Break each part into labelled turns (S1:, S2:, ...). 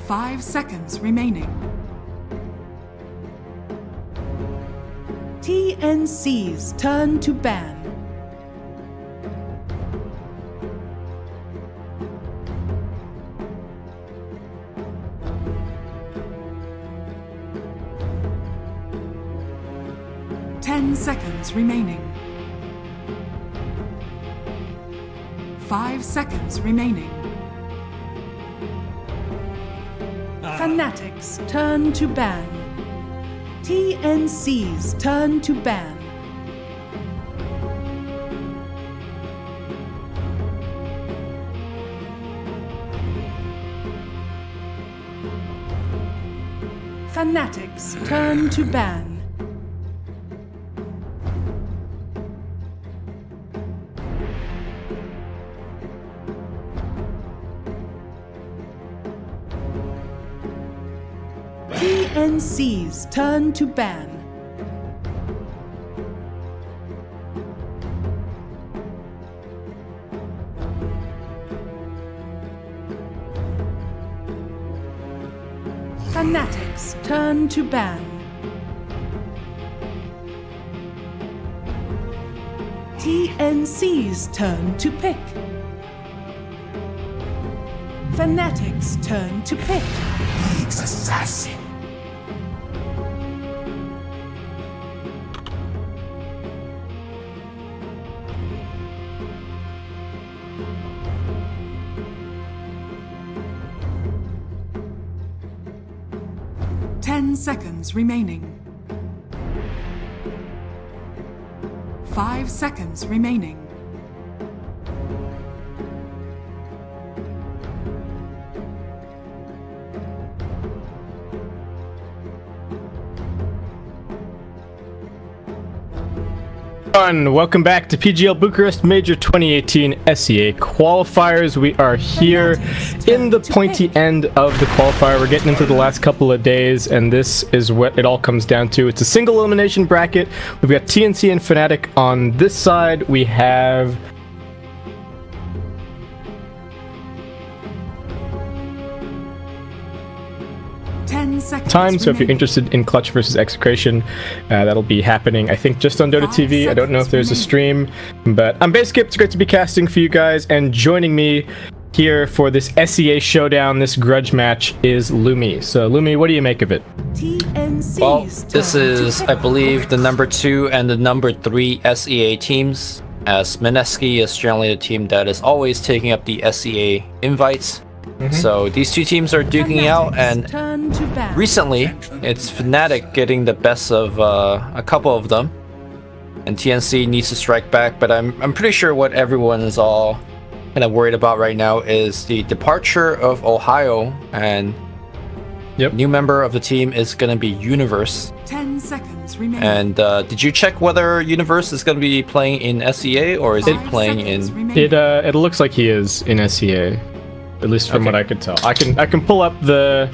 S1: 5 seconds remaining.
S2: TNC's turn to ban.
S1: Seconds remaining. 5 seconds remaining.
S2: Fnatic's turn to ban. TNC's turn to ban. Fnatic's turn to ban. TNC's turn to ban. Fnatic's turn to ban. TNC's turn to pick. Fnatic's turn to pick.
S3: League's assassin.
S1: Seconds remaining. 5 seconds remaining.
S4: Welcome back to PGL Bucharest Major 2018 SEA qualifiers. We are here in the pointy end of the qualifier. We're getting into the last couple of days, and this is what it all comes down to. It's a single elimination bracket. We've got TNC and Fnatic on this side. We have time, so if you're interested in Clutch versus Execration, that'll be happening, I think, just on Dota TV. I don't know if there's a stream, but I'm Baseskip. It's great to be casting for you guys, and joining me here for this SEA showdown, this grudge match, is Lumi. So, Lumi, what do you make of it?
S5: Well, this is, I believe, the number 2 and the number 3 SEA teams, as Mineski is generally the team that is always taking up the SEA invites. So these two teams are duking out, and recently it's Fnatic getting the best of a couple of them, and TNC needs to strike back. But I'm pretty sure what everyone is all kind of worried about right now is the departure of Ohio, and new member of the team is going to be Universe.
S1: 10 seconds remaining.
S5: And did you check whether Universe is going to be playing in SEA, or is he playing in?
S4: It looks like he is in SEA. At least from what I could tell. I can pull up the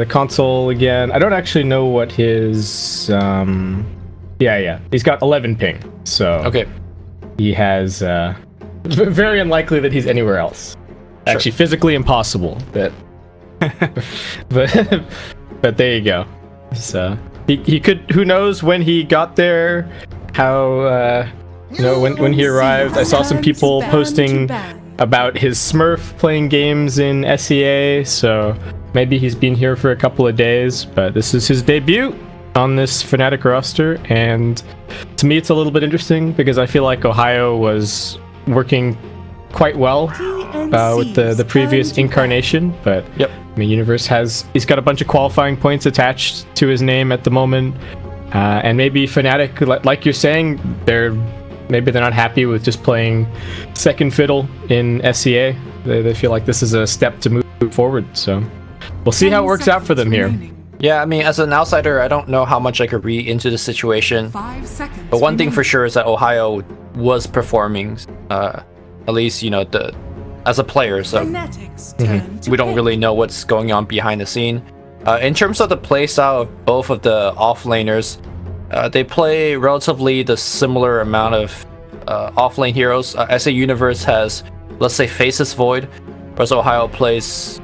S4: console again. I don't actually know what his yeah, he's got 11 ping. So he has very unlikely that he's anywhere else. Sure. Actually, physically impossible. But but there you go. So he could. Who knows when he got there? How you know, when he arrived? I saw some people posting about his Smurf playing games in SEA, so maybe he's been here for a couple of days, but this is his debut on this Fnatic roster, and to me it's a little bit interesting because I feel like Ohio was working quite well with the previous incarnation, but I mean, Universe he's got a bunch of qualifying points attached to his name at the moment, and maybe Fnatic, like you're saying, maybe they're not happy with just playing second fiddle in SEA. They feel like this is a step to move forward. So we'll see how it works out for them here.
S5: Yeah, I mean, as an outsider, I don't know how much I could read into the situation.
S1: 5 seconds.
S5: But one thing for sure is that Ohio was performing, at least, you know, as a player. So we don't really know what's going on behind the scene. In terms of the playstyle of both of the offlaners, they play relatively the similar amount of offlane heroes. SA Universe has, let's say, Faceless Void, whereas Ohio plays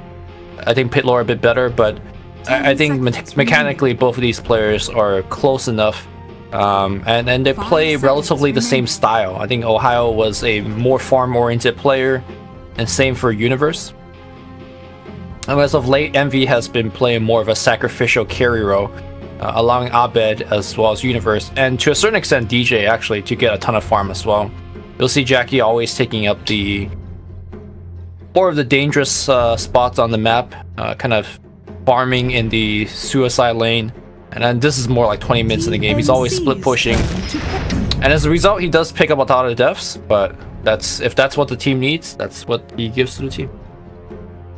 S5: I think pit lore a bit better, but I think mechanically both of these players are close enough. And they play relatively the same style. I think Ohio was a more farm-oriented player, and same for Universe. And as of late, Envy has been playing more of a sacrificial carry role, allowing Abed as well as Universe, and to a certain extent DJ actually, to get a ton of farm as well. You'll see Jackie always taking up the more of the dangerous spots on the map, kind of farming in the suicide lane. And then this is more like 20 minutes in the game. He's always split pushing. And as a result, he does pick up a lot of deaths, but if that's what the team needs, that's what he gives to the team.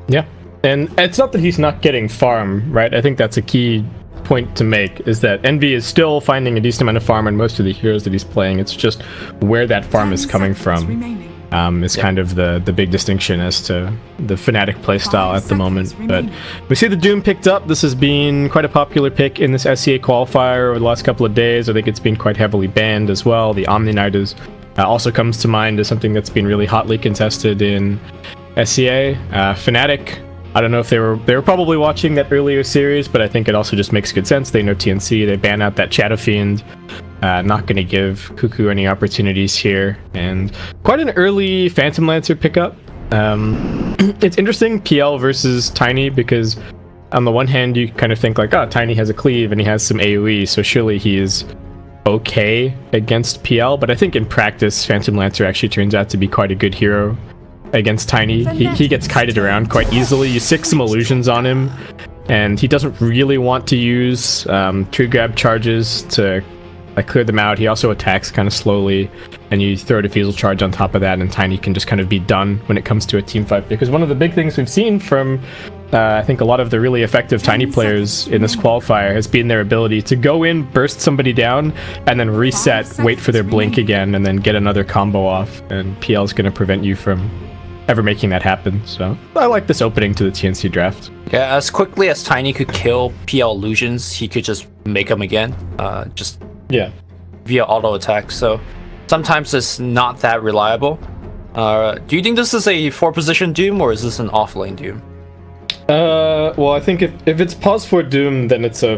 S4: Yeah. And it's not that he's not getting farm, right? I think that's a key point to make, is that Envy is still finding a decent amount of farm on most of the heroes that he's playing. It's just where that farm is coming from is kind of the big distinction as to the Fnatic playstyle at the moment. But we see the Doom picked up. This has been quite a popular pick in this SCA qualifier over the last couple of days. I think it's been quite heavily banned as well. The Omni Knight is also comes to mind as something that's been really hotly contested in SCA. Fnatic, I don't know if they were probably watching that earlier series, but I think it also just makes good sense. They know TNC, they ban out that Shadow Fiend. Not going to give Cuckoo any opportunities here, and quite an early Phantom Lancer pickup. It's interesting, PL versus Tiny, because on the one hand you kind of think like, oh, Tiny has a cleave and he has some AoE, so surely he is okay against PL, but I think in practice Phantom Lancer actually turns out to be quite a good hero against Tiny. He gets kited around quite easily. You stick some illusions on him, and he doesn't really want to use tree grab charges to clear them out. He also attacks kind of slowly, and you throw a defusal charge on top of that, and Tiny can just kind of be done when it comes to a team fight. Because one of the big things we've seen from I think a lot of the really effective Tiny players in this qualifier has been their ability to go in, burst somebody down, and then reset, wait for their blink again, and then get another combo off. And PL is going to prevent you from ever making that happen. So I like this opening to the TNC draft.
S5: Yeah, as quickly as Tiny could kill PL illusions, he could just make them again. Yeah, via auto attack. So sometimes it's not that reliable. Do you think this is a 4-position Doom, or is this an off-lane Doom?
S4: Well, I think if it's pause for Doom, then it's a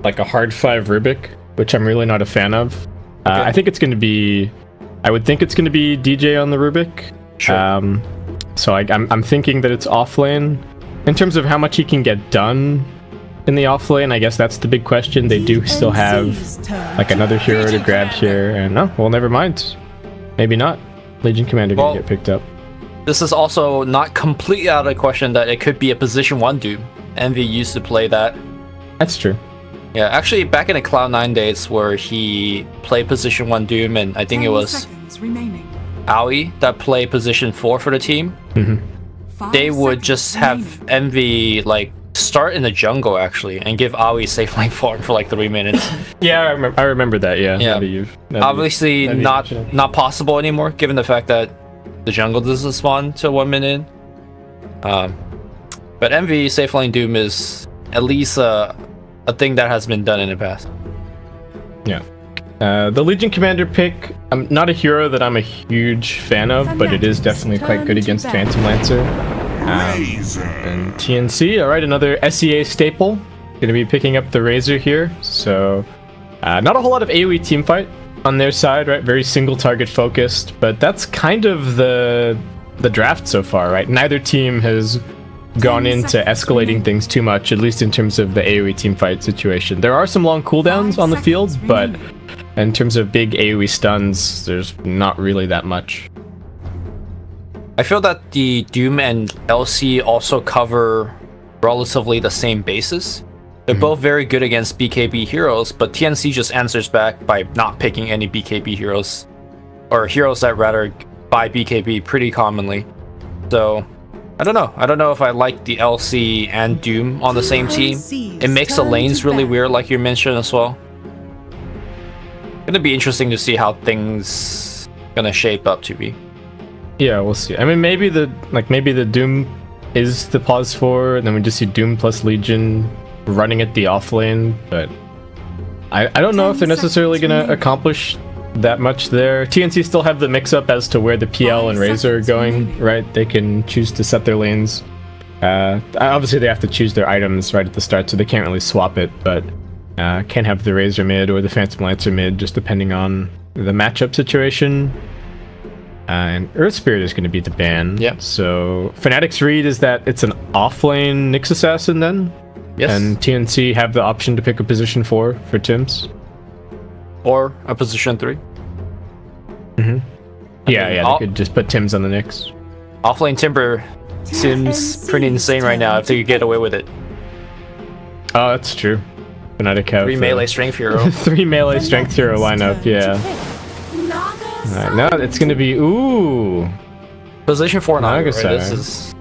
S4: hard 5 Rubik, which I'm really not a fan of. Okay. I think it's going to be, I would think it's going to be DJ on the Rubik. Sure. So I'm thinking that it's off-lane. In terms of how much he can get done in the off-lane, I guess that's the big question. They do still have another hero to grab here, and well, never mind. Maybe not. Legion Commander gonna get picked up.
S5: This is also not completely out of the question that it could be a position 1 Doom. Envy used to play that.
S4: That's true.
S5: Yeah, actually back in the Cloud9 days where he played position 1 Doom, and I think it was Aoi that played position 4 for the team. They would just have Envy start in the jungle actually and give Aoi safe lane farm for 3 minutes. Yeah,
S4: I remember that. Yeah.
S5: Obviously not possible anymore, given the fact that the jungle doesn't spawn till 1 minute. But Envy safe lane Doom is at least a thing that has been done in the past.
S4: Yeah. The Legion Commander pick, I'm not a hero that I'm a huge fan of, but it is definitely quite good against Phantom Lancer. And TNC, alright, another SEA staple. Gonna be picking up the Razor here, so not a whole lot of AoE teamfight on their side, right? Very single target focused, but that's kind of the draft so far, right? Neither team has gone into escalating things too much, at least in terms of the AoE teamfight situation. There are some long cooldowns on the field, but in terms of big AoE stuns, there's not really that much.
S5: I feel that the Doom and LC also cover relatively the same basis. They're both very good against BKB heroes, but TNC just answers back by not picking any BKB heroes, or heroes that rather buy BKB pretty commonly. So I don't know. I don't know if I like the LC and Doom on the same team. It makes the lanes really weird, like you mentioned as well. Gonna be interesting to see how things gonna shape up to be.
S4: Yeah, we'll see. I mean, maybe the Doom is the pause for, and then we just see Doom plus Legion running at the off lane, but I don't know if they're necessarily gonna accomplish that much there. TNC still have the mix-up as to where the PL and Razor are going, right? They can choose to set their lanes Obviously, they have to choose their items right at the start, so they can't really swap it, but can have the Razor mid or the Phantom Lancer mid, just depending on the matchup situation. And Earth Spirit is going to be the ban.
S5: Yeah.
S4: So Fnatic's read is that it's an offlane Nyx Assassin then?
S5: Yes.
S4: And TNC have the option to pick a position 4 for Tims?
S5: Or a position 3.
S4: Mm-hmm. Yeah, they could just put Tims on the Nyx.
S5: Offlane Timber seems pretty insane right now if they could get away with it.
S4: Oh, that's true. Fnatic have
S5: 3 melee strength hero.
S4: 3 melee strength hero lineup, yeah. Alright, now it's gonna be ooh.
S5: Position 4 Naga, right?
S4: Side.
S5: This is...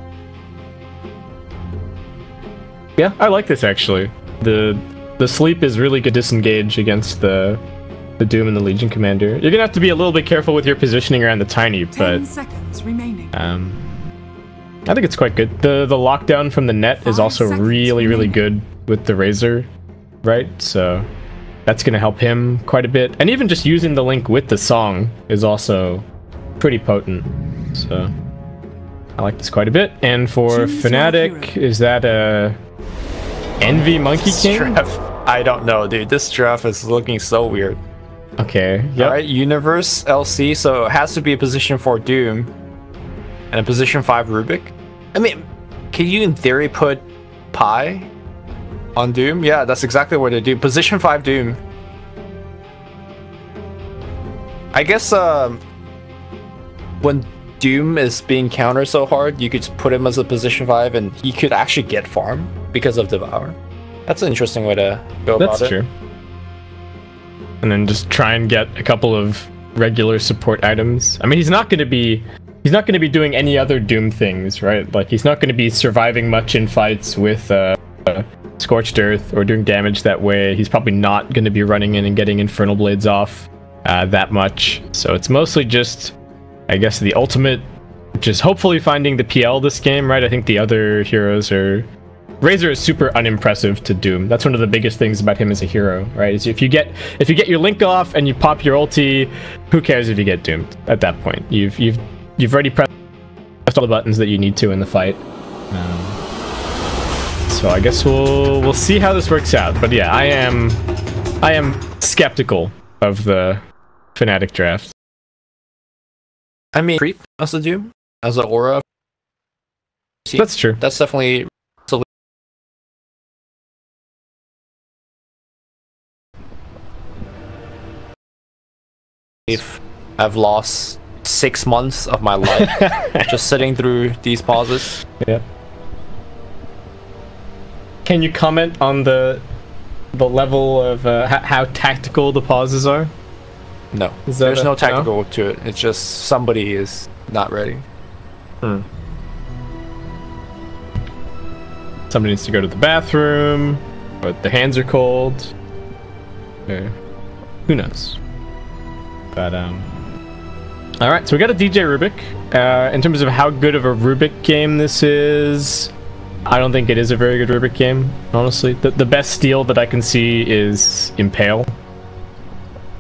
S4: Yeah, I like this actually. The sleep is really good disengage against the Doom and the Legion Commander. You're gonna have to be a little bit careful with your positioning around the Tiny, but
S1: 10 seconds remaining.
S4: I think it's quite good. The lockdown from the net is also really good with the Razor, right? So that's gonna help him quite a bit. And even just using the link with the song is also pretty potent. So I like this quite a bit. And for Fnatic, is that a Envy Monkey King?
S5: I don't know, dude. This draft is looking so weird.
S4: Okay, yep.
S5: Alright, Universe LC, so it has to be a position 4 Doom and a position 5 Rubik. I mean, can you in theory put Pi on Doom? Yeah, that's exactly what they do. Position 5 Doom. I guess when Doom is being countered so hard, you could just put him as a position 5 and he could actually get farm because of Devour. That's an interesting way to go about it.
S4: That's true. And then just try and get a couple of regular support items. I mean, he's not going to be doing any other Doom things, right? Like, he's not going to be surviving much in fights with Scorched Earth or doing damage that way. He's probably not going to be running in and getting Infernal Blades off that much. So it's mostly just, I guess, the ultimate, just hopefully finding the PL this game, right? I think the other heroes are... Razor is super unimpressive to Doom. That's one of the biggest things about him as a hero, right? Is if you get your link off and you pop your ulti, who cares if you get doomed at that point? You've already pressed all the buttons that you need to in the fight. So I guess we'll see how this works out. But yeah, I am skeptical of the Fnatic draft.
S5: I mean, creep as a Doom, as an aura.
S4: That's true.
S5: That's definitely. I've lost 6 months of my life just sitting through these pauses.
S4: Yeah. Can you comment on the level of how tactical the pauses are?
S5: No, there's no tactical to it. It's just somebody is not ready.
S4: Somebody needs to go to the bathroom, but the hands are cold. Who knows? But all right, so we got a DJ Rubik. In terms of how good of a Rubik game this is, I don't think it is a very good Rubik game, honestly. The best steal that I can see is Impale,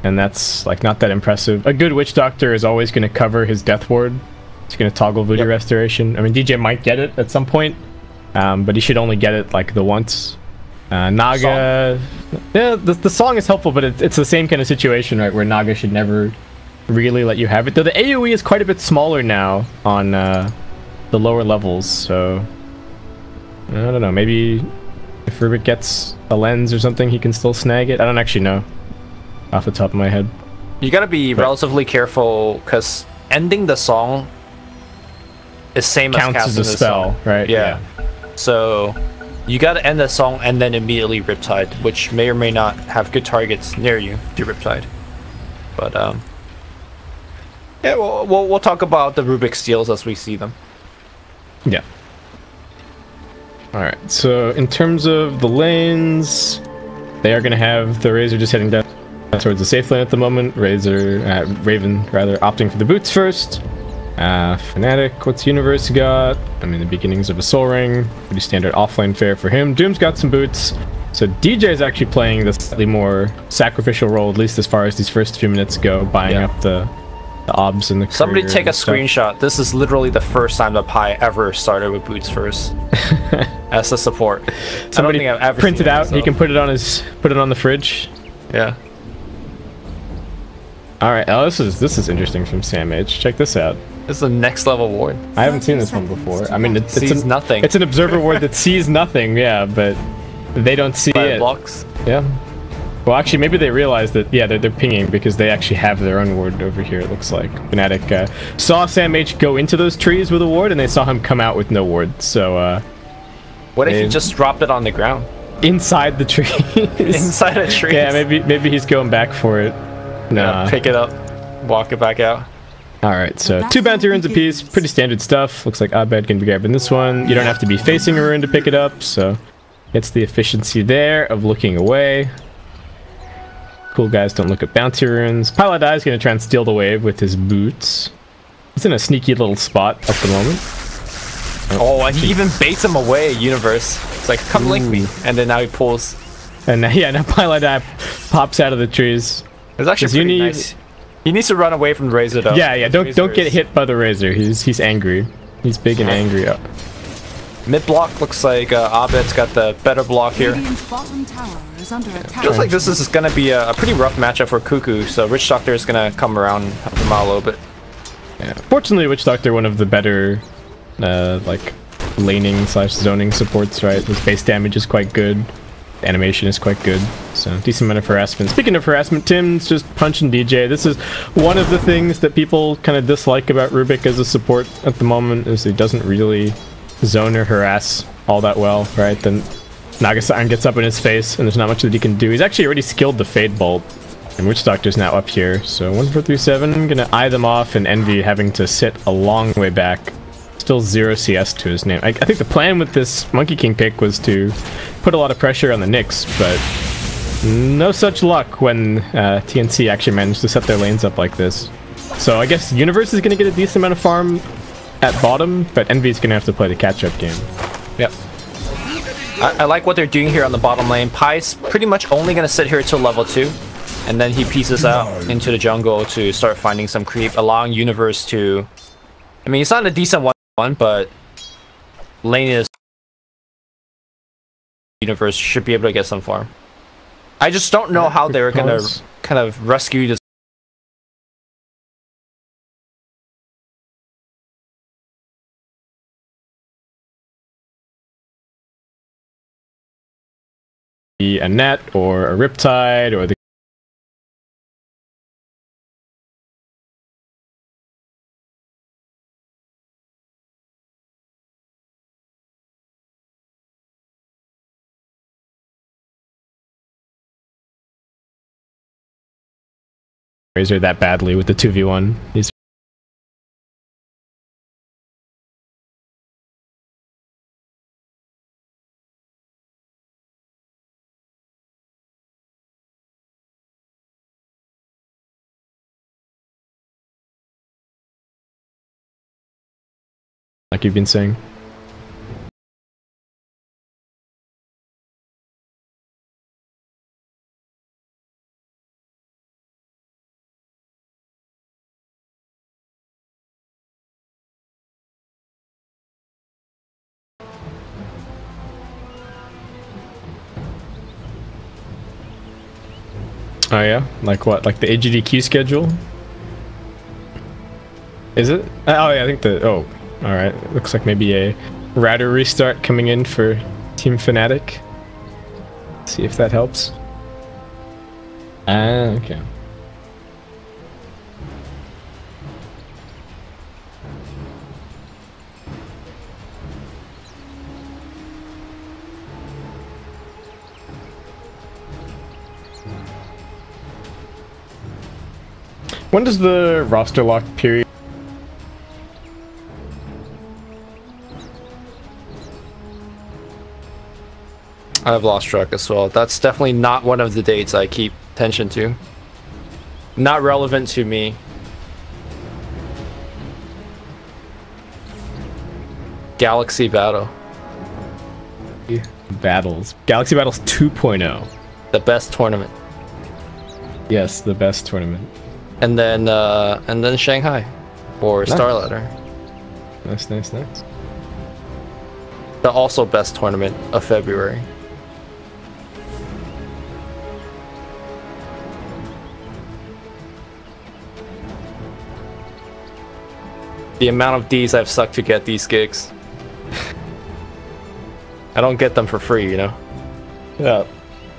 S4: and that's like not that impressive. A good Witch Doctor is always going to cover his Death Ward. He's going to toggle Voodoo Restoration. I mean, DJ might get it at some point, but he should only get it like the once. Naga, yeah, the song is helpful, but it's the same kind of situation, right, where Naga should never really let you have it. Though the AoE is quite a bit smaller now on the lower levels, so I don't know, maybe if Rubik gets a lens or something, he can still snag it. I don't actually know off the top of my head.
S5: You gotta be relatively careful, because ending the song is same as
S4: counts as a spell, right?
S5: Yeah. So you gotta end the song and then immediately Riptide, which may or may not have good targets near you to Riptide. But yeah, we'll talk about the Rubik steals as we see them.
S4: Yeah. All right. So in terms of the lanes, they are gonna have the Razor just heading down towards the safe lane at the moment. Raven rather opting for the boots first. Fnatic, what's Universe got? I mean, the beginnings of a Soul Ring, pretty standard offlane fare for him. Doom's got some boots. So DJ is actually playing the slightly more sacrificial role, at least as far as these first few minutes go, buying up the the obs and the
S5: Somebody
S4: courier
S5: take a
S4: and stuff.
S5: screenshot. This is literally the first time that Pi ever started with boots first as a support.
S4: Somebody
S5: I don't think I've ever
S4: print
S5: seen
S4: it out.
S5: so.
S4: He can put it on the fridge.
S5: Yeah.
S4: All right. Oh, this is interesting from Sam H. Check this out.
S5: This is the next level ward.
S4: I haven't seen this one before. I mean, it's
S5: Sees nothing.
S4: It's an observer ward that sees nothing. Yeah, but they don't see it.
S5: Blocks.
S4: Yeah. Well, actually, maybe they realized that, yeah, they're pinging because they actually have their own ward over here, it looks like. Fnatic saw Sam H go into those trees with a ward, and they saw him come out with no ward, so,
S5: What if he just dropped it on the ground?
S4: inside the trees.
S5: Inside a tree?
S4: Yeah, maybe he's going back for it. Nah.
S5: Yeah, pick it up, walk it back out.
S4: Alright, so 2 bounty runes apiece, pretty standard stuff. Looks like Abed can be grabbing this one. You don't have to be facing a rune to pick it up, so it's the efficiency there of looking away. Cool guys don't look at bounty runes. Paladai is going to try and steal the wave with his boots. He's in a sneaky little spot at the moment.
S5: Oh, and he even baits him away, Universe. It's like, come link me. And then now he pulls.
S4: And yeah, now Paladai pops out of the trees.
S5: It's actually pretty nice. He needs to run away from the Razor though.
S4: Yeah, don't get hit by the Razor. He's angry. He's big and angry.
S5: Mid block looks like Abed's got the better block here.
S1: Radiant's bottom tower is under attack.
S5: Feels like this is going to be a pretty rough matchup for Cuckoo, so Rich Doctor is going to come around, help him out a little bit.
S4: Yeah. Fortunately, Witch Doctor, one of the better, like, laning / zoning supports, right? His base damage is quite good. The animation is quite good. So, decent amount of harassment. Speaking of harassment, Tim's just punching DJ. This is one of the things that people kind of dislike about Rubik as a support at the moment, is he doesn't really zone or harass all that well, right? Then Nagasan gets up in his face, and there's not much that he can do. He's actually already skilled the Fade Bolt, and Witch Doctor's now up here. So 1437, gonna eye them off, and Envy having to sit a long way back. Still 0 CS to his name. I think the plan with this Monkey King pick was to put a lot of pressure on the Nyx, but no such luck when TNC actually managed to set their lanes up like this. So I guess Universe is gonna get a decent amount of farm at bottom, but Envy's gonna have to play the catch-up game.
S5: Yep. I like what they're doing here on the bottom lane. Pi's pretty much only gonna sit here till level 2, and then he pieces out into the jungle to start finding some creep, allowing Universe to... I mean, it's not a decent one, but lane is... Universe should be able to get some farm. I just don't know how they're gonna kind of rescue this.
S4: A net or a Riptide or the Razor that badly with the 2v1. He's like you've been saying. Oh yeah? Like what? Like the AGDQ schedule? Is it? Oh yeah, I think the... Oh, alright. Looks like maybe a router restart coming in for Team Fnatic. See if that helps. Ah, okay. When does the roster lock period?
S5: I've lost track as well. That's definitely not one of the dates I keep attention to. Not relevant to me. Galaxy Battle.
S4: Battles. Galaxy Battles 2.0.
S5: The best tournament.
S4: Yes, the best tournament.
S5: and then Shanghai for
S4: Nice.
S5: Starladder.
S4: Nice, nice, nice.
S5: The also best tournament of February. The amount of Ds I've sucked to get these gigs. I don't get them for free, you know?
S4: Yeah.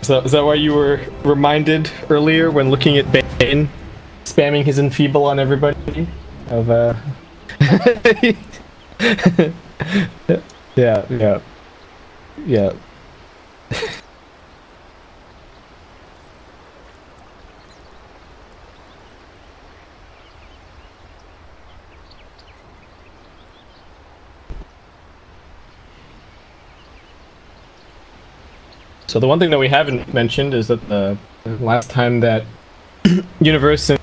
S4: So is that why you were reminded earlier when looking at Bane spamming his enfeeble on everybody? Of yeah. So the one thing that we haven't mentioned is that the last time that Universe and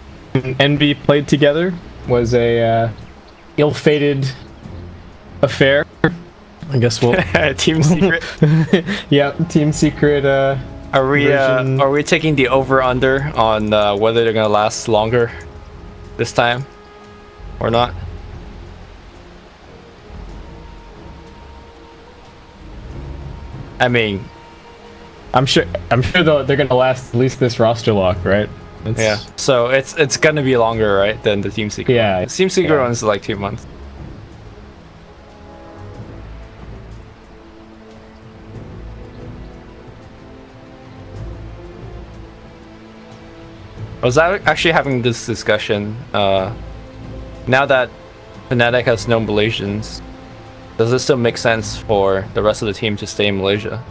S4: Envy played together was a ill-fated affair. I guess we'll
S5: Team Secret.
S4: yeah, Team Secret.
S5: Are we taking the over/under on whether they're gonna last longer this time or not? I mean,
S4: I'm sure though they're gonna last at least this roster lock, right?
S5: yeah. So it's gonna be longer, right, than the Team Secret.
S4: Yeah.
S5: The Team Secret one's like 2 months. I was actually having this discussion. Now that Fnatic has no Malaysians, does it still make sense for the rest of the team to stay in Malaysia?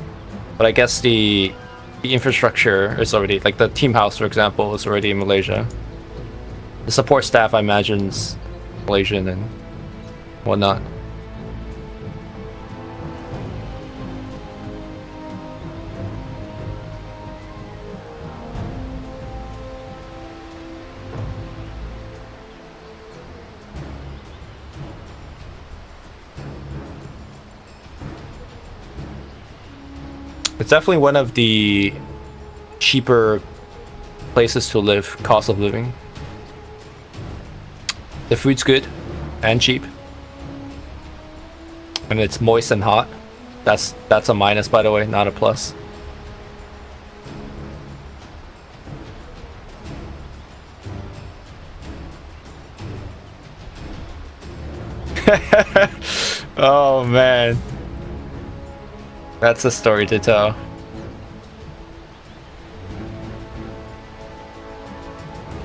S5: But I guess the infrastructure is already, like the team house, for example, is already in Malaysia. The support staff, I imagine, is Malaysian and whatnot. It's definitely one of the cheaper places to live, cost of living. The food's good and cheap. And it's moist and hot. That's a minus, by the way, not a plus. Oh man. That's a story to tell.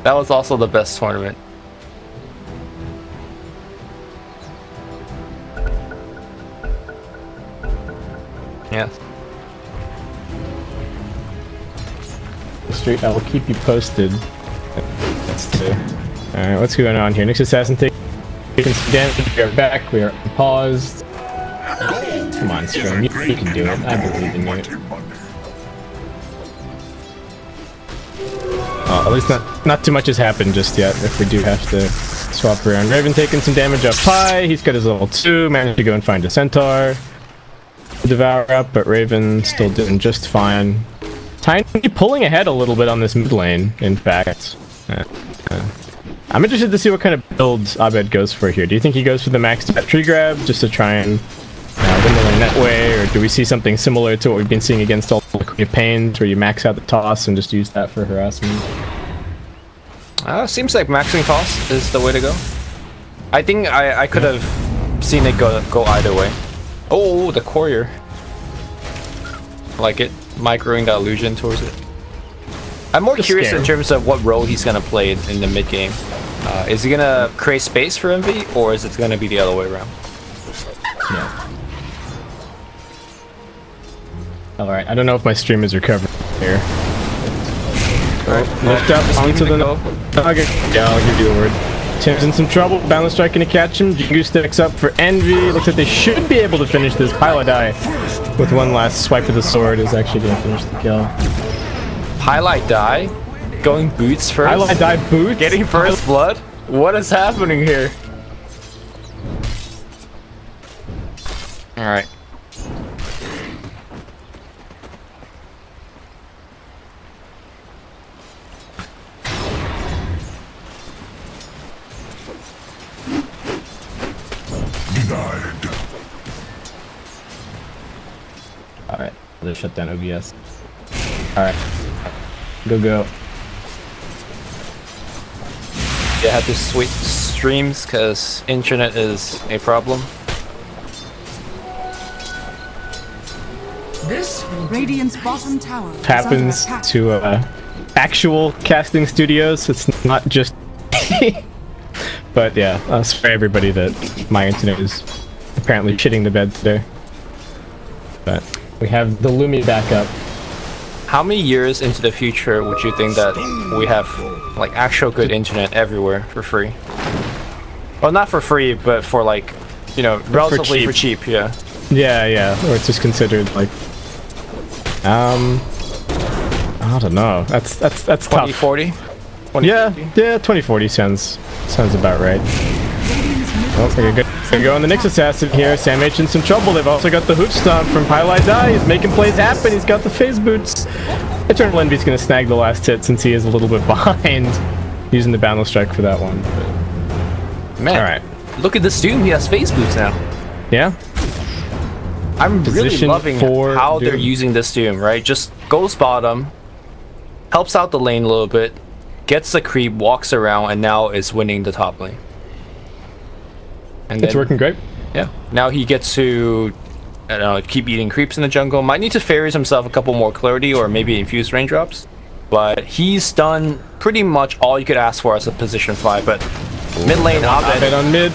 S5: That was also the best tournament. Yes.
S4: Street, I will keep you posted. That's two. Alright, what's going on here? Next assassin taking some damage. We are back. We are paused. Come on, Strom. You can do it. I believe in you. At least not too much has happened just yet. If we do have to swap around. Raven taking some damage up high. He's got his level 2. Managed to go and find a centaur. Devour up, but Raven still doing just fine. Tiny pulling ahead a little bit on this mid lane, in fact. I'm interested to see what kind of builds Abed goes for here. Do you think he goes for the maxed out tree grab just to try and win the lane that way, or do we see something similar to what we've been seeing against all the Queen of Pains, where you max out the toss and just use that for harassment?
S5: Seems like maxing toss is the way to go. I think I could have seen it go either way. Oh, the courier. I like it. Microing the illusion towards it. I'm more curious in terms of what role he's gonna play in the mid game. Is he gonna create space for Envy, or is it gonna be the other way around?
S4: Yeah. Alright, I don't know if my stream is recovering here. Alright, lift up onto the target. Yeah, I'll give you the word. Tim's in some trouble. Balance Strike gonna catch him. Jingu sticks up for Envy. Looks like they should be able to finish this. Piladai with one last swipe of the sword is actually gonna finish the kill.
S5: Piladai going boots first.
S4: Piladai boots?
S5: Getting first blood? What is happening here? Alright.
S4: Alright, let's shut down OBS. Alright. Go.
S5: Yeah, I had to switch streams because internet is a problem.
S1: Radiant's bottom tower is
S4: Happens
S1: under attack.
S4: to actual casting studios. It's not just but yeah, sorry everybody that my internet is apparently shitting the bed today. But we have the Lumi back up.
S5: How many years into the future would you think that we have like actual good internet everywhere for free? Well, not for free, but for like, you know, relatively for cheap, yeah.
S4: Yeah, or it's just considered like I don't know. That's
S5: 2040?
S4: tough. Yeah, 2040 sounds about right. Oh, gonna go on the Nyx assassin here. Sam H in some trouble. They've also got the hoot stomp from Pylai Dai. He's making plays happen. He's got the phase boots. Eternal Envy's gonna snag the last hit since he is a little bit behind, using the boundless strike for that one. But...
S5: Man,
S4: alright.
S5: Look at this Doom. He has phase boots now.
S4: Yeah.
S5: I'm really
S4: Position
S5: loving
S4: for
S5: how
S4: Doom.
S5: they're using this Doom, right? Just goes bottom, helps out the lane a little bit, gets the creep, walks around, and now is winning the top lane. And
S4: It's working great.
S5: Yeah. Now he gets to, I don't know, keep eating creeps in the jungle. Might need to fairies himself a couple more clarity or maybe infuse raindrops. But he's done pretty much all you could ask for as a position 5. But mid lane,
S4: Abed on mid.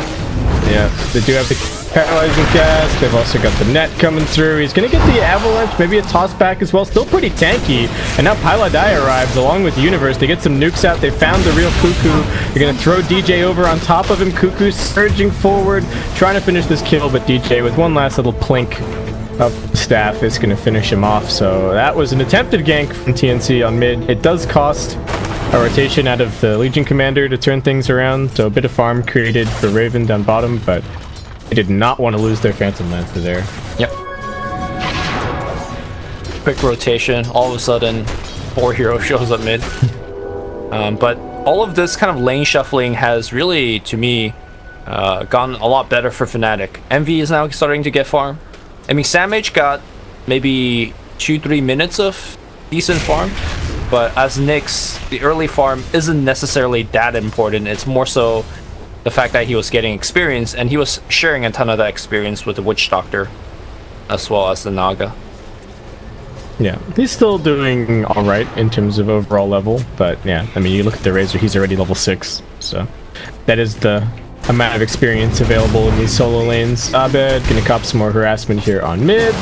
S4: Yeah, they do have the paralyzing cast. They've also got the net coming through. He's gonna get the avalanche, maybe a toss back as well. Still pretty tanky. And now Pylai Dai arrives along with Universe. They get some nukes out. They found the real Cuckoo. They're gonna throw DJ over on top of him. Cuckoo surging forward, trying to finish this kill, but DJ with one last little plink of the staff is gonna finish him off. So that was an attempted gank from TNC on mid. It does cost a rotation out of the Legion Commander to turn things around, so a bit of farm created for Raven down bottom, but they did not want to lose their Phantom Lancer there.
S5: Yep. Quick rotation, all of a sudden 4 heroes shows up mid. But all of this kind of lane shuffling has really, to me, gone a lot better for Fnatic. Envy is now starting to get farm. I mean, Sam H got maybe 2-3 minutes of decent farm, but as Nyx, the early farm isn't necessarily that important. It's more so the fact that he was getting experience, and he was sharing a ton of that experience with the Witch Doctor as well as the Naga.
S4: Yeah, he's still doing alright in terms of overall level, but yeah, I mean, you look at the Razor, he's already level 6, so that is the amount of experience available in these solo lanes. Abed gonna cop some more harassment here on mid.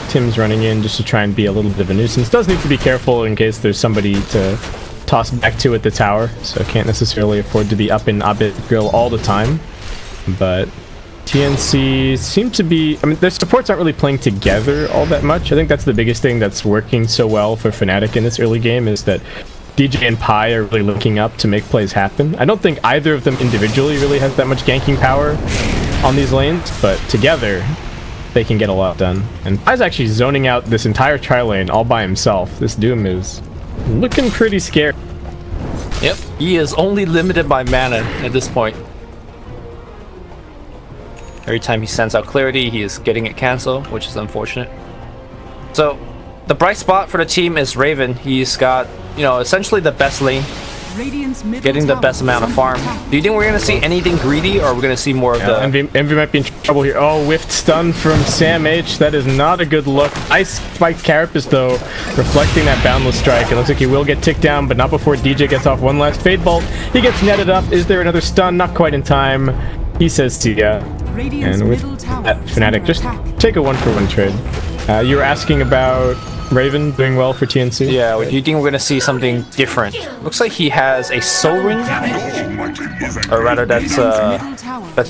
S4: Tim's running in just to try and be a little bit of a nuisance. Does need to be careful in case there's somebody to toss back to at the tower, so can't necessarily afford to be up in Abed grill all the time. But TNC seem to be, I mean, their supports aren't really playing together all that much. I think that's the biggest thing that's working so well for Fnatic in this early game, is that DJ and Pi are really linking up to make plays happen. I don't think either of them individually really has that much ganking power on these lanes, but together they can get a lot done. And Pi's actually zoning out this entire tri lane all by himself. This Doom is looking pretty scary.
S5: Yep, he is only limited by mana at this point. Every time he sends out clarity, he is getting it canceled, which is unfortunate. So, the bright spot for the team is Raven. He's got, you know, essentially the best lane, getting the best amount of farm. Do you think we're going to see anything greedy, or are we going to see more of the...
S4: Envy might be in trouble here. Oh, whiffed stun from Sam H. That is not a good look. Ice spiked Carapace, though, reflecting that boundless strike. It looks like he will get ticked down, but not before DJ gets off one last Fade Bolt. He gets netted up. Is there another stun? Not quite in time. He says see ya. And with that, Fnatic, just take a 1-for-1 trade. You were asking about Raven doing well for TNC?
S5: Yeah, do you think we're going to see something different? Looks like he has a Soul Ring, or rather that's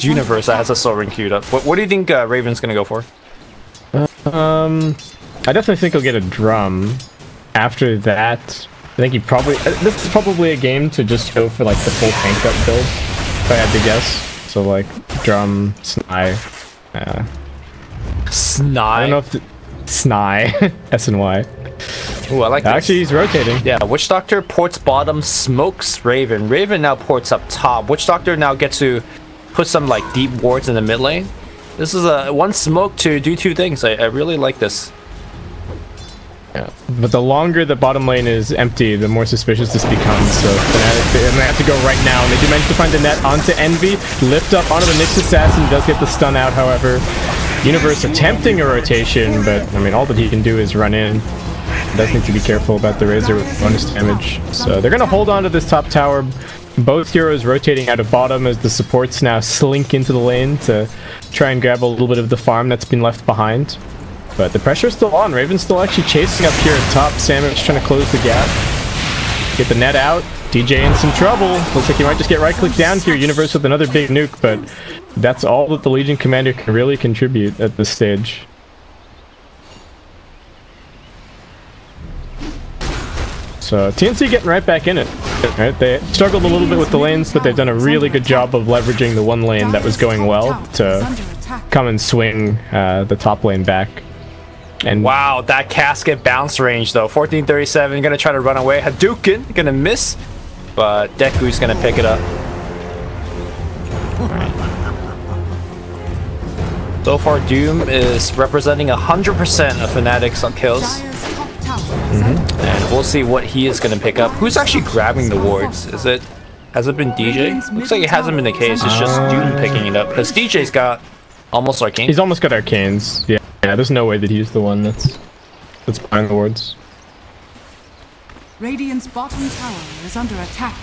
S5: Universe that has a Soul Ring queued up. What do you think Raven's going to go for?
S4: I definitely think he'll get a drum. After that, I think he probably... this is probably a game to just go for like the full tank up build, if I had to guess. So like drum, Sny.
S5: Sny?
S4: I don't know if... Sny. S-N-Y.
S5: Ooh, I like this.
S4: Actually, he's rotating.
S5: Yeah, Witch Doctor ports bottom, smokes Raven. Raven now ports up top. Witch Doctor now gets to put some like deep wards in the mid lane. This is a one smoke to do two things. I really like this.
S4: Yeah. But the longer the bottom lane is empty, the more suspicious this becomes. So Fnatic, they're gonna have to go right now. And they do manage to find the net onto Envy. Lift up onto the Nyx Assassin. Does get the stun out, however. Universe attempting a rotation, but I mean, all that he can do is run in. Does need to be careful about the Razor with bonus damage. So they're gonna hold on to this top tower. Both heroes rotating out of bottom as the supports now slink into the lane to try and grab a little bit of the farm that's been left behind. But the pressure's still on. Raven's still actually chasing up here at top. Sandwich trying to close the gap. Get the net out. DJ in some trouble. Looks like he might just get right-click down here. Universe with another big nuke, but that's all that the Legion commander can really contribute at this stage. So TNC getting right back in it. Right? They struggled a little bit with the lanes, but they've done a really good job of leveraging the one lane that was going well to come and swing the top lane back. And
S5: wow, that casket bounce range though. 1437 gonna try to run away. Hadouken gonna miss, but Deku's gonna pick it up. So far, Doom is representing 100% of Fnatic's on kills. And we'll see what he is gonna pick up. Who's actually grabbing the wards? Has it been DJ? Looks like it hasn't been the case. It's just Doom picking it up because DJ's got almost arcane.
S4: He's almost got arcanes. Yeah. Yeah, there's no way that he's the one that's buying the wards.
S1: Radiant's bottom tower is under attack.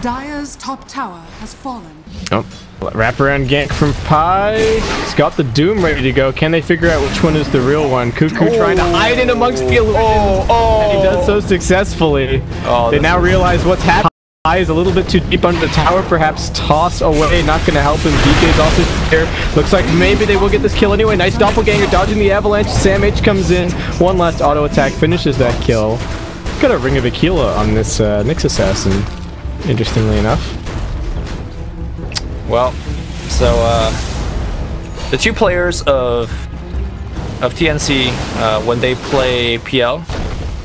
S1: Dire's top tower has fallen.
S4: Oh, wraparound gank from Pi. He's got the Doom ready to go. Can they figure out which one is the real one? Cuckoo trying to hide in amongst the illusions. And he does so successfully. They now realize what's happening. Pi is a little bit too deep under the tower, perhaps toss away, not going to help him. DK's also there. Looks like maybe they will get this kill anyway. Nice doppelganger dodging the avalanche. Sam H comes in. One last auto attack finishes that kill. Got a Ring of Aquila on this Nyx Assassin, interestingly enough.
S5: Well, so the two players of TNC, when they play PL,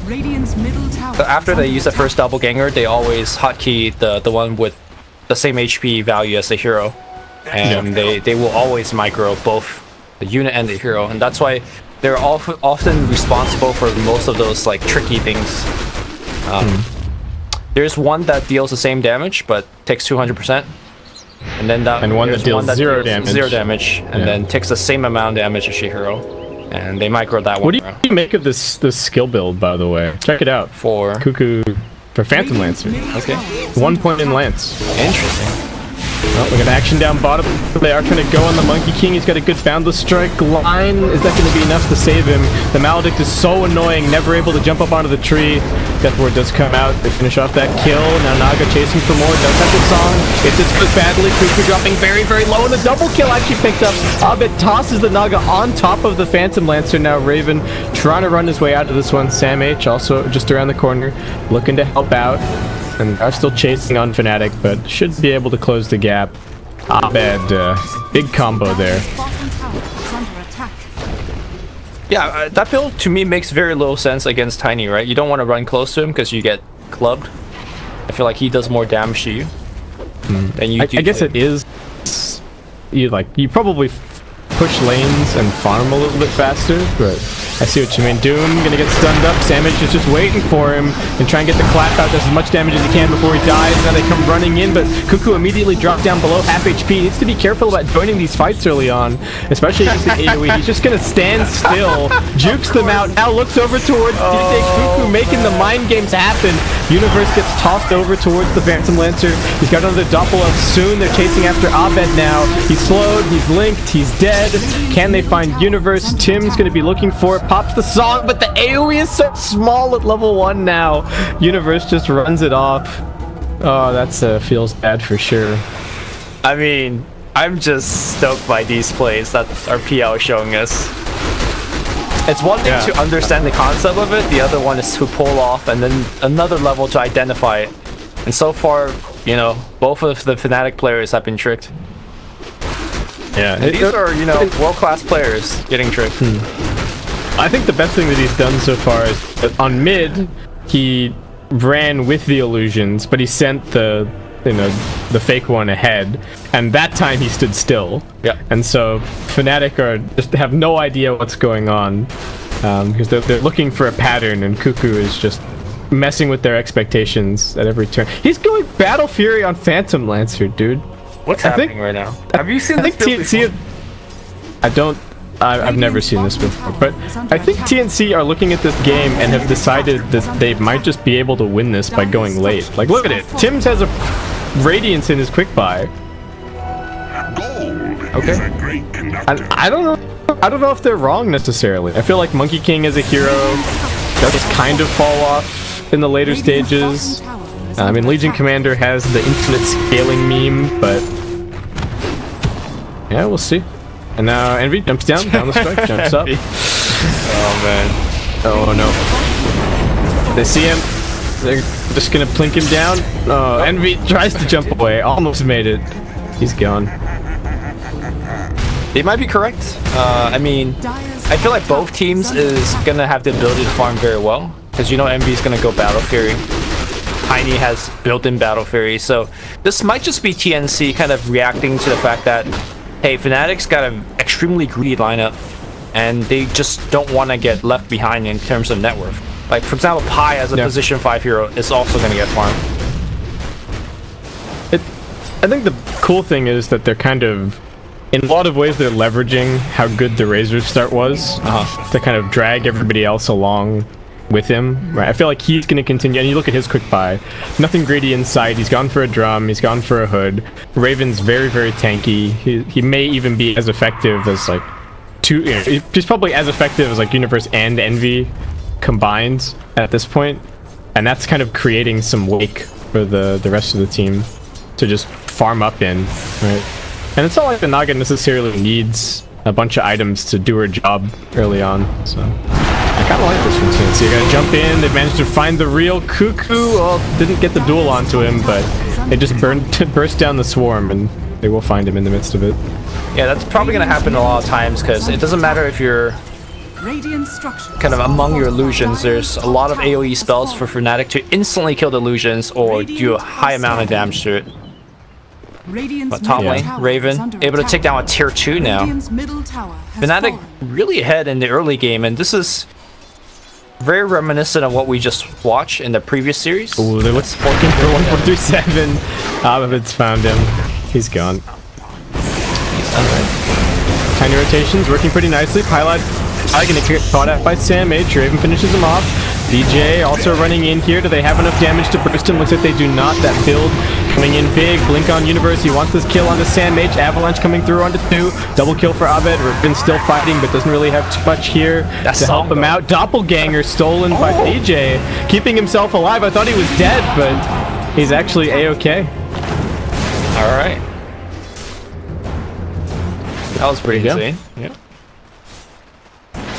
S1: Radiant's middle tower.
S5: so after they use the first doppelganger, they always hotkey the one with the same HP value as the hero, and they will always micro both the unit and the hero, and that's why they're often responsible for most of those like tricky things. There's one that deals the same damage but takes 200%, and then one that deals zero damage, and then takes the same amount of damage as your hero. And they micro that one.
S4: What do you make of this skill build, by the way? Check it out.
S5: For
S4: Cuckoo, for Phantom Lancer.
S5: Okay.
S4: 1 point in Lance.
S5: Interesting.
S4: Well, we got action down bottom. They are trying to go on the Monkey King. He's got a good Boundless Strike line. Is that going to be enough to save him? The Maledict is so annoying, never able to jump up onto the tree. Death Ward does come out. They finish off that kill. Now Naga chasing for more. Does have the song. It just goes badly. Cuckoo dropping very, very low. And the double kill actually picked up. Abed tosses the Naga on top of the Phantom Lancer. Now Raven trying to run his way out of this one. Sam H also just around the corner, looking to help out. And are still chasing on Fnatic, but should be able to close the gap. Abed, big combo there.
S5: Yeah, that build to me makes very little sense against Tiny, right? You don't want to run close to him because you get clubbed. I feel like he does more damage to you than you do.
S4: I guess it is. You probably push lanes and farm a little bit faster, but I see what you mean. Doom gonna get stunned up. Samage is just waiting for him and try and get the clap out, does as much damage as he can before he dies. Now they come running in, but Cuckoo immediately dropped down below half HP. Needs to be careful about joining these fights early on, especially against the AoE. He's just gonna stand still, jukes them out, now looks over towards DJ. Cuckoo making the mind games happen. Universe gets tossed over towards the Phantom Lancer. He's got another doppel up soon. They're chasing after Abed now. He's slowed, he's linked, he's dead. Can they find Universe? Tim's gonna be looking for it. Pops the song, but the AoE is so small at level 1 now. Universe just runs it off. Oh, that's feels bad for sure.
S5: I mean, I'm just stoked by these plays that our PL is showing us. It's one thing to understand the concept of it, the other one is to pull off, and then another level to identify it. And so far, you know, both of the Fnatic players have been tricked.
S4: Yeah,
S5: these are, you know, world-class players getting tricked.
S4: I think the best thing that he's done so far is that on mid, he ran with the illusions, but he sent the fake one ahead, and that time he stood still.
S5: Yeah.
S4: And so Fnatic just have no idea what's going on. because they're looking for a pattern, and Cuckoo is just messing with their expectations at every turn. He's going Battle Fury on Phantom Lancer, dude.
S5: What's happening right now? Have you seen this build before?
S4: I've never seen this before, but I think TNC are looking at this game and have decided that they might just be able to win this by going late. Like, look at it. Tim's has a Radiance in his quick buy. Okay. I don't know. I don't know if they're wrong necessarily. I feel like Monkey King as a hero does kind of fall off in the later stages. I mean, Legion Commander has the infinite scaling meme, but yeah, we'll see. And now Envy jumps down the strike, jumps up.
S5: Oh man.
S4: Oh no. They see him. They're just gonna plink him down. Oh, Envy tries to jump away. Almost made it. He's gone.
S5: They might be correct. I mean, I feel like both teams is gonna have the ability to farm very well, because you know Envy's gonna go Battle Fury. Tiny has built-in Battle Fury, so this might just be TNC kind of reacting to the fact that, hey, Fnatic's got an extremely greedy lineup, and they just don't want to get left behind in terms of net worth. Like, for example, Pi as a position 5 hero is also going to get farmed.
S4: I think the cool thing is that they're kind of, in a lot of ways, they're leveraging how good the Razor's start was to kind of drag everybody else along with him. Right? I feel like he's going to continue, and you look at his quick buy, nothing greedy inside. He's gone for a drum, he's gone for a hood. Raven's very, very tanky. He may even be as effective as like he's probably as effective as like Universe and Envy combined at this point, and that's kind of creating some wake for the rest of the team to just farm up in, right? And it's not like the Naga necessarily needs a bunch of items to do her job early on, so I kind of like this from TNC. You're gonna jump in. They've managed to find the real Cuckoo. Well, didn't get the duel onto him, but they just burst down the swarm, and they will find him in the midst of it.
S5: Yeah, that's probably gonna happen a lot of times, because it doesn't matter if you're kind of among your illusions. There's a lot of AoE spells for Fnatic to instantly kill the illusions or do a high amount of damage to it. But top lane, Raven, able to take down a tier 2 now. Fnatic really ahead in the early game, and this is very reminiscent of what we just watched in the previous series.
S4: Ooh, they look looking for 1437. Abavit's found him. He's gone.
S5: He's done right.
S4: Tiny rotations working pretty nicely. Pilot gonna get caught out by Sam H. Raven finishes him off. DJ also running in here. Do they have enough damage to burst him? Looks like they do not. That build coming in big. Blink on Universe. He wants this kill onto Sam H. Avalanche coming through onto 2. Double kill for Abed. Raven still fighting, but doesn't really have too much here to help him out. Doppelganger stolen by DJ, keeping himself alive. I thought he was dead, but he's actually A-okay.
S5: All right. That was pretty insane. Yeah.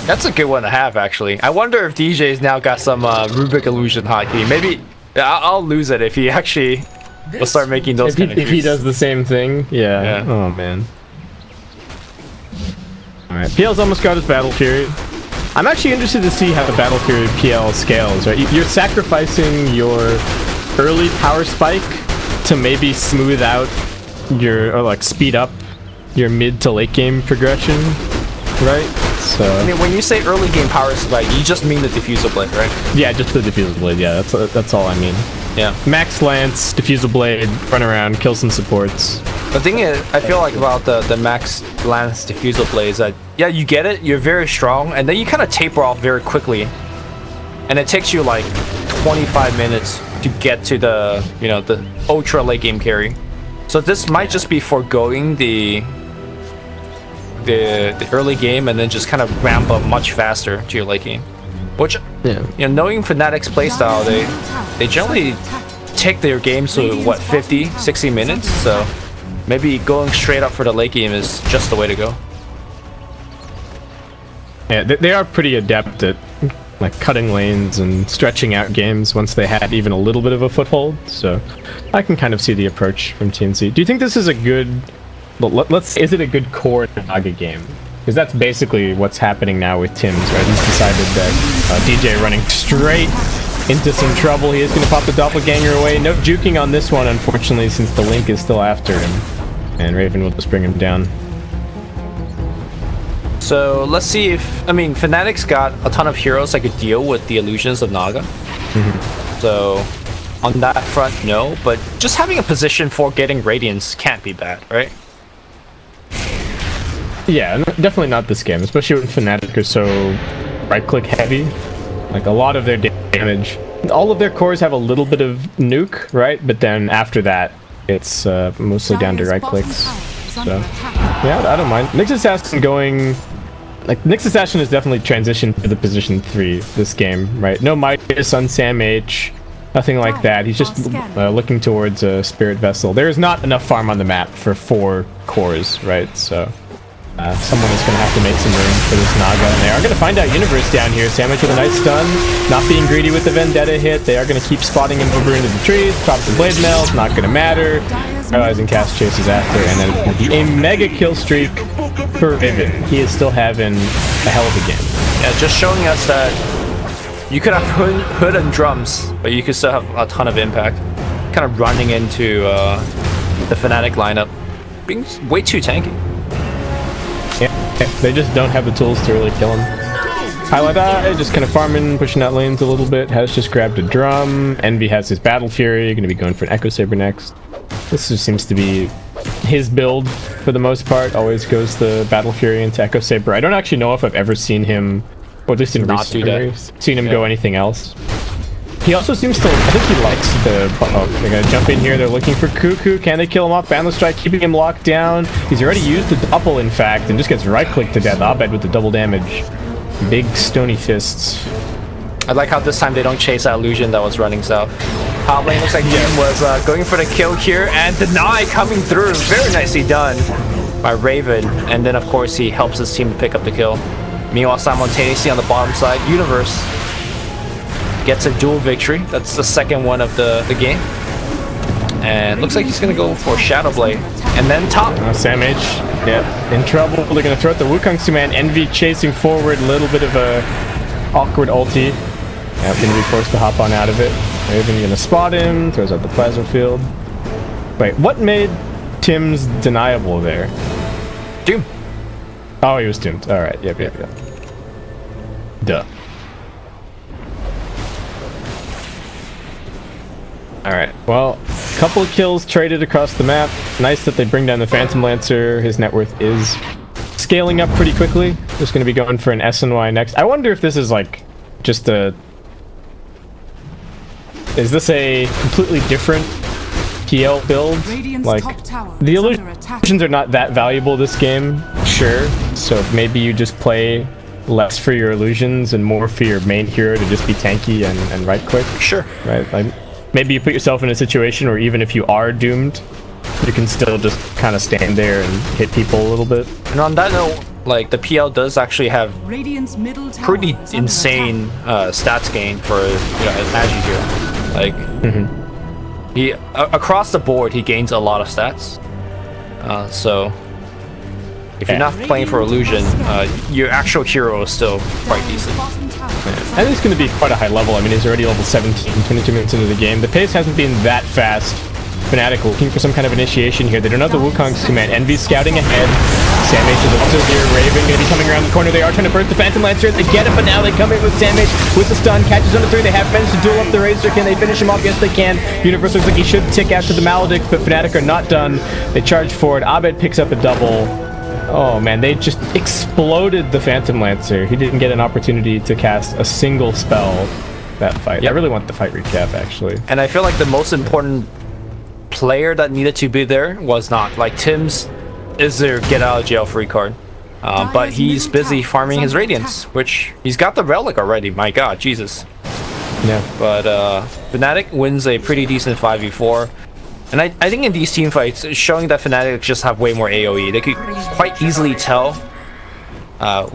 S5: That's a good one to have, actually. I wonder if DJ's now got some Rubik Illusion hotkey. Maybe I'll lose it if he actually will start making those kind of
S4: if he does the same thing. Yeah. Oh, man. Alright, PL's almost got his Battle Fury. I'm actually interested to see how the Battle Fury PL scales, right? You're sacrificing your early power spike to maybe smooth out your, or like speed up your mid to late game progression, right? So
S5: I mean, when you say early game power spike, you just mean the Diffusal Blade, right?
S4: Yeah, just the Diffusal Blade. Yeah, that's all I mean.
S5: Yeah.
S4: Max Lance, Diffusal Blade, run around, kill some supports.
S5: The thing is, I feel like about the Max Lance Diffusal Blade is that, yeah, you get it, you're very strong, and then you kind of taper off very quickly. And it takes you like 25 minutes to get to the, you know, the ultra late game carry. So this might just be foregoing the early game and then just kind of ramp up much faster to your late game. Which, you know, knowing Fnatic's playstyle, they generally take their games to, what, 50, 60 minutes? So maybe going straight up for the late game is just the way to go.
S4: Yeah, they are pretty adept at like cutting lanes and stretching out games once they had even a little bit of a foothold. So I can kind of see the approach from TNC. Do you think this is a good... is it a good core Naga game? Because that's basically what's happening now with Tim's, right? He's decided that DJ running straight into some trouble. He is going to pop the Doppelganger away. No juking on this one, unfortunately, since the Link is still after him. And Raven will just bring him down.
S5: So let's see if, I mean, Fnatic's got a ton of heroes that could deal with the illusions of Naga. So on that front, no, but just having a position for getting Radiance can't be bad, right?
S4: Yeah, definitely not this game, especially when Fnatic are so right-click heavy. Like, a lot of their damage. All of their cores have a little bit of nuke, right? But then after that, it's mostly down to right-clicks. So, yeah, I don't mind. Nyx Assassin going... Like, Nyx Assassin has definitely transitioned to the position 3 this game, right? No Midas on Sam H, nothing like that. He's just looking towards a Spirit Vessel. There is not enough farm on the map for 4 cores, right? So... someone is going to have to make some room for this Naga, and they are going to find out Universe down here. Sandwich with a nice stun, not being greedy with the Vendetta hit. They are going to keep spotting him over into the trees. Drops the Blade Mail, it's not going to matter. Paralyzing Cast chases after, and then it's going to be a mega kill streak for Riven. He is still having a hell of a game.
S5: Yeah, just showing us that you could have hood and drums, but you could still have a ton of impact. Kind of running into the Fnatic lineup, being way too tanky.
S4: Yeah, they just don't have the tools to really kill him. Highlight Eye, just kind of farming, pushing out lanes a little bit. Has just grabbed a drum. Envy has his Battle Fury, going to be going for an Echo Saber next. This just seems to be his build for the most part. Always goes the Battle Fury into Echo Saber. I don't actually know if I've ever seen him, or at least in recent memories, seen him go anything else. He also seems to, I think he likes the, oh, they're gonna jump in here, they're looking for Cuckoo, can they kill him off? Boundless Strike, keeping him locked down. He's already used the double, in fact, and just gets right-clicked to death. Abed with the double damage. Big stony fists.
S5: I like how this time they don't chase that illusion that was running south. Top lane looks like Jim was going for the kill here, and Deny coming through. Very nicely done by Raven, and then of course he helps his team to pick up the kill. Meanwhile, simultaneously on the bottom side, Universe gets a dual victory. That's the second one of the game. And looks like he's going to go for Shadow Blade. And then top.
S4: Sam H, yeah, in trouble. They're going to throw out the Wukong Suman. Envy chasing forward. A little bit of a awkward ulti. Yeah, going to be forced to hop on out of it. Raven going to spot him. Throws out the Plasma Field. Wait, what made Tim's deniable there?
S5: Doom.
S4: Oh, he was doomed. Alright, yep. Duh. Alright, well, a couple of kills traded across the map. Nice that they bring down the Phantom Lancer. His net worth is scaling up pretty quickly. Just going to be going for an SNY next. I wonder if this is like just a... Is this a completely different PL build? Like, the illusions are not that valuable this game, sure. So maybe you just play less for your illusions and more for your main hero to just be tanky and right click.
S5: Sure.
S4: Right? Like, maybe you put yourself in a situation where even if you are doomed, you can still just kind of stand there and hit people a little bit. And
S5: on that note, like, the PL does actually have pretty insane stats gain for, you know, an Agi hero. Like, he across the board he gains a lot of stats. So if you're not playing for illusion, your actual hero is still quite decent.
S4: And it's going to be quite a high level. I mean, he's already level 17, 22 minutes into the game. The pace hasn't been that fast. Fnatic looking for some kind of initiation here. They don't have the Wukong's command. Envy scouting ahead. Sam H is also here. Raven going to be coming around the corner. They are trying to burst the Phantom Lancer. They get it, but now they come in with Sam H with the stun. Catches under 3. They have managed to duel up the Razor. Can they finish him off? Yes, they can. Universe looks like he should tick after the Maledict, but Fnatic are not done. They charge forward. Abed picks up a double. Oh man, they just exploded the Phantom Lancer. He didn't get an opportunity to cast a single spell that fight. Yep. I really want the fight recap, actually.
S5: And I feel like the most important player that needed to be there was not. Like, Tim's is their get out of jail free card. But he's busy farming his Radiance, which he's got the Relic already. My god, Jesus.
S4: Yeah.
S5: But Fnatic wins a pretty decent 5v4. And I think in these team fights, it's showing that Fnatic just have way more AoE. They could quite easily tell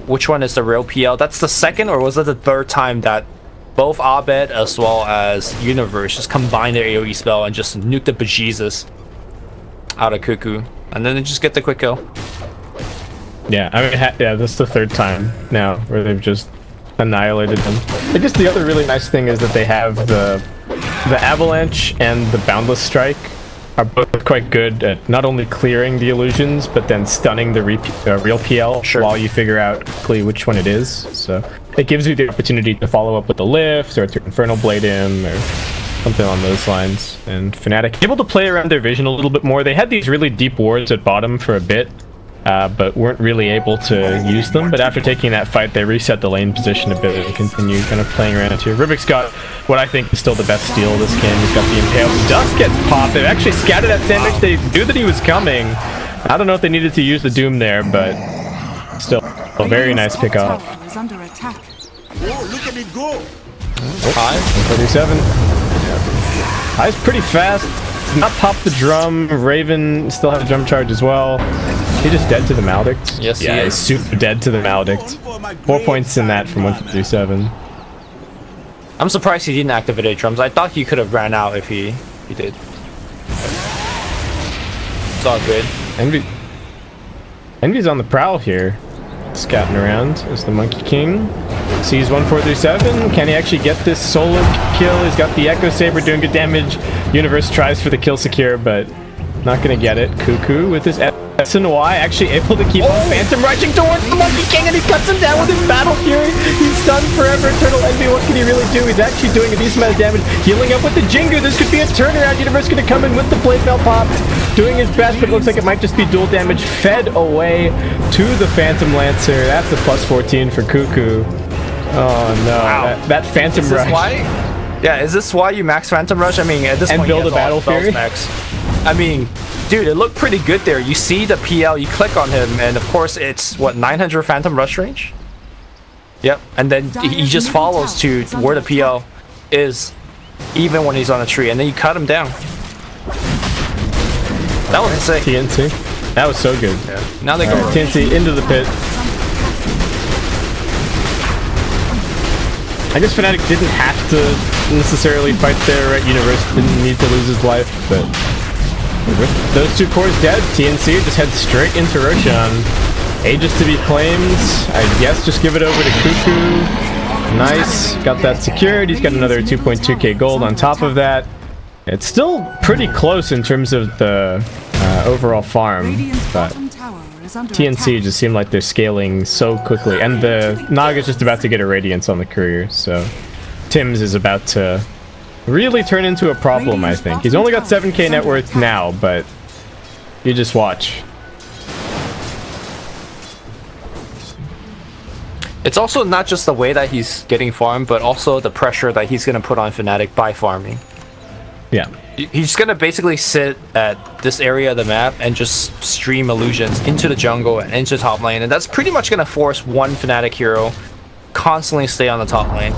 S5: which one is the real PL. That's the second, or was it the third time that both Abed as well as Universe just combine their AoE spell and just nuke the bejesus out of Cuckoo. And then they just get the quick kill.
S4: Yeah, I mean, yeah, this is the third time now where they've just annihilated them. I guess the other really nice thing is that they have the Avalanche and the Boundless Strike are both quite good at not only clearing the illusions, but then stunning the real PL while you figure out quickly which one it is. So it gives you the opportunity to follow up with a lift or to Infernal Blade him or something on those lines. And Fnatic able to play around their vision a little bit more. They had these really deep wards at bottom for a bit, but weren't really able to use them. But after taking that fight, they reset the lane position a bit and continue kind of playing around here. Rubik's got what I think is still the best steal of this game. He's got the Impale. Dust gets popped. They've actually scattered that sandwich. They knew that he was coming. I don't know if they needed to use the Doom there, but still a very nice pick off.
S1: Under attack.
S3: Oh, look at it go!
S4: High, 37. High's pretty fast. Not pop the drum. Raven still has a drum charge as well. He just dead to the Maledict?
S5: Yes,
S4: yeah,
S5: he
S4: he's
S5: is.
S4: super dead to the Maledict. 4 points in that from 157.
S5: I'm surprised he didn't activate drums. I thought he could have ran out if he did. It's all good.
S4: Envy's on the prowl here. Scouting around as the Monkey King. Sees 1437. Can he actually get this solo kill? He's got the Echo Saber doing good damage. Universe tries for the kill secure, but not gonna get it. Cuckoo with his S and Y actually able to keep on Phantom rushing towards the Monkey King, and he cuts him down with his Battle Fury. He's stunned forever. Eternal Envy, what can he really do? He's actually doing a decent amount of damage. Healing up with the Jingu. This could be a turnaround. Universe gonna come in with the Blade Mail popped. Doing his best, but it looks like it might just be dual damage fed away to the Phantom Lancer. That's a plus 14 for Cuckoo. Oh no,
S5: Wow.
S4: that Phantom
S5: Is this
S4: Rush.
S5: why? Yeah, is this why you max Phantom Rush? I mean, at this
S4: And
S5: point,
S4: build
S5: he
S4: a Battle
S5: has all
S4: Fury?
S5: spells max. I mean, dude, it looked pretty good there. You see the PL, you click on him, and of course, it's what, 900 Phantom Rush range? Yep, and then he just follows to where the PL is, even when he's on a tree, and then you cut him down. That was sick.
S4: TNC. That was so good.
S5: Yeah. Now they go.
S4: TNC into the pit. I guess Fnatic didn't have to necessarily fight there, right? Universe didn't need to lose his life, but with those two cores dead, TNC just heads straight into Roshan. Aegis to be claimed. I guess just give it over to Cuckoo. Nice. Got that secured. He's got another 2.2k gold on top of that. It's still pretty close in terms of the overall farm, but TNC just seem like they're scaling so quickly, and the Naga's just about to get a Radiance on the courier, so Tim's is about to really turn into a problem, I think. He's only got 7k net worth now, but you just watch.
S5: It's also not just the way that he's getting farmed, but also the pressure that he's going to put on Fnatic by farming.
S4: Yeah.
S5: He's going to basically sit at this area of the map and just stream illusions into the jungle and into top lane, and that's pretty much going to force one Fnatic hero constantly stay on the top lane.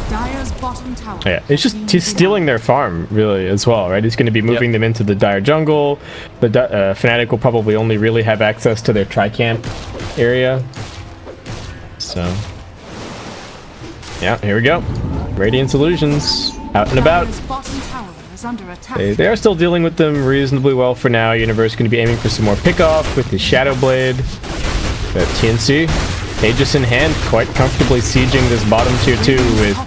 S1: Dire's bottom tower.
S4: Yeah, it's just he's stealing their farm really as well, right? He's going to be moving them into the Dire jungle. The Fnatic will probably only really have access to their tri-camp area. So, yeah, here we go. Radiance illusions out and about.
S1: Dire's bottom tower is under attack.
S4: They are still dealing with them reasonably well for now. Universe going to be aiming for some more pickoff with his Shadow Blade. But TNC, Aegis in hand, quite comfortably sieging this bottom tier 2 with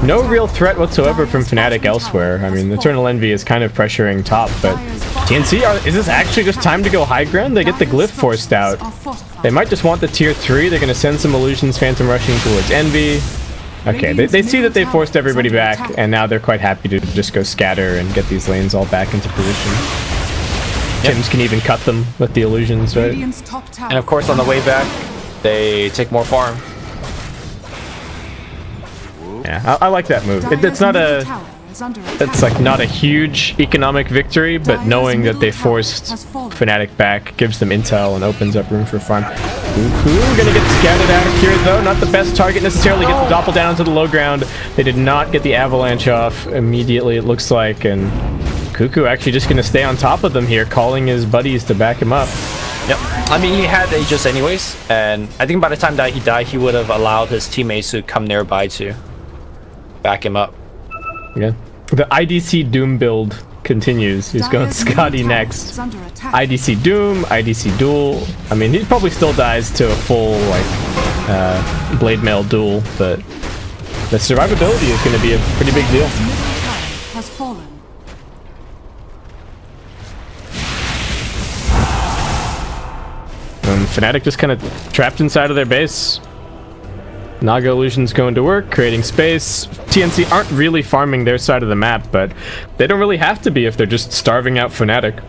S4: no real threat whatsoever from Fnatic elsewhere. I mean, Eternal Envy is kind of pressuring top, but TNC, is this actually just time to go high ground? They get the glyph forced out. They might just want the tier 3. They're going to send some illusions, Phantom rushing towards Envy. Okay, they see that they forced everybody back, and now they're quite happy to just go scatter and get these lanes all back into position. Tims can even cut them with the illusions, right?
S5: And of course, on the way back, they take more farm.
S4: Yeah, I like that move. It's not a... It's like not a huge economic victory, but knowing that they forced Fnatic back gives them intel and opens up room for farm. Cuckoo gonna get scouted out here though. Not the best target necessarily. Gets the doppel down to the low ground. They did not get the avalanche off immediately, it looks like, and Cuckoo actually just gonna stay on top of them here, calling his buddies to back him up.
S5: Yep. I mean, he had Aegis anyways, and I think by the time that he died, he would have allowed his teammates to come nearby to back him up.
S4: Yeah. The IDC Doom build continues. He's going Scotty next. IDC Doom, IDC Duel. I mean, he probably still dies to a full, like, Blade Mail duel, but the survivability is going to be a pretty big deal. And Fnatic just kind of trapped inside of their base. Naga Illusion's going to work, creating space. TNC aren't really farming their side of the map, but they don't really have to be if they're just starving out Fnatic.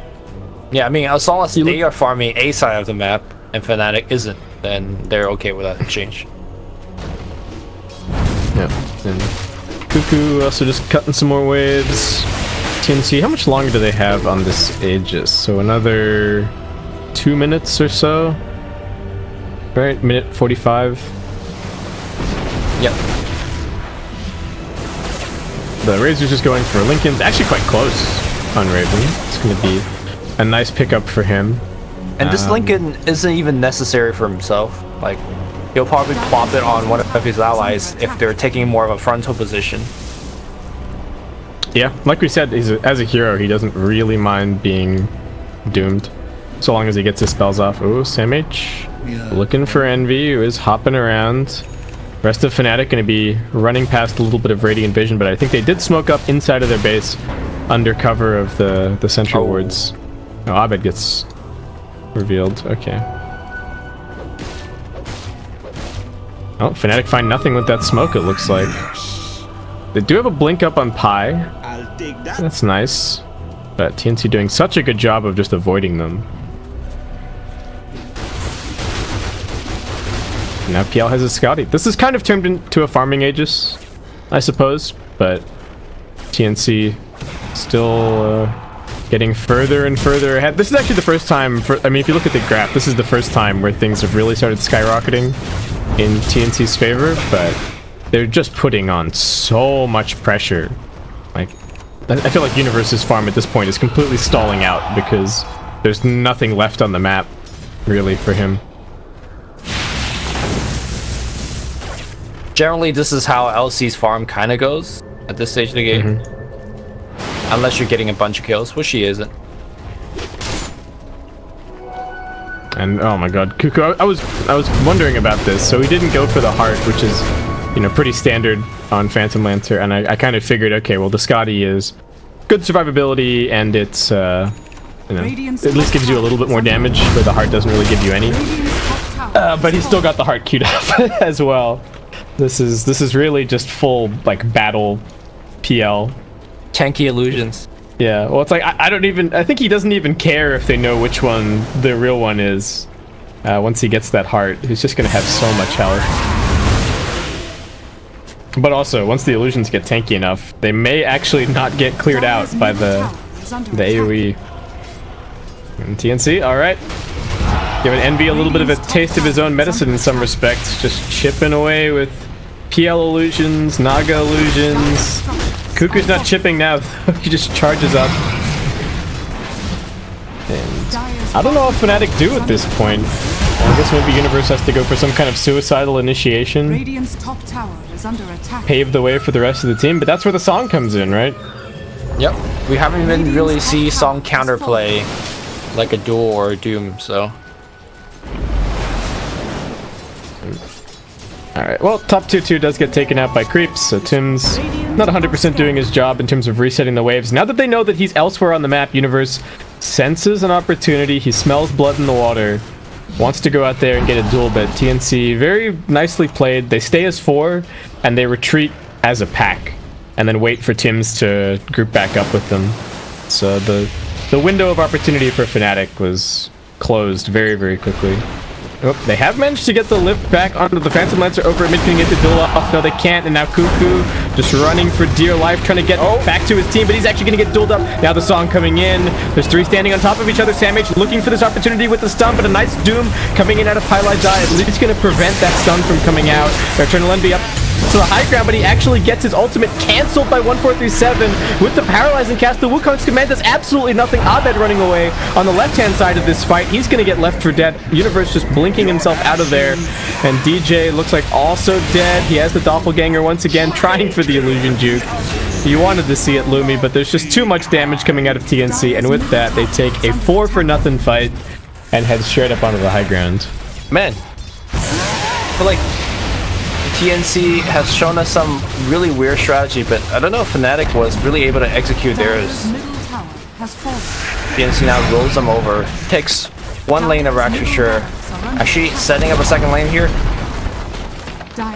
S5: Yeah, I mean, as long as they are farming a side of the map and Fnatic isn't, then they're okay with that change.
S4: Yeah, and Cuckoo also just cutting some more waves. TNC, how much longer do they have on this Aegis? So another 2 minutes or so? Right, minute 45.
S5: Yep.
S4: The Razor's just going for Linken's actually quite close on Raven. It's going to be a nice pickup for him.
S5: And this Linken isn't even necessary for himself. Like, he'll probably plop it on one of his allies if they're taking more of a frontal position.
S4: Yeah, like we said, as a hero, he doesn't really mind being doomed. So long as he gets his spells off. Ooh, Sam H. Looking for Envy, who is hopping around. Rest of Fnatic going to be running past a little bit of Radiant Vision, but I think they did smoke up inside of their base under cover of the central wards. Oh, Abed gets revealed. Okay. Oh, Fnatic find nothing with that smoke, it looks like. They do have a blink up on Pi.
S3: I'll take that.
S4: That's nice. But TNC doing such a good job of just avoiding them. Now PL has a Scouty. This is kind of turned into a farming Aegis, I suppose, but TNC still getting further and further ahead. This is actually the first time, I mean, if you look at the graph, this is the first time where things have really started skyrocketing in TNC's favor, but they're just putting on so much pressure. Like, I feel like Universe's farm at this point is completely stalling out because there's nothing left on the map, really, for him.
S5: Generally, this is how LC's farm kind of goes at this stage of the game. Unless you're getting a bunch of kills, which she isn't.
S4: And oh my god, Cuckoo, I was wondering about this. So he didn't go for the heart, which is, you know, pretty standard on Phantom Lancer, and I kind of figured, okay, well, the Scotty is good survivability, and it's, you know, at least gives you a little bit more damage, where the heart doesn't really give you any. But he's still got the heart queued up as well. This is really just full, like, battle PL.
S5: Tanky illusions.
S4: Yeah, well, it's like, I think he doesn't even care if they know which one the real one is. Once he gets that heart, he's just gonna have so much health. But also, once the illusions get tanky enough, they may actually not get cleared out by the AoE. And TNC, alright. Giving Envy a little bit of a taste of his own medicine in some respects. Just chipping away with PL illusions, Naga illusions. Cuckoo's not chipping now, he just charges up. And I don't know what Fnatic do at this point. I guess maybe Universe has to go for some kind of suicidal initiation.
S1: Radiant's top tower is under attack.
S4: Pave the way for the rest of the team, but that's where the song comes in, right?
S5: Yep. We haven't even really seen song counterplay like a Duel or a Doom, so.
S4: Alright, well, top 2-2 does get taken out by creeps, so Tim's not 100% doing his job in terms of resetting the waves. Now that they know that he's elsewhere on the map, Universe senses an opportunity, he smells blood in the water, wants to go out there and get a duel, but TNC very nicely played. They stay as 4, and they retreat as a pack, and then wait for Tim's to group back up with them. So the window of opportunity for Fnatic was closed very, very quickly. Oh, they have managed to get the lift back onto the Phantom Lancer over at mid. Can get the duel off? No, they can't. And now Cuckoo just running for dear life, trying to get back to his team, but he's actually going to get dueled up. Now the song coming in. There's 3 standing on top of each other. Sam H looking for this opportunity with the stun, but a nice Doom coming in out of Highlight's Eye. At least going to prevent that stun from coming out. Eternal Envy up to the high ground, but he actually gets his ultimate cancelled by 1437 with the paralyzing cast. The Wukong's command does absolutely nothing. Abed running away on the left-hand side of this fight. He's going to get left for dead. Universe just blinking himself out of there, and DJ looks like also dead. He has the doppelganger once again, trying for the illusion juke. You wanted to see it, Lumi, but there's just too much damage coming out of TNC, and with that, they take a 4-for-0 fight and head straight up onto the high ground.
S5: Man, but like, TNC has shown us some really weird strategy, but I don't know if Fnatic was really able to execute theirs. TNC now rolls them over, takes 1 lane of Rakshasur, Actually, setting up a second lane here.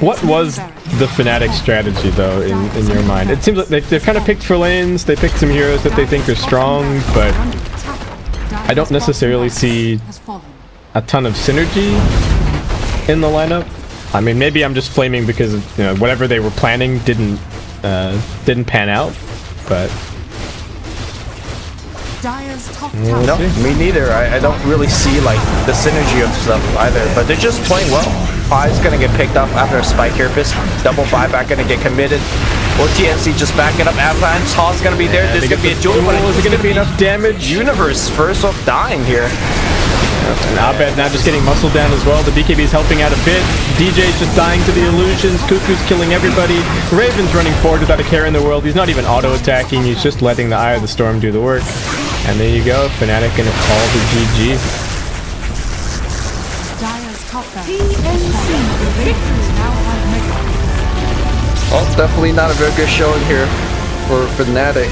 S4: What was the Fnatic strategy, though, in your mind? It seems like they've kind of picked for lanes, they picked some heroes that they think are strong, but I don't necessarily see a ton of synergy in the lineup. I mean, maybe I'm just flaming because, you know, whatever they were planning didn't pan out, but...
S5: No, me neither. I don't really see like the synergy of stuff either, but they're just playing well. Pi's gonna get picked up after a spike here. Fist double buyback gonna get committed. Or TNC just backing up Avalanche. Toss gonna be there. This is gonna be a duel, but
S4: is it gonna be enough damage?
S5: Universe first off dying here.
S4: Abed now just getting muscle down as well. The BKB is helping out a bit. DJ's just dying to the illusions. Cuckoo's killing everybody. Raven's running forward without a care in the world. He's not even auto-attacking. He's just letting the Eye of the Storm do the work. And there you go. Fnatic gonna call the GG.
S5: Oh, definitely not a very good showing here for Fnatic.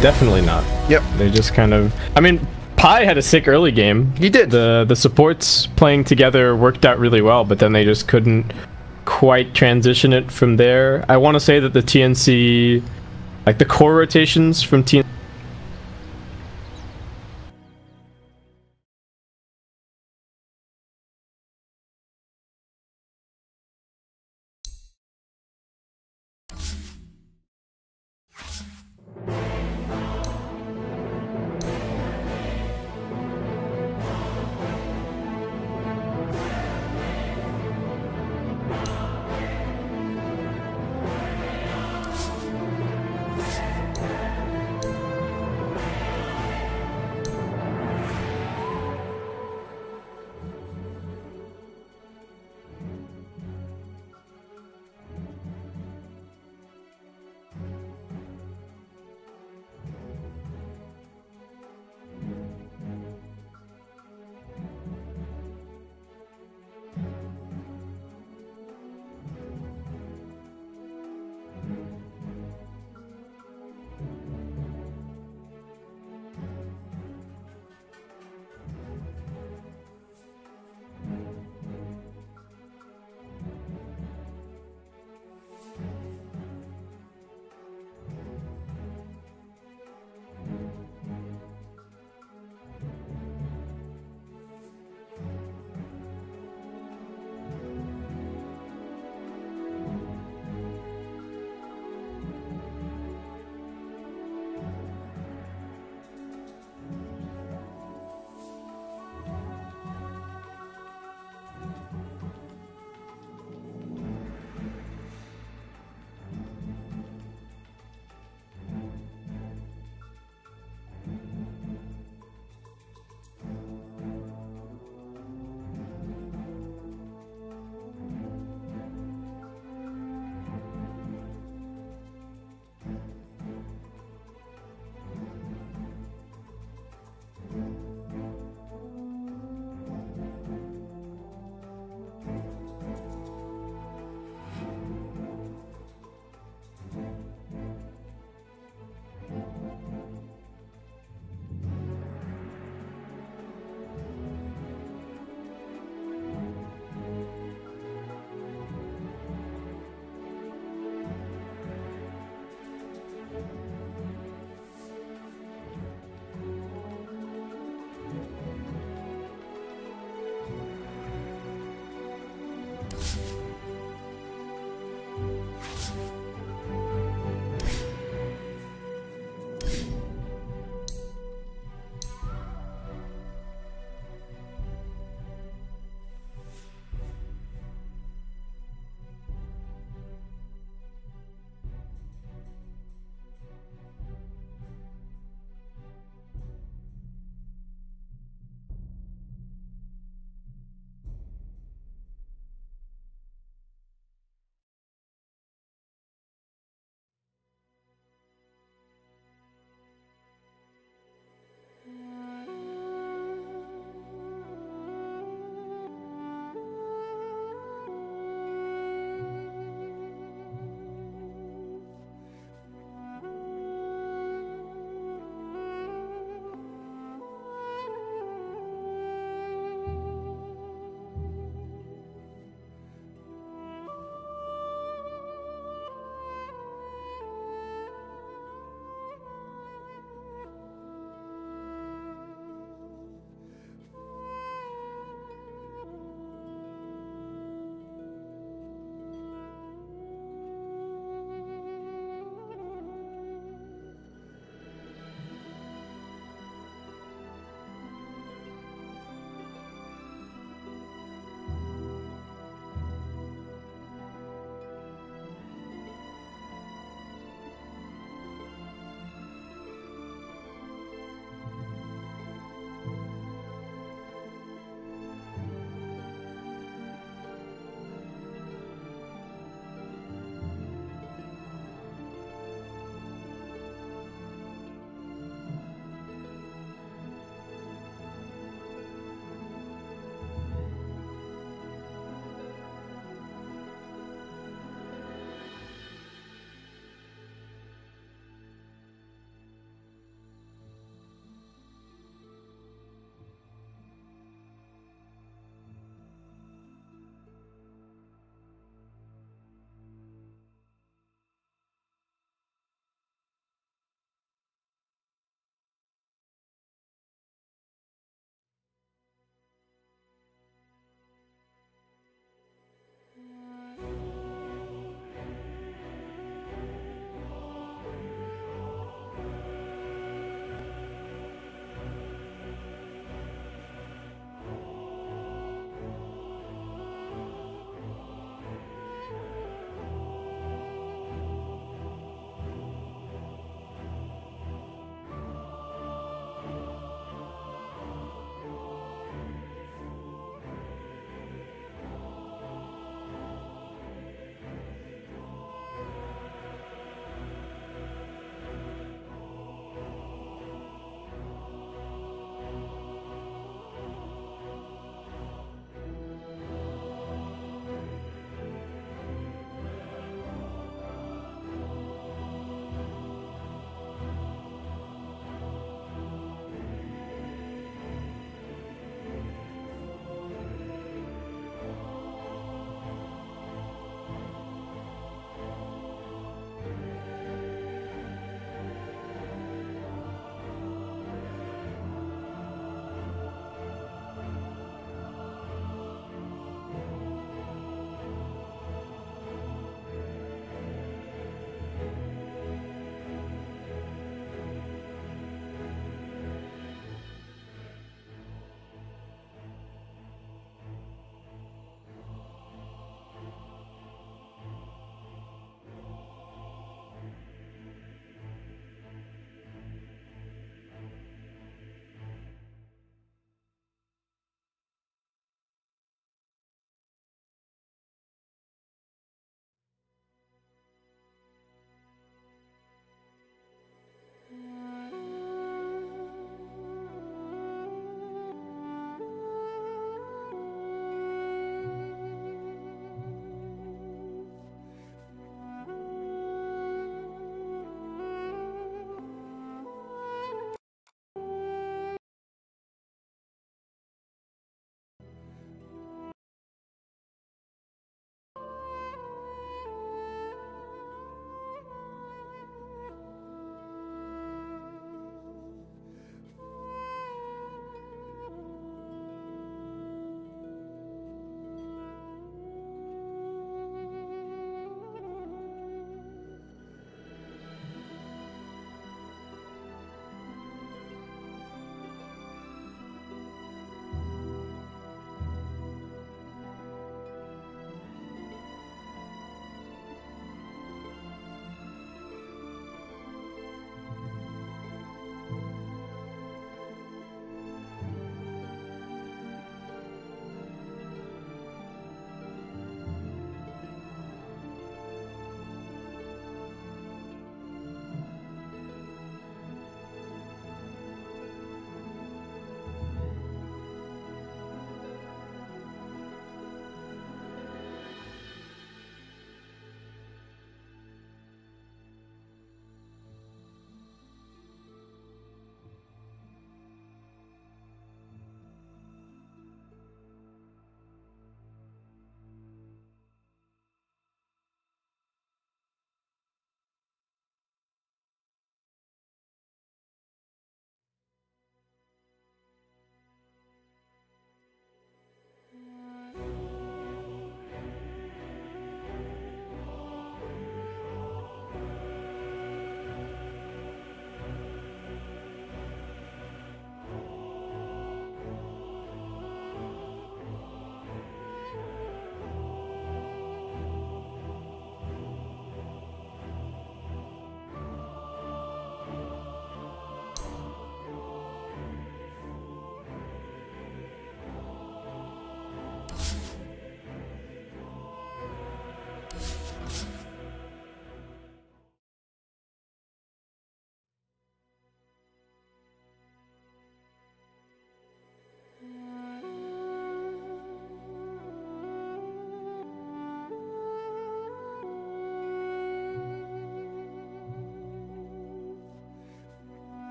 S4: Definitely not.
S5: Yep.
S4: They just kind of... I mean, Pi had a sick early game.
S5: He did.
S4: The supports playing together worked out really well, but then they just couldn't quite transition it from there. I want to say that the TNC... Like, the core rotations from TNC...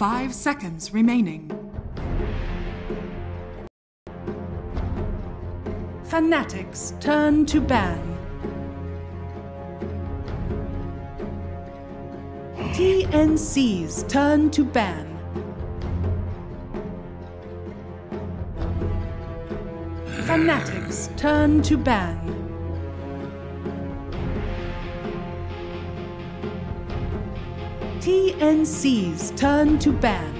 S1: 5 seconds remaining.
S2: Fnatic's turn to ban. TNC's turn to ban. Fnatic's turn to ban. TNC's turn to ban.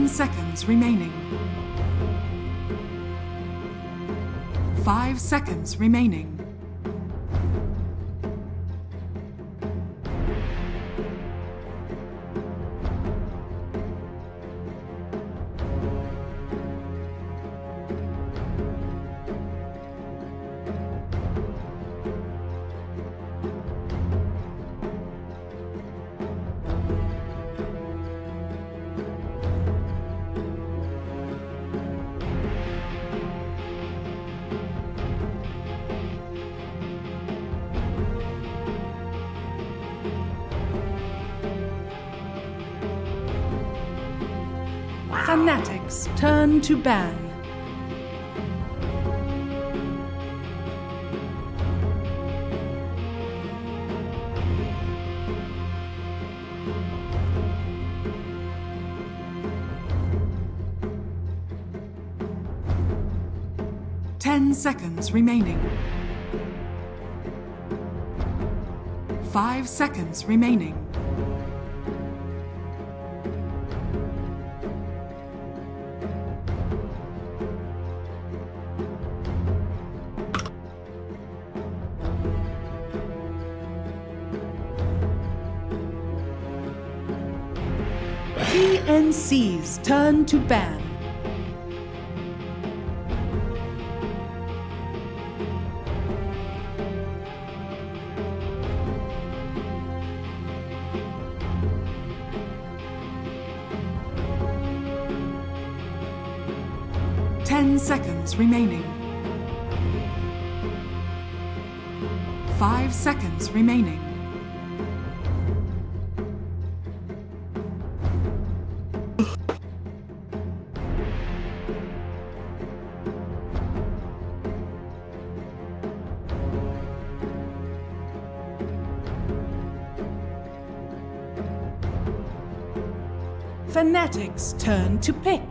S1: Seconds remaining. 5 seconds remaining.
S2: Fnatic's turn to ban.
S1: Ten seconds remaining. 5 seconds remaining.
S2: TNC's turn to ban.
S1: Seconds remaining. 5 seconds remaining.
S2: Fnatic's turn to pick.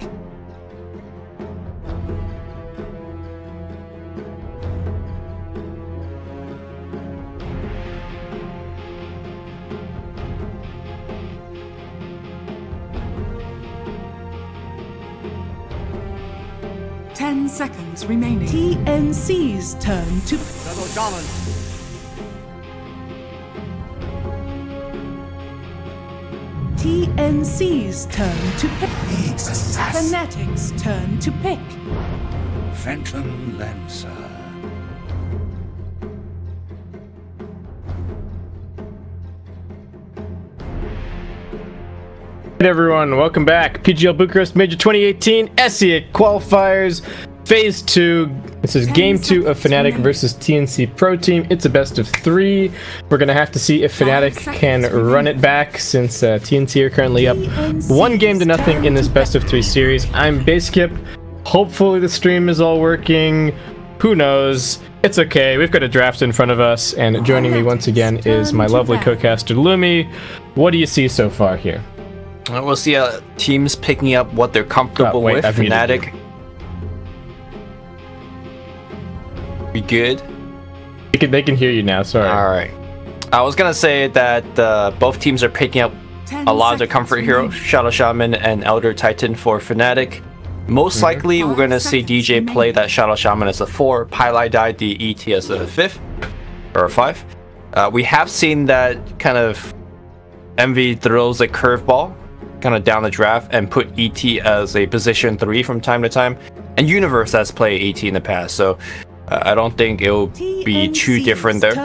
S1: Seconds remaining.
S2: TNC's turn to TNC's turn to pick. Fnatic's turn to pick.
S3: Phantom Lancer.
S4: Hey everyone, welcome back. PGL Bucharest Major 2018 SEA Qualifiers Phase 2. This is Game 2 of Fnatic versus TNC Pro Team. It's a best of 3. We're going to have to see if Fnatic can run it back since TNC are currently up 1-0 in this best of 3 series. I'm Baseskip. Hopefully the stream is all working. Who knows? It's okay. We've got a draft in front of us, and joining me once again is my lovely co-caster Lumi. What do you see so far here?
S5: We'll see teams picking up what they're comfortable with. Fnatic. We good?
S4: They can hear you now, sorry.
S5: Alright. I was gonna say that both teams are picking up a lot of their comfort heroes, Shadow Shaman and Elder Titan for Fnatic. Most likely, we're gonna see DJ play that Shadow Shaman as a 4, Pylai died the ET as a 5th, or a 5. We have seen that kind of MV throws a curveball kind of down the draft and put ET as a position 3 from time to time, and Universe has played ET in the past, so I don't think it'll be too different there.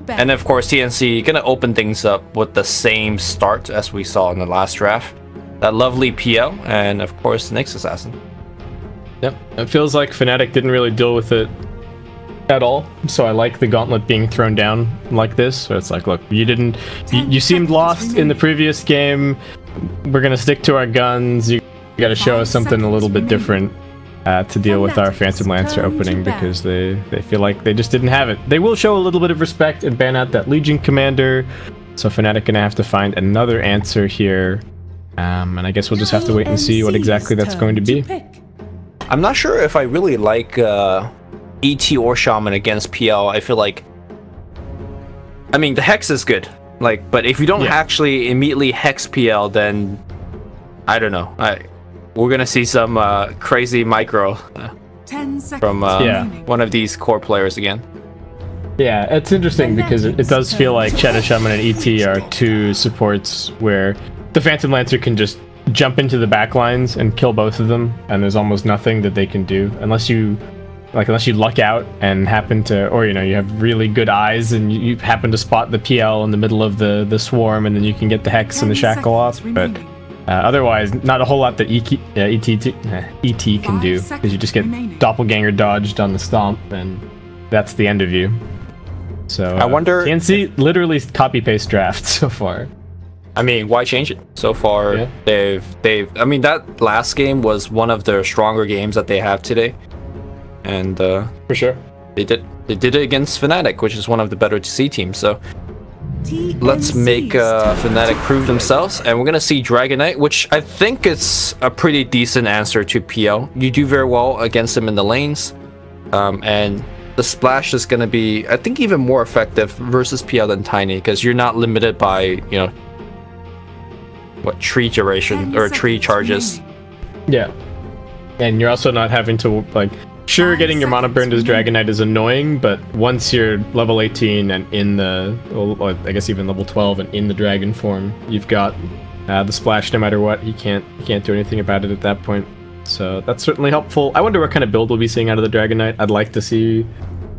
S5: And of course, TNC gonna open things up with the same start as we saw in the last draft. That lovely PL, and of course, the Nyx Assassin.
S4: Yep, it feels like Fnatic didn't really deal with it at all, so I like the gauntlet being thrown down like this. So it's like, look, you seemed lost in the previous game. We're gonna stick to our guns. You gotta show us something a little bit different to deal with our Phantom Lancer opening, because they feel like they just didn't have it. They will show a little bit of respect and ban out that Legion Commander, so Fnatic gonna have to find another answer here, and I guess we'll just have to wait and see what exactly that's going to be.
S5: I'm not sure if I really like ET or Shaman against PL. I feel like, I mean, the Hex is good, like, but if you don't actually immediately Hex PL, then I don't know. We're gonna see some crazy micro from one of these core players again.
S4: Yeah, it's interesting because it does feel like Shadow Shaman and ET are two supports where the Phantom Lancer can just jump into the back lines and kill both of them, and there's almost nothing that they can do unless you luck out and happen to, or you have really good eyes and you happen to spot the PL in the middle of the swarm, and then you can get the Hex and the Shackle off. But otherwise, not a whole lot that ET can do, because you just get doppelganger dodged on the stomp, and that's the end of you. So
S5: I wonder,
S4: TNC literally copy paste draft so far.
S5: I mean, why change it? So far, they've. I mean, that last game was one of their stronger games that they have today, and
S4: for sure,
S5: they did it against Fnatic, which is one of the better C teams. So let's make Fnatic prove themselves, and we're gonna see Dragon Knight, which I think is a pretty decent answer to PL. You do very well against them in the lanes, and the splash is gonna be, I think, even more effective versus PL than Tiny, because you're not limited by what tree duration or tree charges.
S4: Yeah, and you're also not having to sure, getting your mana burned as Dragon Knight is annoying, but once you're level 18 and in the, well, I guess even level 12 and in the dragon form, you've got the splash no matter what. You can't do anything about it at that point. So that's certainly helpful. I wonder what kind of build we'll be seeing out of the Dragon Knight. I'd like to see.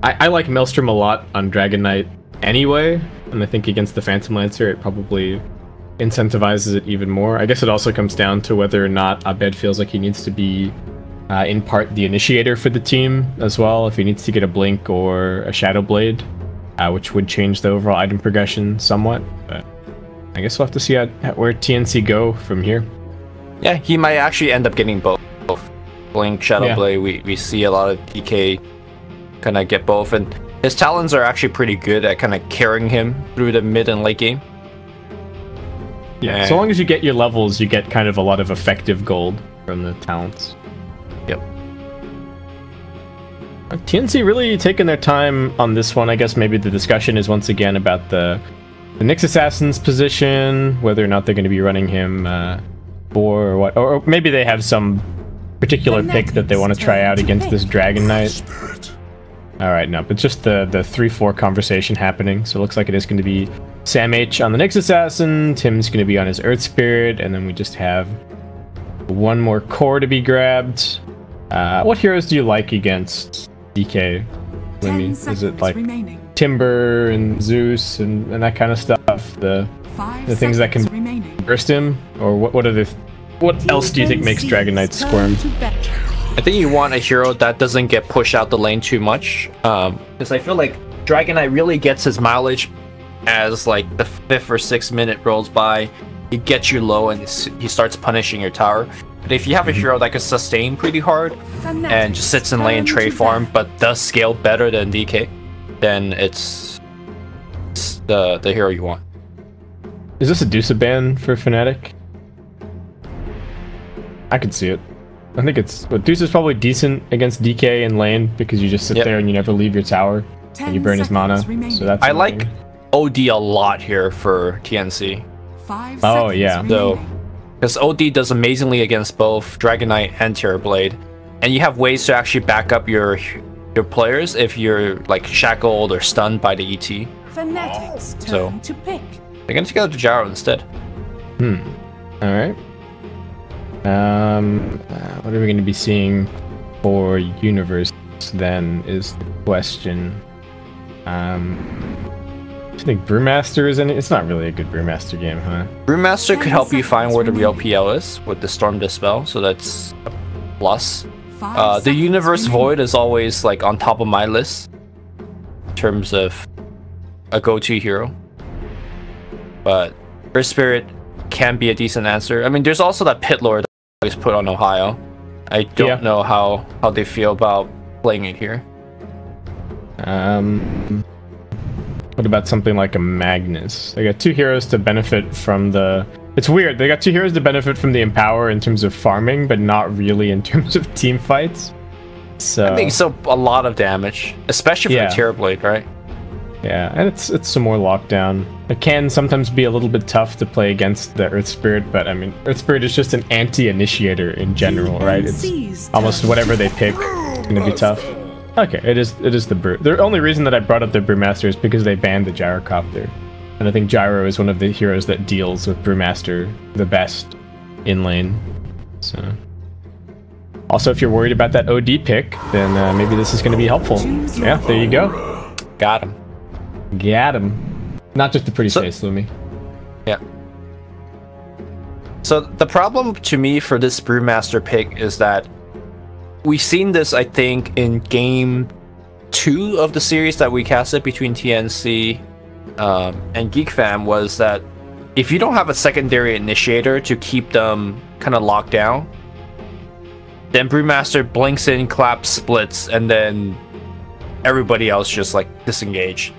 S4: I like Maelstrom a lot on Dragon Knight anyway, and I think against the Phantom Lancer it probably incentivizes it even more. I guess it also comes down to whether or not Abed feels like he needs to be in part the initiator for the team as well, if he needs to get a Blink or a Shadow Blade, which would change the overall item progression somewhat. But I guess we'll have to see where TNC go from here.
S5: Yeah, he might actually end up getting both. Blink, Shadow Blade, we see a lot of DK kind of get both, and his talents are actually pretty good at kind of carrying him through the mid and late game.
S4: Yeah, so long as you get your levels, you get kind of a lot of effective gold from the talents.
S5: Yep.
S4: TNC really taking their time on this one. I guess maybe the discussion is once again about the Nyx Assassin's position, whether or not they're going to be running him 4 or what, or maybe they have some particular pick that they want to try out against this Dragon Knight. Alright, no, but just the 3-4 conversation happening. So it looks like it is going to be Sam H on the Nyx Assassin, Tim's going to be on his Earth Spirit, and then we just have one more core to be grabbed. What heroes do you like against DK, Limmy? Is it like Timber and Zeus and that kind of stuff? The things that can burst him? Or what else do you think makes Dragon Knight squirm?
S5: I think you want a hero that doesn't get pushed out the lane too much, because I feel like Dragon Knight really gets his mileage as like the 5th or 6th minute rolls by. He gets you low and he starts punishing your tower. But if you have a hero that can sustain pretty hard and just sits in lane trade farm but does scale better than DK, then it's the hero you want.
S4: Is this a DOTA ban for Fnatic? I could see it. I think it's... But DOTA is probably decent against DK in lane because you just sit there and you never leave your tower and you burn his mana. So that's...
S5: I like OD a lot here for TNC.
S4: Oh, yeah.
S5: So, because OD does amazingly against both Dragon Knight and Terrorblade, and you have ways to actually back up your players if you're like shackled or stunned by the ET. So they're gonna take out the Gyro instead.
S4: Alright. What are we gonna be seeing for Universe? then is the question. I think Brewmaster is it's not really a good Brewmaster game, huh?
S5: Brewmaster could help you find where the real PL is with the Storm Dispel, so that's a plus. The Universe Void is always like on top of my list in terms of a go-to hero. But Earth Spirit can be a decent answer. I mean, there's also that Pit Lord that I always put on Ohio. I don't know how they feel about playing it here.
S4: What about something like a Magnus? They got two heroes to benefit from the... It's weird, they got two heroes to benefit from the Empower in terms of farming, but not really in terms of team fights. So
S5: I think so, a lot of damage, especially for the Terrorblade, right?
S4: Yeah, and it's some more lockdown. It can sometimes be a little bit tough to play against the Earth Spirit, but I mean, Earth Spirit is just an anti-initiator in general, right? It's almost whatever they pick is gonna be tough. Okay, it is the Brew. The only reason that I brought up the Brewmaster is because they banned the Gyrocopter. And I think Gyro is one of the heroes that deals with Brewmaster the best in lane. So also, if you're worried about that OD pick, then maybe this is going to be helpful. Yeah, there you go.
S5: Got him.
S4: Got him. Not just a pretty face, Lumi.
S5: Yeah. So the problem to me for this Brewmaster pick is that we've seen this, I think, in game 2 of the series that we casted between TNC and GeekFam, was that if you don't have a secondary initiator to keep them kind of locked down, then Brewmaster blinks in, claps, splits, and then everybody else just like disengage.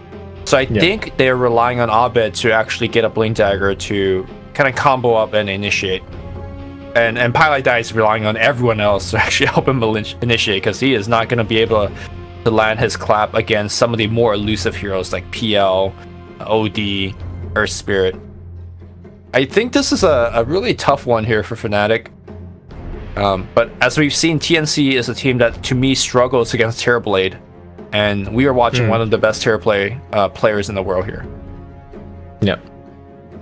S5: So I think they're relying on Abed to actually get a Blink Dagger to kind of combo up and initiate. And Pylai is relying on everyone else to actually help him initiate, because he is not going to be able to land his clap against some of the more elusive heroes like PL, OD, Earth Spirit. I think this is a really tough one here for Fnatic. But as we've seen, TNC is a team that, to me, struggles against Terrorblade. And we are watching one of the best Terrorblade players in the world here.
S4: Yep.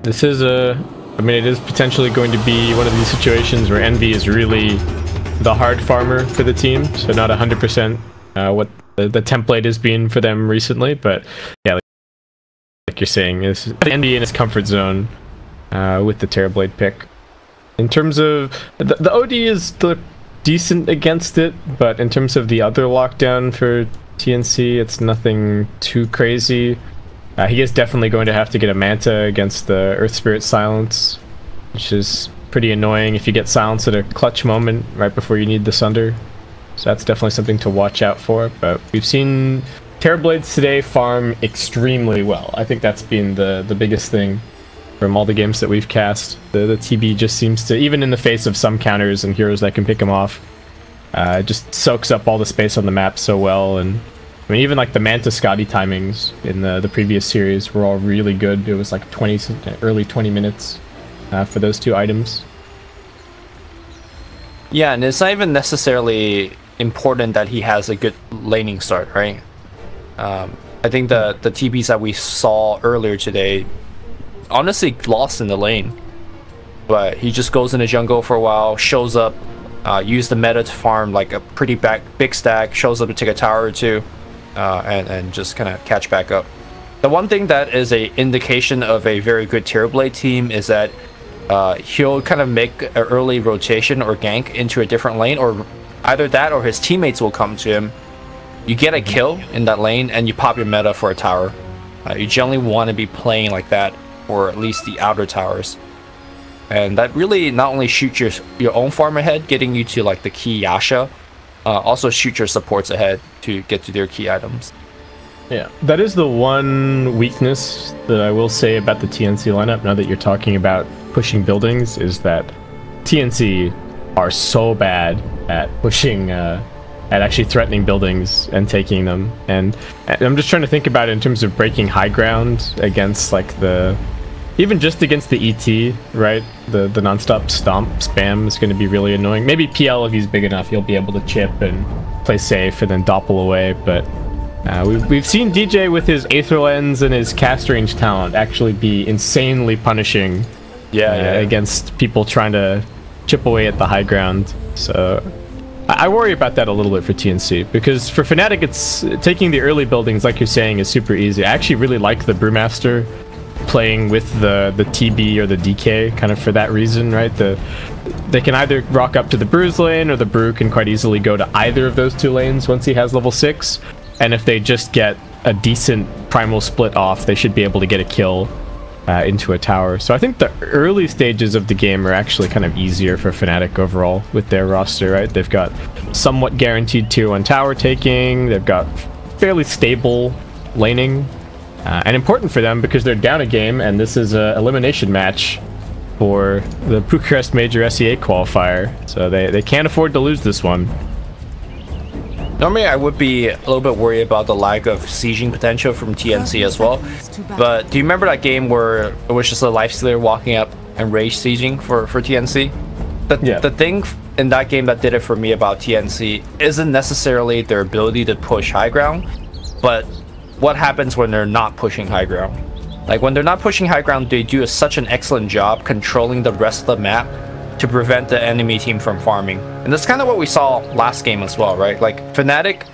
S4: This is I mean, it is potentially going to be one of these situations where Envy is really the hard farmer for the team. So not 100% what the template has been for them recently. But yeah, like you're saying, is Envy in his comfort zone with the Terrorblade pick. In terms of the OD is decent against it, but in terms of the other lockdown for TNC, it's nothing too crazy. He is definitely going to have to get a Manta against the Earth Spirit Silence, which is pretty annoying if you get Silence at a clutch moment right before you need the Sunder. So that's definitely something to watch out for. But we've seen Terrorblades today farm extremely well. I think that's been the biggest thing from all the games that we've cast. The TB just seems to, even in the face of some counters and heroes that can pick him off, just soaks up all the space on the map so well. And I mean, even like the Manta Scotty timings in the previous series were all really good. It was like early 20 minutes for those two items.
S5: Yeah, and it's not even necessarily important that he has a good laning start, right? I think the TBs that we saw earlier today honestly lost in the lane. But he just goes in the jungle for a while, shows up, use the meta to farm like a pretty big stack, shows up to take a tower or two, and just kind of catch back up. The one thing that is a indication of a very good Terrorblade team is that he'll kind of make an early rotation or gank into a different lane, or either that or his teammates will come to him. You get a kill in that lane and you pop your meta for a tower. You generally want to be playing like that, or at least the outer towers. And that really not only shoots your own farm ahead, getting you to like the key Yasha, also shoot your supports ahead to get to their key items.
S4: Yeah, that is the one weakness that I will say about the TNC lineup, now that you're talking about pushing buildings, is that TNC are so bad at pushing, at actually threatening buildings and taking them. And I'm just trying to think about it in terms of breaking high ground against like even just against the ET, right? The non-stop stomp spam is going to be really annoying. Maybe PL, if he's big enough, he'll be able to chip and play safe and then doppel away. But we've seen DJ with his Aether Lens and his cast range talent actually be insanely punishing against people trying to chip away at the high ground. So I worry about that a little bit for TNC, because for Fnatic, it's taking the early buildings, like you're saying, is super easy. I actually really like the Brewmaster playing with the TB or the DK, kind of for that reason, right? They can either rock up to the Brew's lane, or the Brew can quite easily go to either of those two lanes once he has level 6. And if they just get a decent primal split off, they should be able to get a kill into a tower. So I think the early stages of the game are actually kind of easier for Fnatic overall with their roster, right? They've got somewhat guaranteed tier 1 tower taking, they've got fairly stable laning, and important for them because they're down a game, and this is an elimination match for the Bucharest Major SEA qualifier, so they can't afford to lose this one.
S5: Normally, I would be a little bit worried about the lack of sieging potential from TNC as well. But do you remember that game where it was just a lifestealer walking up and rage sieging for TNC? The thing in that game that did it for me about TNC isn't necessarily their ability to push high ground, but what happens when they're not pushing high ground. Like when they're not pushing high ground, they do such an excellent job controlling the rest of the map to prevent the enemy team from farming. And that's kind of what we saw last game as well, right? Like Fnatic,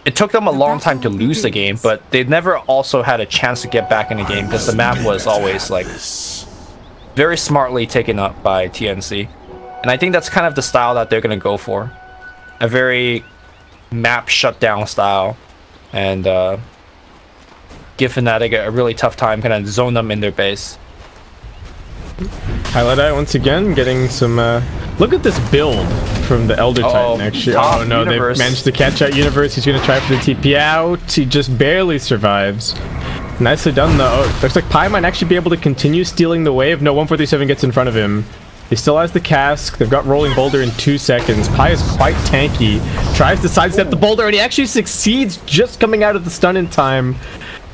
S5: it took them a long time to lose the game, but they never also had a chance to get back in the game because the map was always like very smartly taken up by TNC. And I think that's kind of the style that they're going to go for. A very map shutdown style, and give Fnatic a really tough time, kind of zone them in their base.
S4: Highlight Eye once again getting some look at this build from the Elder Titan actually. Oh no, Universe. They've managed to catch out Universe. He's gonna try for the TP out. He just barely survives. Nicely done though. Looks like Pi might actually be able to continue stealing the wave. No, 147 gets in front of him. He still has the cask. They've got Rolling Boulder in 2 seconds. Pi is quite tanky. Tries to sidestep the boulder, and he actually succeeds just coming out of the stun in time.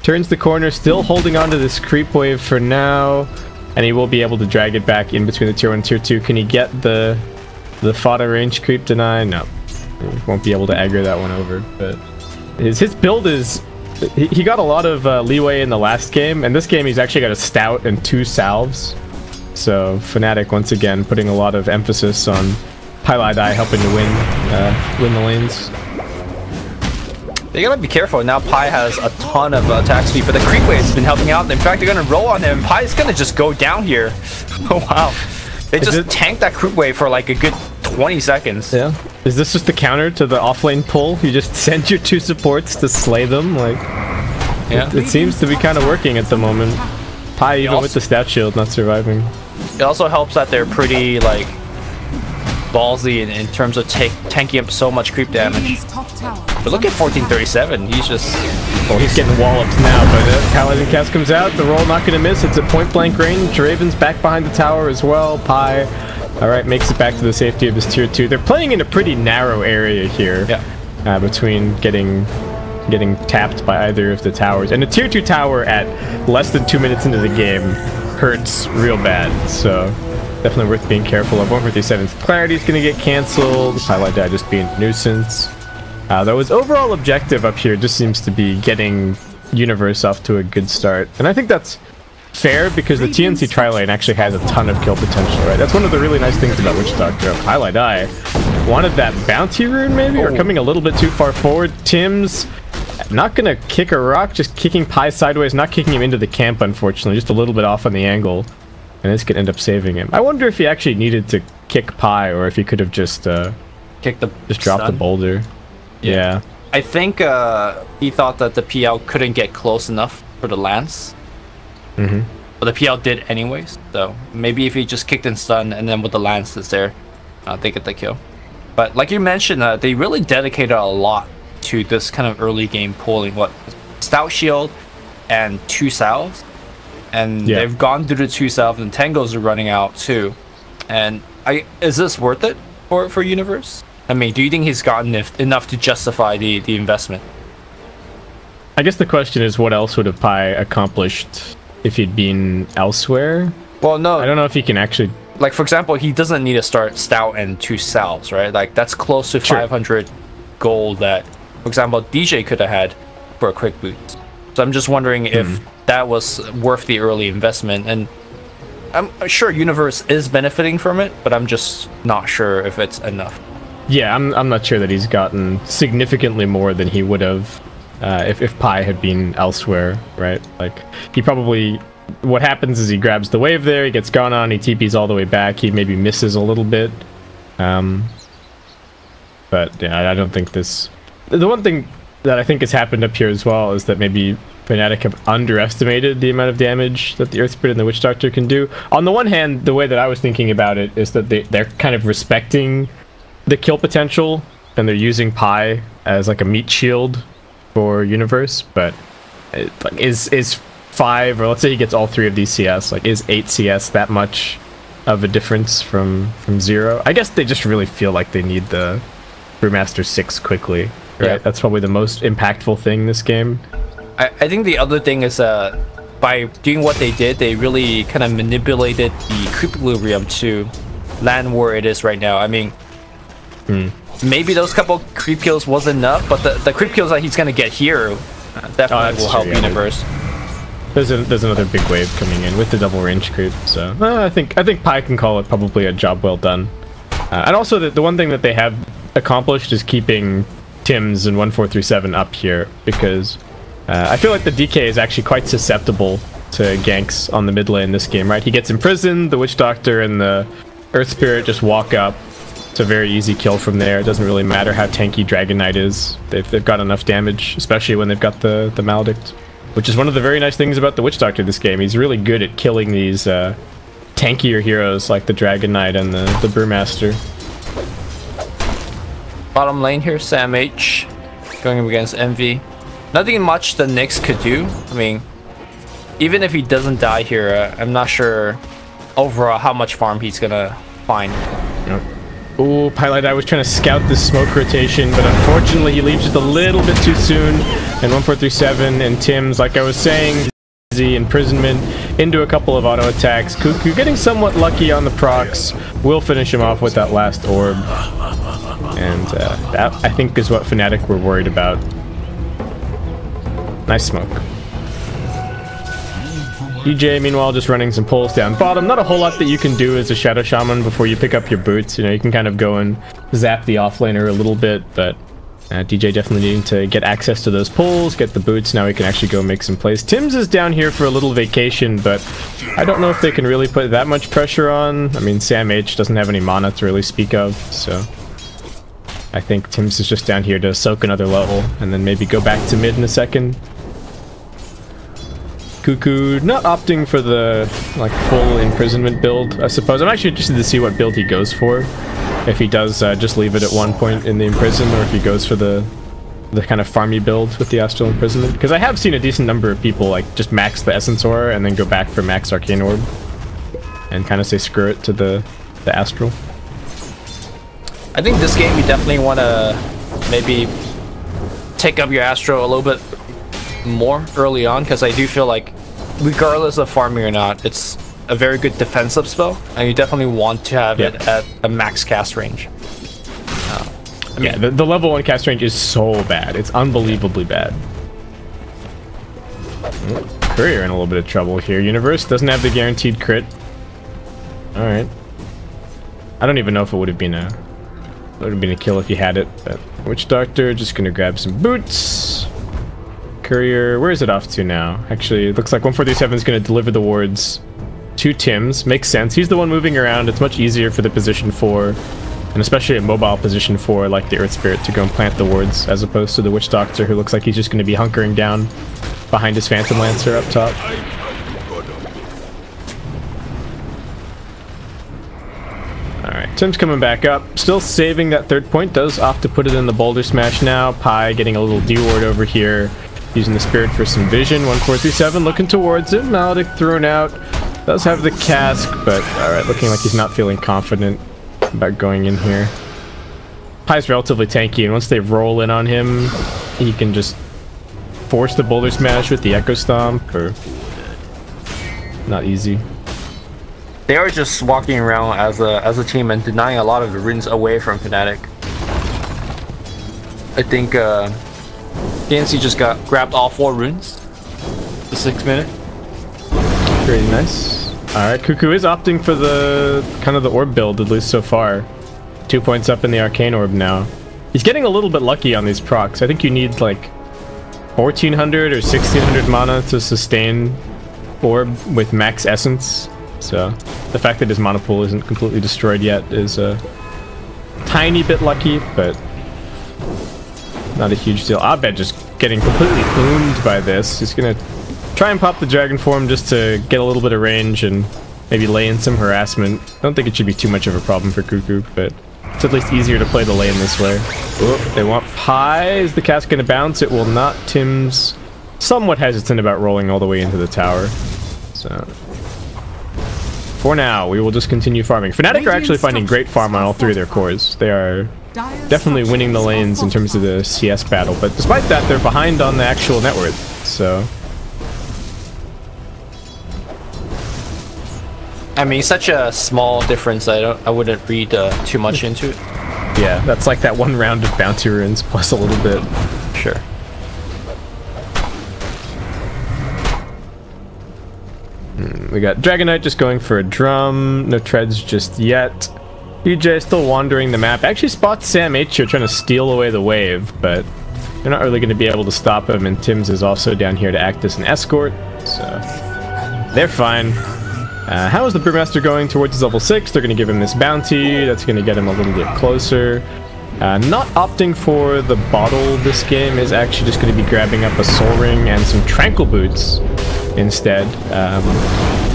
S4: Turns the corner, still holding on to this creep wave for now. And he will be able to drag it back in between the tier 1 and tier 2. Can he get the fodder range creep deny? No. He won't be able to aggro that one over. But his build is... He got a lot of leeway in the last game. And this game he's actually got a stout and 2 salves. So Fnatic once again putting a lot of emphasis on Highlight Eye helping to win the lanes.
S5: They gotta be careful. Now Pi has a ton of attack speed, but the creep wave's been helping out. In fact, they're gonna roll on him. Pi's gonna just go down here. Oh wow. They just tanked that creep wave for like a good 20 seconds.
S4: Yeah. Is this just the counter to the offlane pull? You just send your 2 supports to slay them? Like, yeah. It seems to be kind of working at the moment. Pi, even with the stat shield, not surviving.
S5: It also helps that they're pretty like ballsy in terms of tanking up so much creep damage. But look at 1437, he's just...
S4: Well, he's getting walloped now, but Paladin Cast comes out, the roll not gonna miss, it's at point blank range. Raven's back behind the tower as well. Pi, alright, makes it back to the safety of his tier 2. They're playing in a pretty narrow area here. Yeah. Between getting tapped by either of the towers. And a tier 2 tower at less than 2 minutes into the game hurts real bad, so... Definitely worth being careful of. 157's Clarity is going to get cancelled. Highlight Die just being a nuisance. Though his overall objective up here just seems to be getting Universe off to a good start. And I think that's fair because the TNC tri-lane actually has a ton of kill potential, right? That's one of the really nice things about Witch Doctor. Highlight Eye wanted that bounty rune maybe, or coming a little bit too far forward. Tim's not going to kick a rock, just kicking Pi sideways, not kicking him into the camp, unfortunately. Just a little bit off on the angle. And this could end up saving him. I wonder if he actually needed to kick Pi, or if he could have just
S5: dropped
S4: the boulder. Yeah.
S5: I think he thought that the PL couldn't get close enough for the lance. But the PL did anyways. So maybe if he just kicked and stun, and then with the lance is there, they get the kill. But like you mentioned, they really dedicated a lot to this kind of early game pulling. What? Stout Shield and 2 salves. And they've gone through the 2 salves, and Tangos are running out too. And is this worth it for Universe? I mean, do you think he's gotten enough to justify the investment?
S4: I guess the question is, what else would have Pi accomplished if he'd been elsewhere?
S5: Well, no.
S4: I don't know if he can actually...
S5: Like, for example, he doesn't need to start Stout and 2 salves, right? Like, that's close to 500 gold that, for example, DJ could have had for a quick boost. So I'm just wondering if that was worth the early investment. And I'm sure Universe is benefiting from it, but I'm just not sure if it's enough.
S4: Yeah, I'm not sure that he's gotten significantly more than he would have if Pi had been elsewhere, right? Like, he probably... What happens is he grabs the wave there, he gets gone on, he TPs all the way back, he maybe misses a little bit. But yeah, I don't think this... The one thing that I think has happened up here as well is that maybe Fnatic have underestimated the amount of damage that the Earth Spirit and the Witch Doctor can do. On the one hand, the way that I was thinking about it is that they're kind of respecting the kill potential, and they're using Pi as like a meat shield for Universe, but like, is 5, or let's say he gets all 3 of these CS, like is 8 CS that much of a difference from 0? I guess they just really feel like they need the Brewmaster 6 quickly, right? Yeah. That's probably the most impactful thing this game.
S5: I think the other thing is by doing what they did, they really kind of manipulated the creep equilibrium to land where it is right now. I mean, maybe those couple creep kills wasn't enough, but the creep kills that he's going to get here definitely will help Universe.
S4: There's another big wave coming in with the double range creep, so I think Pi can call it probably a job well done. And also the one thing that they have accomplished is keeping Tims and 1437 up here, because I feel like the DK is actually quite susceptible to ganks on the mid lane this game, right? He gets imprisoned, the Witch Doctor and the Earth Spirit just walk up. It's a very easy kill from there. It doesn't really matter how tanky Dragon Knight is. They've got enough damage, especially when they've got the Maledict, which is one of the very nice things about the Witch Doctor this game. He's really good at killing these tankier heroes like the Dragon Knight and the Brewmaster.
S5: Bottom lane here, Sam H going up against Envy. Nothing much the Nyx could do. I mean, even if he doesn't die here, I'm not sure overall how much farm he's gonna find.
S4: Yep. Ooh, Pilot, I was trying to scout this smoke rotation, but unfortunately he leaves just a little bit too soon. And 1437 and Tims, like I was saying, easy imprisonment into a couple of auto attacks. Cuckoo getting somewhat lucky on the procs. Will finish him off with that last orb. And that, I think, is what Fnatic were worried about. Nice smoke. DJ, meanwhile, just running some pulls down bottom. Not a whole lot that you can do as a Shadow Shaman before you pick up your boots. You know, you can kind of go and zap the offlaner a little bit, but DJ definitely needing to get access to those pulls, get the boots. Now he can actually go make some plays. Tims is down here for a little vacation, but I don't know if they can really put that much pressure on. I mean, Sam H doesn't have any mana to really speak of, so I think Tims is just down here to soak another level and then maybe go back to mid in a second. Cuckoo not opting for the like full imprisonment build, I suppose. I'm actually interested to see what build he goes for. If he does just leave it at one point in the imprison, or if he goes for the kind of farmy build with the Astral Imprisonment. Because I have seen a decent number of people like just max the Essence Aura and then go back for max Arcane Orb and kind of say screw it to the Astral.
S5: I think this game you definitely want to maybe take up your Astro a little bit more early on, because I do feel like regardless of farming or not, it's a very good defensive spell, and you definitely want to have it at a max cast range. I mean,
S4: the level 1 cast range is so bad. It's unbelievably bad. Courier in a little bit of trouble here. Universe doesn't have the guaranteed crit. Alright. I don't even know if it would have been a kill if he had it, but Witch Doctor just gonna grab some boots. Courier, where is it off to now? Actually, it looks like 1437 is going to deliver the wards to Tims. Makes sense. He's the one moving around. It's much easier for the position 4, and especially a mobile position 4 like the Earth Spirit, to go and plant the wards, as opposed to the Witch Doctor, who looks like he's just going to be hunkering down behind his Phantom Lancer up top. Alright, Tim's coming back up. Still saving that 3rd point. Does opt to put it in the Boulder Smash now. Pi getting a little D-ward over here. Using the Spirit for some vision. 1437 looking towards it. Maledict thrown out. Does have the cask, but alright, looking like he's not feeling confident about going in here. Pi's relatively tanky, and once they roll in on him, he can just force the Boulder Smash with the Echo Stomp, or not easy.
S5: They are just walking around as a team and denying a lot of the runes away from Fnatic. I think TNC just grabbed all 4 runes. The 6 minute.
S4: Pretty nice. Alright, Cuckoo is opting for the kind of the orb build, at least so far. 2 points up in the Arcane Orb now. He's getting a little bit lucky on these procs. I think you need like 1400 or 1600 mana to sustain Orb with max Essence. So the fact that his mana pool isn't completely destroyed yet is a tiny bit lucky, but not a huge deal. Abed just getting completely owned by this. He's gonna try and pop the Dragon Form just to get a little bit of range and maybe lay in some harassment. I don't think it should be too much of a problem for Cuckoo, but it's at least easier to play the lane this way. Oh, they want Pi. Is the cast gonna bounce? It will not. Tim's somewhat hesitant about rolling all the way into the tower. So for now, we will just continue farming. Fnatic are actually finding great farm on all three of their cores. They are definitely winning the lanes in terms of the CS battle, but despite that, they're behind on the actual net worth. So
S5: I mean, such a small difference. I wouldn't read too much into it.
S4: yeah, that's like that one round of bounty runes plus a little bit.
S5: Sure.
S4: We got Dragonite just going for a drum. No treads just yet. DJ still wandering the map. Actually spots Sam H here trying to steal away the wave, but they're not really going to be able to stop him. And Tim's is also down here to act as an escort, so they're fine. How is the Brewmaster going towards his level 6? They're going to give him this bounty. That's going to get him a little bit closer. Not opting for the bottle this game, is actually just going to be grabbing up a Soul Ring and some Tranquil Boots instead.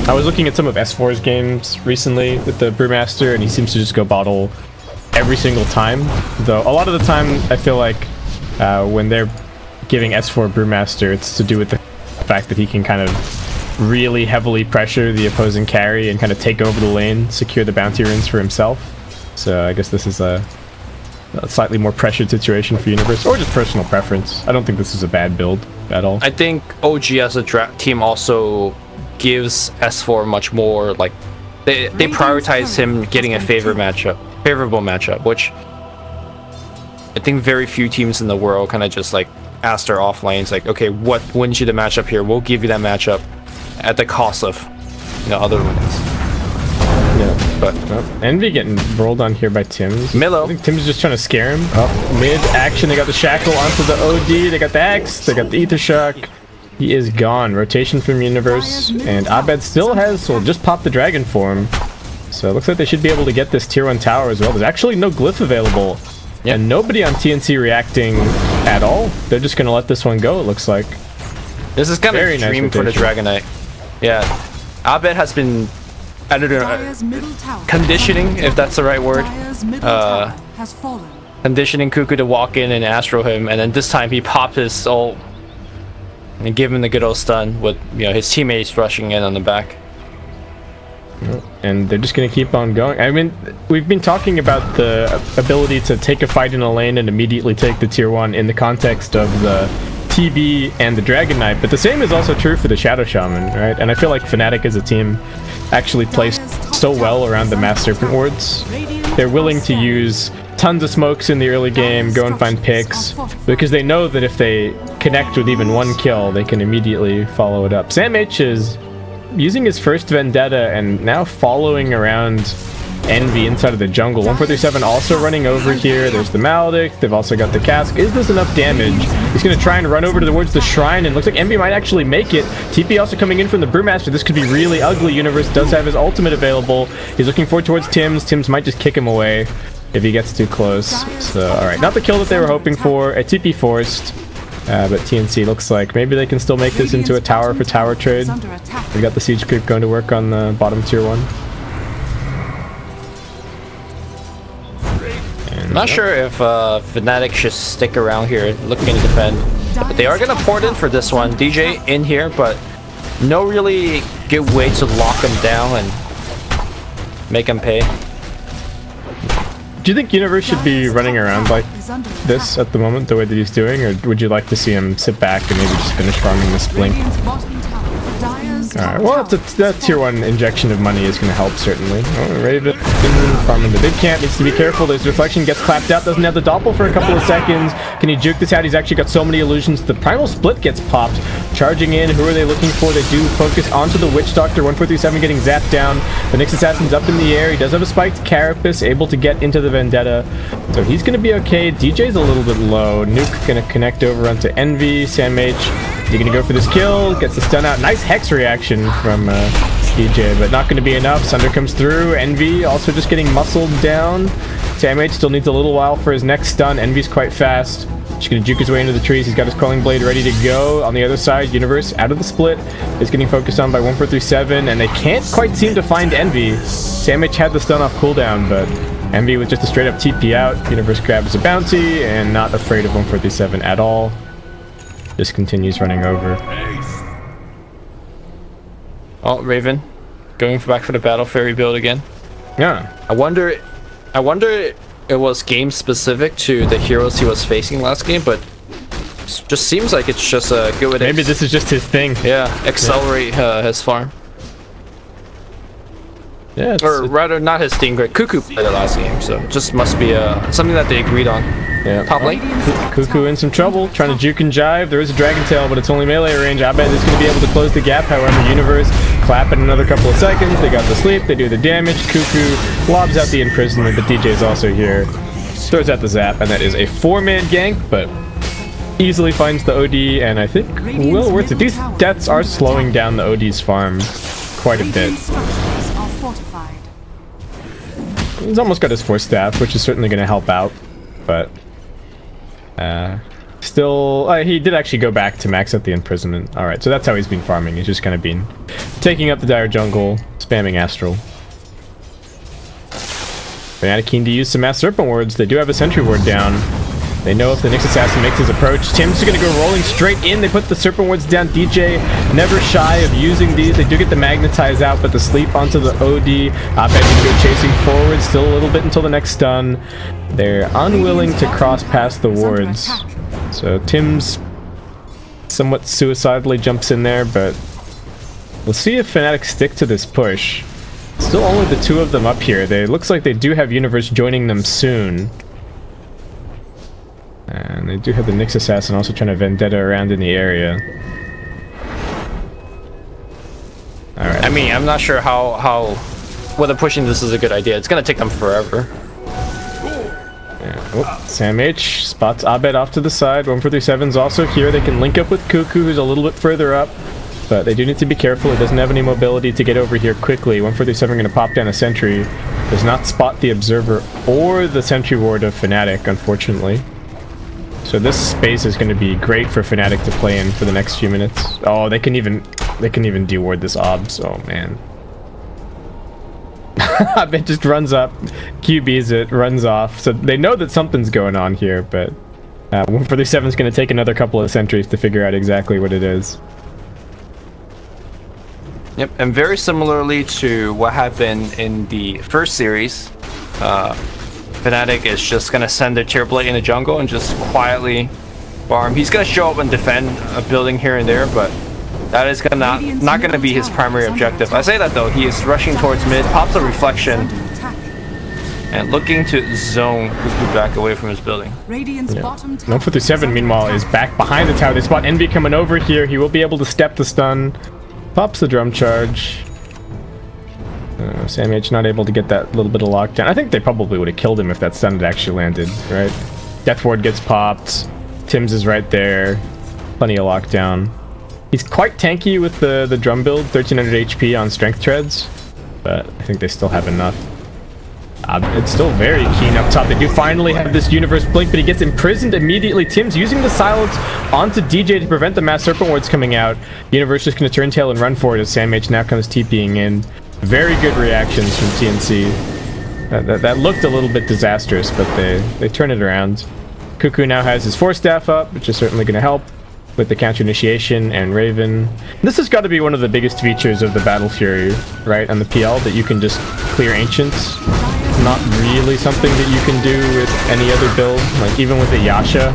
S4: I was looking at some of S4's games recently with the Brewmaster, and he seems to just go bottle every single time. Though a lot of the time, I feel like when they're giving S4 Brewmaster, it's to do with the fact that he can kind of really heavily pressure the opposing carry and kind of take over the lane, secure the bounty runes for himself. So I guess this is a slightly more pressured situation for Universe, or just personal preference. I don't think this is a bad build at all.
S5: I think OG as a team also gives S4 much more, like they prioritize him getting a favorable matchup, which I think very few teams in the world kind of just like ask their off lanes like, okay, what wins you the matchup here? We'll give you that matchup at the cost of, you know, other wins.
S4: Yeah, but Envy getting rolled on here by Tim's.
S5: Milo.
S4: I think Tim's just trying to scare him. Up mid action, they got the Shackle onto the OD, they got the X, they got the Ether Shock. He is gone. Rotation from Universe, and Abed still has, well, just popped the Dragon Form. So it looks like they should be able to get this tier 1 tower as well. There's actually no glyph available. Yep. And nobody on TNC reacting at all. They're just going to let this one go, it looks like.
S5: This is kind of a dream for the Dragonite. Yeah. Abed has been, I don't know, conditioning, if that's the right word. Conditioning Cuckoo to walk in and Astro him, and then this time he popped his soul and give him the good old stun with, you know, his teammates rushing in on the back.
S4: And they're just going to keep on going. I mean, we've been talking about the ability to take a fight in a lane and immediately take the tier 1 in the context of the TB and the Dragon Knight, but the same is also true for the Shadow Shaman, right? And I feel like Fnatic as a team actually plays so well around the Mass Serpent Wards. They're willing to use tons of smokes in the early game, go and find picks, because they know that if they connect with even one kill, they can immediately follow it up. Sam H is using his first Vendetta and now following around Envy inside of the jungle. 1437 also running over here. There's the Maledict. They've also got the Cask. Is this enough damage? He's going to try and run over towards the Shrine, and looks like Envy might actually make it. TP also coming in from the Brewmaster. This could be really ugly. Universe does have his ultimate available. He's looking forward towards Tim's. Tim's might just kick him away if he gets too close. So, alright. Not the kill that they were hoping for. A TP forced. But TNC looks like maybe they can still make this into a tower for tower trade. We got the Siege Creep going to work on the bottom tier 1.
S5: Not sure if Fnatic should stick around here looking to defend. But they are going to port in for this one. DJ in here, but no really good way to lock him down and make him pay.
S4: Do you think Universe should be running around like this at the moment, the way that he's doing, or would you like to see him sit back and maybe just finish farming this Blink? Alright, well, that tier 1 injection of money is going to help, certainly. Oh, ready to farm in the big camp. Needs to be careful. There's Reflection, gets clapped out, doesn't have the Doppel for a couple of seconds. Can he juke this out? He's actually got so many illusions. The Primal Split gets popped. charging in. Who are they looking for? They do focus onto the Witch Doctor. 1437 getting zapped down. The Nyx Assassin's up in the air. He does have a spiked Carapace, able to get into the Vendetta. So he's going to be okay. DJ's a little bit low. Nuke going to connect over onto Envy. Sam H, is he going to go for this kill? Gets the stun out. Nice Hex reaction from DJ, but not going to be enough. Sunder comes through. Envy also just getting muscled down. Sam H still needs a little while for his next stun. Envy's quite fast. Just gonna juke his way into the trees. He's got his Quelling Blade ready to go. On the other side, Universe out of the split is getting focused on by 1437, and they can't quite seem to find Envy. Sam H had the stun off cooldown, but Envy was just a straight up TP out. Universe grabs a bounty and not afraid of 1437 at all. Just continues running over.
S5: Oh, Raven, going back for the Battle Fairy build again.
S4: Yeah.
S5: I wonder it was game specific to the heroes he was facing last game, but it just seems like it's just a good way to...
S4: Maybe this is just his thing.
S5: Yeah, accelerate his farm.
S4: Yeah,
S5: or rather, not his thing, but Cuckoo played the last game, so it just must be something that they agreed on.
S4: Yeah.
S5: Top lane.
S4: Cuckoo in some trouble, trying to juke and jive. There is a Dragon Tail, but it's only melee range. I bet it's going to be able to close the gap. However, Universe clap in another couple of seconds. They got the sleep, they do the damage. Cuckoo lobs out the imprisonment, but DJ is also here. Throws out the zap, and that is a 4-man gank, but easily finds the OD, and I think well worth it. These deaths are slowing down the OD's farm quite a bit. He's almost got his 4 staff, which is certainly going to help out, but still, he did actually go back to max out the imprisonment. Alright, so that's how he's been farming. He's just kind of been taking up the Dire Jungle, spamming Astral. Fnatic keen to use some Mass Serpent Wards. They do have a Sentry Ward down. They know if the Nyx Assassin makes his approach, Tim's just going to go rolling straight in. They put the Serpent Wards down. DJ never shy of using these. They do get the Magnetize out, but the sleep onto the OD. Abed going to go chasing forward. Still a little bit until the next stun. They're unwilling to cross past the wards. So Tim's somewhat suicidally jumps in there, but we'll see if Fnatic stick to this push. Still only the 2 of them up here. They looks like they do have Universe joining them soon. And they do have the Nyx Assassin also trying to Vendetta around in the area. Alright.
S5: I mean, I'm not sure whether pushing this is a good idea. It's gonna take them forever.
S4: Yeah. Oh, Sam H spots Abed off to the side. 1437's also here. They can link up with Cuckoo, who's a little bit further up. But they do need to be careful. It doesn't have any mobility to get over here quickly. 1437 going to pop down a sentry. Does not spot the Observer or the Sentry Ward of Fnatic, unfortunately. So this space is going to be great for Fnatic to play in for the next few minutes. Oh, they can even deward this Obs. Oh man. It just runs up, QBs it, runs off. So they know that something's going on here, but 1437 is going to take another couple of sentries to figure out exactly what it is.
S5: Yep, and very similarly to what happened in the first series, Fnatic is just gonna send their Tier Blade in the jungle and just quietly farm. He's gonna show up and defend a building here and there, but that is not gonna be his primary objective. I say that though, he is rushing towards mid, pops a reflection, and looking to zone Cuckoo back away from his building.
S4: Yeah. 1437 meanwhile is back behind the tower. They spot Envy coming over here. He will be able to step the stun. Pops the drum charge. Sam H not able to get that little bit of lockdown. I think they probably would have killed him if that stun had actually landed, right? Death Ward gets popped. Tim's is right there. Plenty of lockdown. He's quite tanky with the drum build, 1300 HP on strength treads, but I think they still have enough. It's still very keen up top. They do finally have this Universe Blink, but he gets imprisoned immediately. Tim's using the silence onto DJ to prevent the Mass Serpent Wards coming out. Universe just going to turn tail and run for it as Sam H now comes TPing in. Very good reactions from TNC. That looked a little bit disastrous, but they turn it around. Cuckoo now has his 4 staff up, which is certainly going to help with the counter initiation, and Raven. This has got to be one of the biggest features of the Battle Fury, right, on the PL, that you can just clear Ancients. Not really something that you can do with any other build. Like even with a Yasha,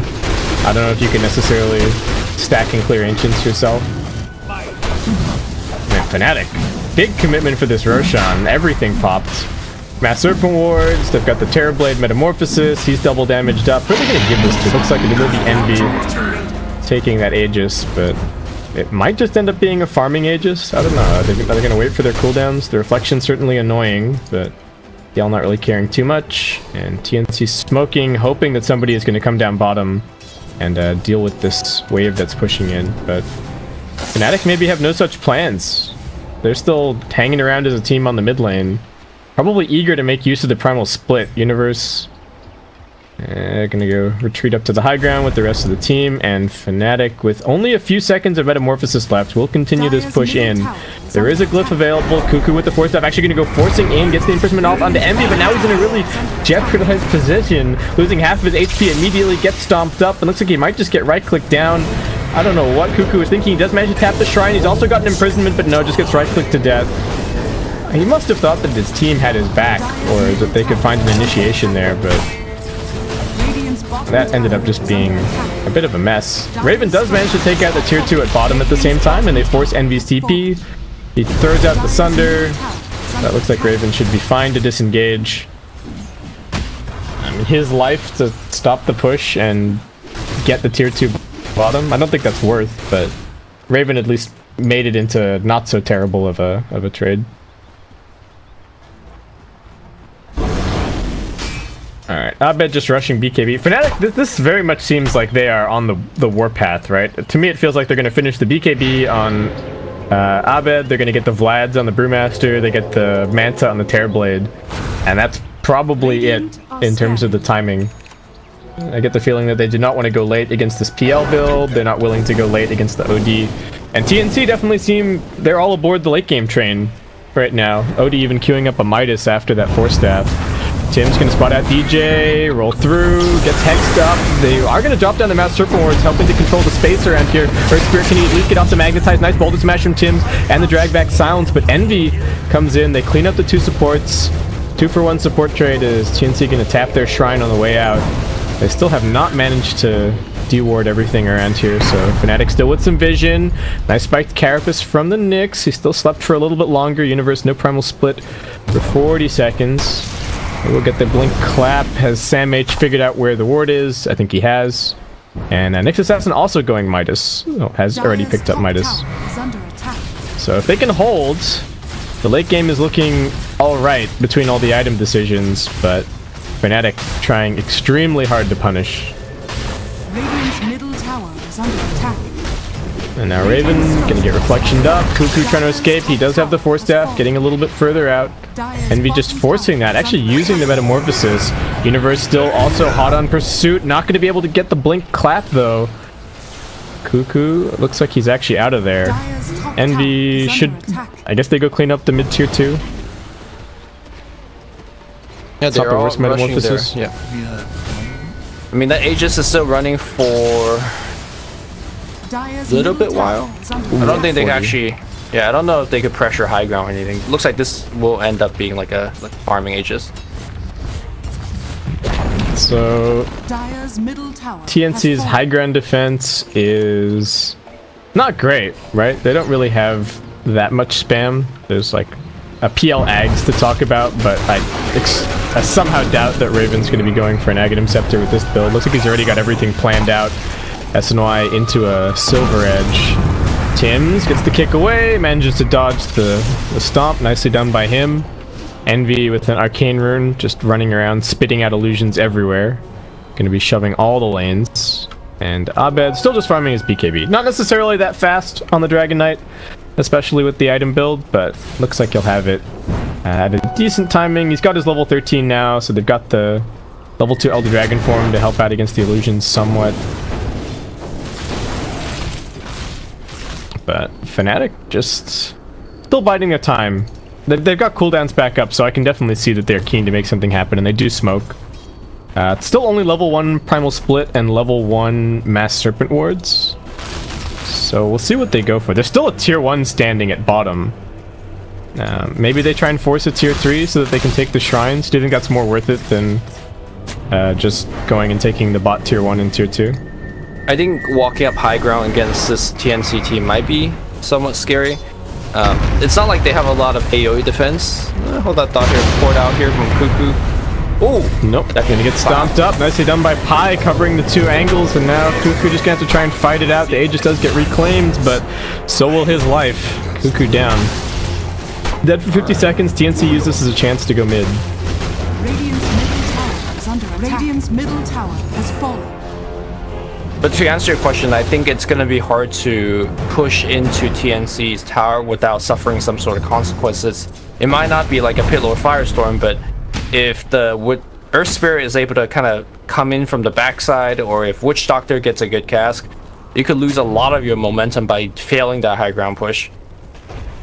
S4: I don't know if you can necessarily stack and clear Ancients yourself. Man, Fnatic, big commitment for this Roshan. Everything popped. Mass Serpent Wards, they've got the Terrorblade Metamorphosis, he's double damaged up. Who are they going to give this to? Looks like it will be Envy taking that Aegis, but it might just end up being a farming Aegis. I don't know. Are they going to wait for their cooldowns? The reflection's certainly annoying, but y'all not really caring too much. And TNC smoking, hoping that somebody is going to come down bottom and deal with this wave that's pushing in. But Fnatic maybe have no such plans. They're still hanging around as a team on the mid lane. Probably eager to make use of the primal split. Universe gonna go retreat up to the high ground with the rest of the team, and Fnatic, with only a few seconds of metamorphosis left, will continue this push in. There is a glyph available. Cuckoo with the force staff actually gonna go forcing in, gets the imprisonment off onto Envy, but now he's in a really jeopardized position, losing half of his HP, immediately gets stomped up, and looks like he might just get right-clicked down. I don't know what Cuckoo was thinking. He does manage to tap the shrine. He's also got an imprisonment, but no, just gets right-clicked to death. He must have thought that his team had his back, or that they could find an initiation there, but that ended up just being a bit of a mess. Raven does manage to take out the tier 2 at bottom at the same time, and they force Envy's TP. He throws out the Sunder. That looks like Raven should be fine to disengage. I mean, his life to stop the push and get the tier 2 bottom, I don't think that's worth, but Raven at least made it into not so terrible of a trade. Alright, Abed just rushing BKB. Fnatic, this very much seems like they are on the warpath, right? To me, it feels like they're going to finish the BKB on Abed, they're going to get the Vlads on the Brewmaster, they get the Manta on the Terrorblade, and that's probably it in terms of the timing. I get the feeling that they did not want to go late against this PL build, they're not willing to go late against the OD, and TNC definitely seem they're all aboard the late game train right now. OD even queuing up a Midas after that Force Staff. Tim's gonna spot out DJ, roll through, gets hexed up. They are gonna drop down the Mass Serpent Wards, helping to control the space around here. Earth Spirit can at least get off the Magnetize. Nice boulder smash from Tim's and the drag back Silence, but Envy comes in. They clean up the 2 supports. 2-for-1 support trade. Is TNC gonna tap their shrine on the way out? They still have not managed to deward everything around here, so Fnatic still with some vision. Nice spiked Carapace from the Nyx. He still slept for a little bit longer. Universe, no primal split for 40 seconds. We'll get the blink clap. Has Sam H figured out where the ward is? I think he has. And Nyx Assassin also going Midas. Oh, has already picked up Midas. So if they can hold, the late game is looking alright between all the item decisions, but Fnatic trying extremely hard to punish.
S1: Radiant's middle tower is under attack.
S4: And now Raven gonna get reflectioned up. Cuckoo trying to escape. He does have the Force Staff, getting a little bit further out. Envy just forcing that, actually using the Metamorphosis. Universe still also hot on pursuit. Not gonna be able to get the blink clap though. Cuckoo looks like he's actually out of there. Envy should, I guess they go clean up the mid tier 2.
S5: Yeah, they're all Metamorphosis. Yeah. I mean, that Aegis is still running for a little bit while. I don't think they can actually, yeah, I don't know if they could pressure high ground or anything. Looks like this will end up being like a farming Aegis.
S4: So TNC's high ground defense is not great, right? They don't really have that much spam. There's like a PL Ags to talk about, but I somehow doubt that Raven's going to be going for an Aghanim Scepter with this build. Looks like he's already got everything planned out. SNY into a Silver Edge. Tims gets the kick away, manages to dodge the stomp. Nicely done by him. Envy with an Arcane Rune, just running around, spitting out illusions everywhere. Going to be shoving all the lanes. And Abed still just farming his BKB. Not necessarily that fast on the Dragon Knight, especially with the item build, but looks like he'll have it at a decent timing. He's got his level 13 now, so they've got the level 2 Elder Dragon form to help out against the illusions somewhat. But Fnatic just still biding their time. They've got cooldowns back up, so I can definitely see that they're keen to make something happen, and they do smoke. It's still only level 1 Primal Split and level 1 Mass Serpent Wards. So we'll see what they go for. There's still a tier 1 standing at bottom. Maybe they try and force a tier 3 so that they can take the shrines. Do you think that's more worth it than just going and taking the bot tier 1 and tier 2?
S5: I think walking up high ground against this TNC team might be somewhat scary. It's not like they have a lot of AoE defense. Hold that thought here. Poured out here from Cuckoo. Oh,
S4: nope. Gonna get stomped up. Nicely done by Pi, covering the two angles, and now Cuckoo just gonna have to try and fight it out. The Aegis does get reclaimed, but so will his life. Cuckoo down. Dead for 50 seconds. TNC used this as a chance to go mid.
S1: Radiant's middle tower is under attack. Radiant's middle tower has fallen.
S5: But to answer your question, I think it's going to be hard to push into TNC's tower without suffering some sort of consequences. It might not be like a Pit Lord Firestorm, but if the Earth Spirit is able to kind of come in from the backside, or if Witch Doctor gets a good cast, you could lose a lot of your momentum by failing that high ground push.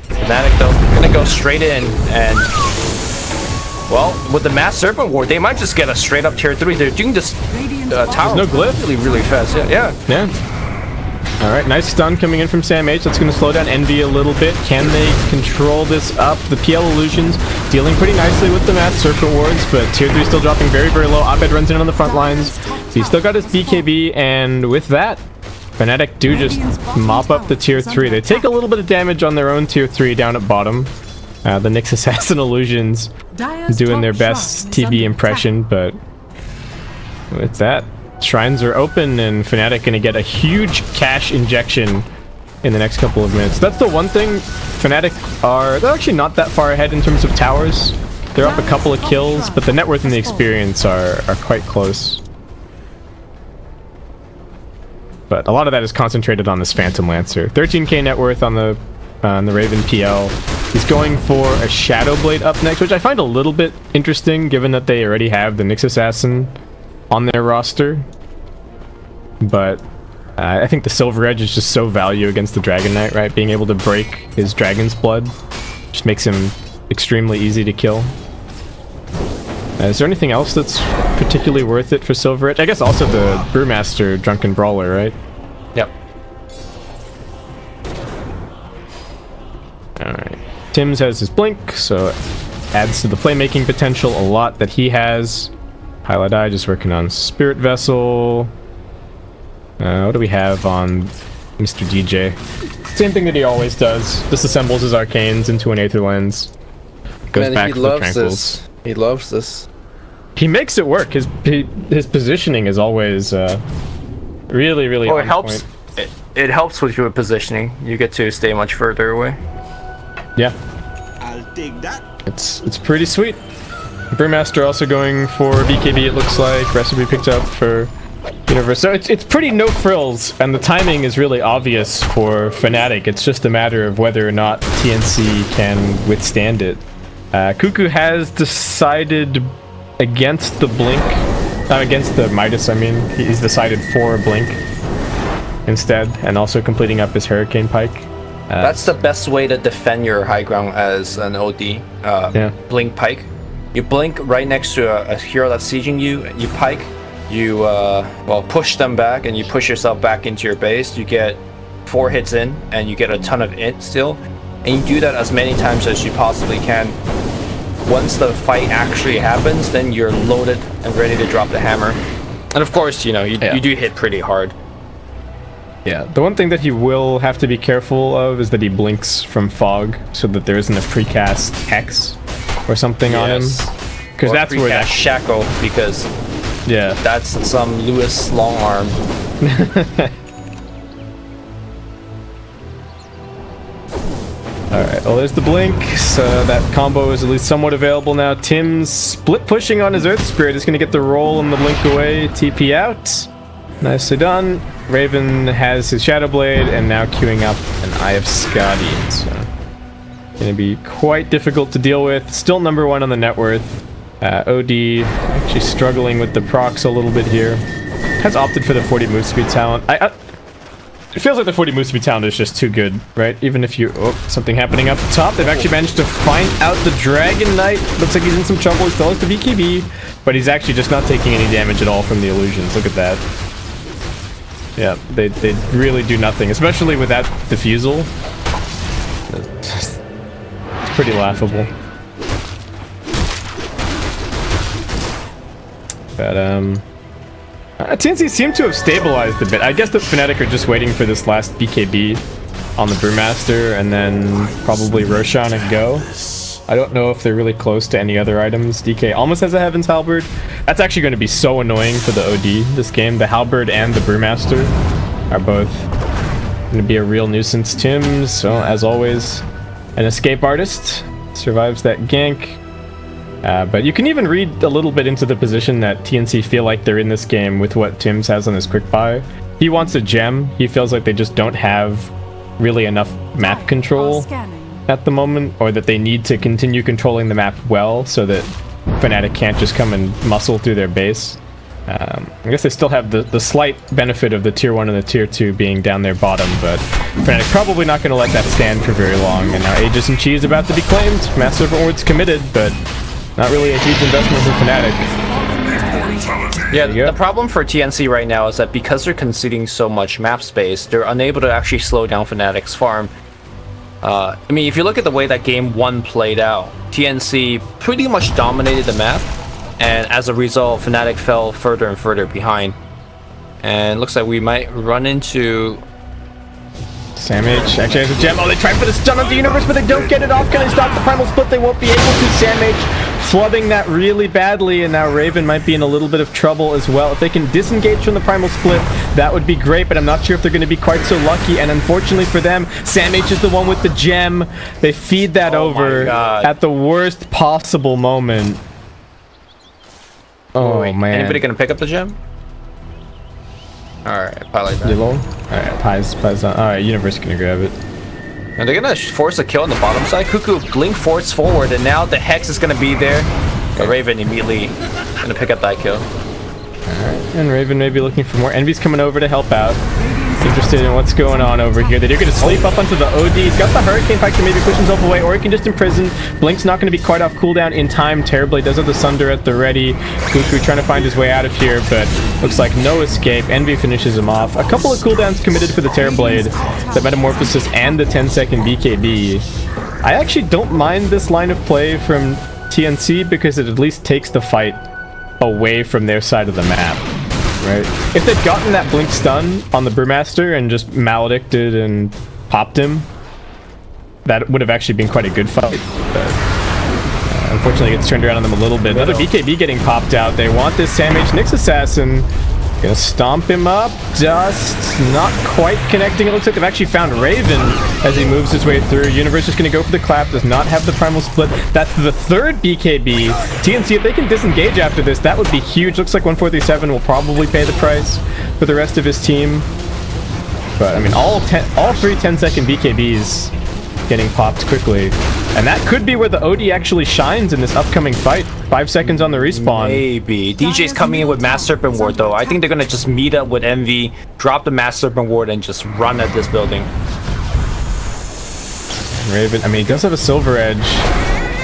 S5: Fnatic though, going to go straight in, and well, with the Mass Serpent Ward, they might just get a straight up tier 3. They're doing this tower
S4: no glyph.
S5: really fast. Yeah.
S4: All right, nice stun coming in from Sam H. That's going to slow down Envy a little bit. Can they control this up? The PL Illusions dealing pretty nicely with the Mass Serpent Wards, but tier 3 still dropping very, very low. Abed runs in on the front lines. So he's still got his BKB, and with that, Fnatic do just mop up the tier 3. They take a little bit of damage on their own tier 3 down at bottom. The Nyx Assassin Illusions doing their best TB impression, but with that, shrines are open and Fnatic gonna get a huge cash injection in the next couple of minutes. That's the one thing. Fnatic they're actually not that far ahead in terms of towers. They're up a couple of kills, but the net worth and the experience are quite close. But a lot of that is concentrated on this Phantom Lancer. 13k net worth on the Raven PL. He's going for a Shadow Blade up next, which I find a little bit interesting, given that they already have the Nyx Assassin on their roster. But I think the Silver Edge is just so value against the Dragon Knight, right? Being able to break his Dragon's Blood just makes him extremely easy to kill. Is there anything else that's particularly worth it for Silver Edge? I guess also the Brewmaster Drunken Brawler, right?
S5: Yep.
S4: Alright. Tim's has his Blink, so it adds to the playmaking potential a lot that he has. Highlight Eye just working on Spirit Vessel. What do we have on Mr. DJ? Same thing that he always does. Disassembles his arcanes into an Aether Lens. Goes back to the Tranquils.
S5: He loves this.
S4: He makes it work. His positioning is always really, really on
S5: helps.
S4: point.
S5: It helps with your positioning. You get to stay much further away.
S4: Yeah.
S6: I'll dig that.
S4: It's pretty sweet. Brewmaster also going for BKB, it looks like. Recipe picked up for Universe. So it's pretty no frills, and the timing is really obvious for Fnatic. It's just a matter of whether or not TNC can withstand it. Cuckoo has decided against the Blink. Against the Midas, I mean. He's decided for Blink instead, and also completing up his Hurricane Pike.
S5: That's the best way to defend your high ground as an OD.
S4: Yeah.
S5: Blink Pike. You blink right next to a hero that's sieging you, you pike, you well, push them back, and you push yourself back into your base. You get 4 hits in, and you get a ton of int still. And you do that as many times as you possibly can. Once the fight actually happens, then you're loaded and ready to drop the hammer. And of course, you know, you do hit pretty hard.
S4: Yeah, the one thing that he will have to be careful of is that he blinks from fog, so that there isn't a precast Hex or something on him. Because that's where that
S5: Shackle, because that's some Lewis long arm.
S4: Alright, well there's the blink, so that combo is at least somewhat available now. Tim's split pushing on his Earth Spirit is going to get the roll and the blink away, TP out. Nicely done. Raven has his Shadow Blade and now queuing up an Eye of Skadi. So, going to be quite difficult to deal with. Still number 1 on the net worth. OD actually struggling with the procs a little bit here. Has opted for the 40 move speed talent. It feels like the 40 move speed talent is just too good, right? Even if you... Oh, something happening up top. They've actually managed to find out the Dragon Knight. Looks like he's in some trouble. He still has the BKB, but he's actually just not taking any damage at all from the illusions. Look at that. Yeah, they really do nothing, especially with that defusal. It's pretty laughable. But, TNC seem to have stabilized a bit. I guess the Fnatic are just waiting for this last BKB on the Brewmaster, and then probably Roshan and go. I don't know if they're really close to any other items. DK almost has a Heaven's Halberd. That's actually going to be so annoying for the OD this game. The Halberd and the Brewmaster are both going to be a real nuisance. Tim, so as always, an escape artist, survives that gank. But you can even read a little bit into the position that TNC feel like they're in this game with what Tim's has on his quick buy. He wants a gem. He feels like they just don't have really enough map control at the moment, or that they need to continue controlling the map well so that Fnatic can't just come and muscle through their base. I guess they still have the slight benefit of the tier 1 and the tier 2 being down their bottom, but Fnatic probably not going to let that stand for very long. And now Aegis and Chi is about to be claimed. Master Serpent Ward's committed, but not really a huge investment for Fnatic.
S5: Yeah, the problem for TNC right now is that because they're conceding so much map space, they're unable to actually slow down Fnatic's farm. I mean, if you look at the way that game 1 played out, TNC pretty much dominated the map, and as a result, Fnatic fell further and further behind. And it looks like we might run into...
S4: Samh actually has a gem. Oh, they tried for the stun of the universe, but they don't get it off. Can they stop the primal split? They won't be able to. Samh flubbing that really badly, and now Raven might be in a little bit of trouble as well. If they can disengage from the primal split, that would be great, but I'm not sure if they're going to be quite so lucky. And unfortunately for them, Samh is the one with the gem. They feed that over at the worst possible moment. Oh, man.
S5: Anybody gonna pick up the gem? Alright, Pilot.
S4: Alright, Pie's on. Alright, Universe gonna grab it.
S5: And they're gonna force a kill on the bottom side. Cuckoo blink force forward, and now the Hex is gonna be there. But Raven immediately gonna pick up that kill.
S4: Alright, and Raven may be looking for more. Envy's coming over to help out. Interested in what's going on over here. They're going to sleep up onto the OD. He's got the Hurricane Pike to maybe push himself away, or he can just imprison. Blink's not going to be quite off cooldown in time. Terrorblade does have the Sunder at the ready. Cuckoo trying to find his way out of here, but looks like no escape. Envy finishes him off. A couple of cooldowns committed for the Terrorblade, the Metamorphosis and the 10-second BKB. I actually don't mind this line of play from TNC because it at least takes the fight away from their side of the map. Right. If they'd gotten that blink stun on the Brewmaster and just maledicted and popped him, that would have actually been quite a good fight. But unfortunately, it gets turned around on them a little bit. Another BKB getting popped out. They want this Samh Nyx Assassin. Gonna stomp him up. Just not quite connecting. It looks like they've actually found Raven as he moves his way through. Universe just gonna go for the clap. Does not have the primal split. That's the third BKB. TNC, if they can disengage after this, that would be huge. Looks like 1437 will probably pay the price for the rest of his team. But I mean, all three 10-second BKBs getting popped quickly. And that could be where the OD actually shines in this upcoming fight. 5 seconds on the respawn.
S5: Maybe. DJ's coming in with Mass Serpent Ward, though. I think they're going to just meet up with Envy, drop the Mass Serpent Ward, and just run at this building.
S4: Raven, I mean, he does have a Silver Edge.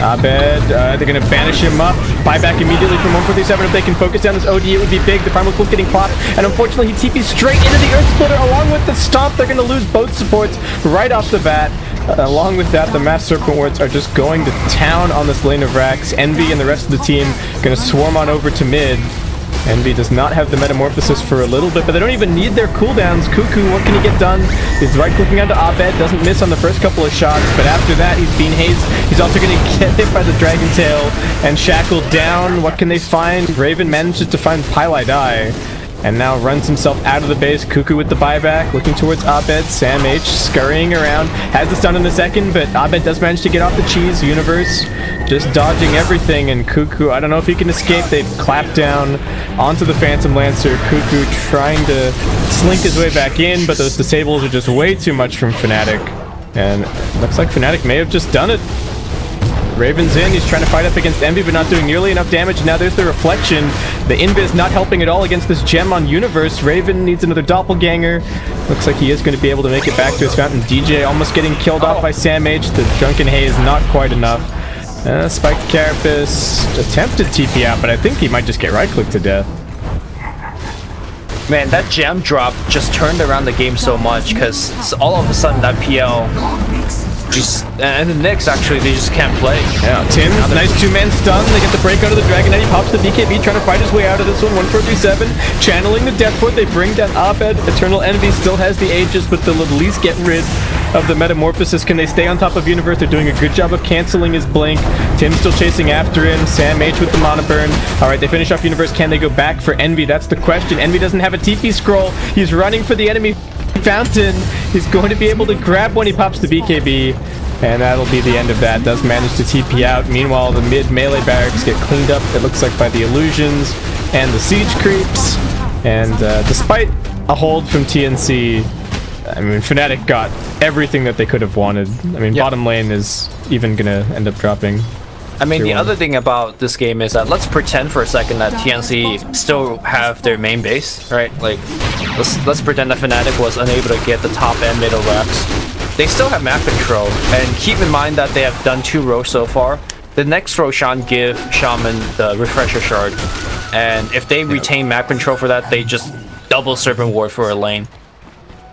S4: Abed, they're going to banish him up. Buyback immediately from 147. If they can focus down this OD, it would be big. The Primal Split getting popped. And unfortunately, he TP's straight into the Earth Splitter. Along with the Stomp, they're going to lose both supports right off the bat. Along with that, the Mass Serpent Wards are just going to town on this lane of Rax. Envy and the rest of the team going to swarm on over to mid. Envy does not have the Metamorphosis for a little bit, but they don't even need their cooldowns. Cuckoo, what can he get done? He's right-clicking onto Abed, doesn't miss on the first couple of shots, but after that, he's being hazed. He's also going to get hit by the Dragon Tail and shackled down. What can they find? Raven manages to find Pili Die, and now runs himself out of the base. Cuckoo with the buyback, looking towards Abed. Samh scurrying around, has the stun in a second, but Abed does manage to get off the cheese. Universe just dodging everything, and Cuckoo, I don't know if he can escape. They've clapped down onto the Phantom Lancer. Cuckoo trying to slink his way back in, but those disables are just way too much from Fnatic. And looks like Fnatic may have just done it. Raven's in, he's trying to fight up against Envy, but not doing nearly enough damage. Now there's the Reflection. The Invis not helping at all against this gem on Universe. Raven needs another Doppelganger. Looks like he is going to be able to make it back to his fountain. DJ almost getting killed off by Samh. The Drunken Haze not quite enough. Spiked Carapace attempted TP out, but I think he might just get right-clicked to death.
S5: Man, that gem drop just turned around the game so much, because all of a sudden that PL just, and the Nyx actually, they just can't play.
S4: Yeah, Tim, nice two-man stun. They get the break out of the Dragon Knight. He pops the BKB, trying to fight his way out of this one. 1437, channeling the Death Port. They bring down Abed. Eternal Envy still has the Aegis, but they'll at least get rid of the Metamorphosis. Can they stay on top of Universe? They're doing a good job of canceling his blink. Tim's still chasing after him. Sam H with the Mana Burn. Alright, they finish off Universe. Can they go back for Envy? That's the question. Envy doesn't have a TP scroll. He's running for the enemy fountain. He's going to be able to grab when he pops the BKB. And that'll be the end of that. Does manage to TP out. Meanwhile, the mid melee barracks get cleaned up, it looks like, by the illusions and the siege creeps. And despite a hold from TNC, I mean, Fnatic got everything that they could have wanted. I mean, bottom lane is even gonna end up dropping.
S5: I mean, the other thing about this game is that let's pretend for a second that TNC still have their main base, right? Like, let's pretend that Fnatic was unable to get the top and middle racks. They still have map control, and keep in mind that they have done 2 rows so far. The next Roshan give Shaman the Refresher Shard, and if they retain map control for that, they just double Serpent Ward for a lane.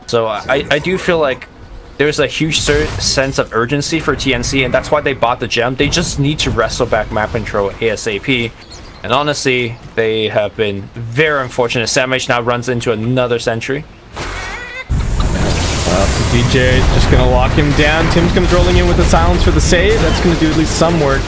S5: So I do feel like there's a huge sense of urgency for TNC, and that's why they bought the gem. They just need to wrestle back map control ASAP. And honestly, they have been very unfortunate. Samage now runs into another sentry.
S4: DJ just gonna lock him down. Tim's comes rolling in with the silence for the save. That's gonna do at least some work.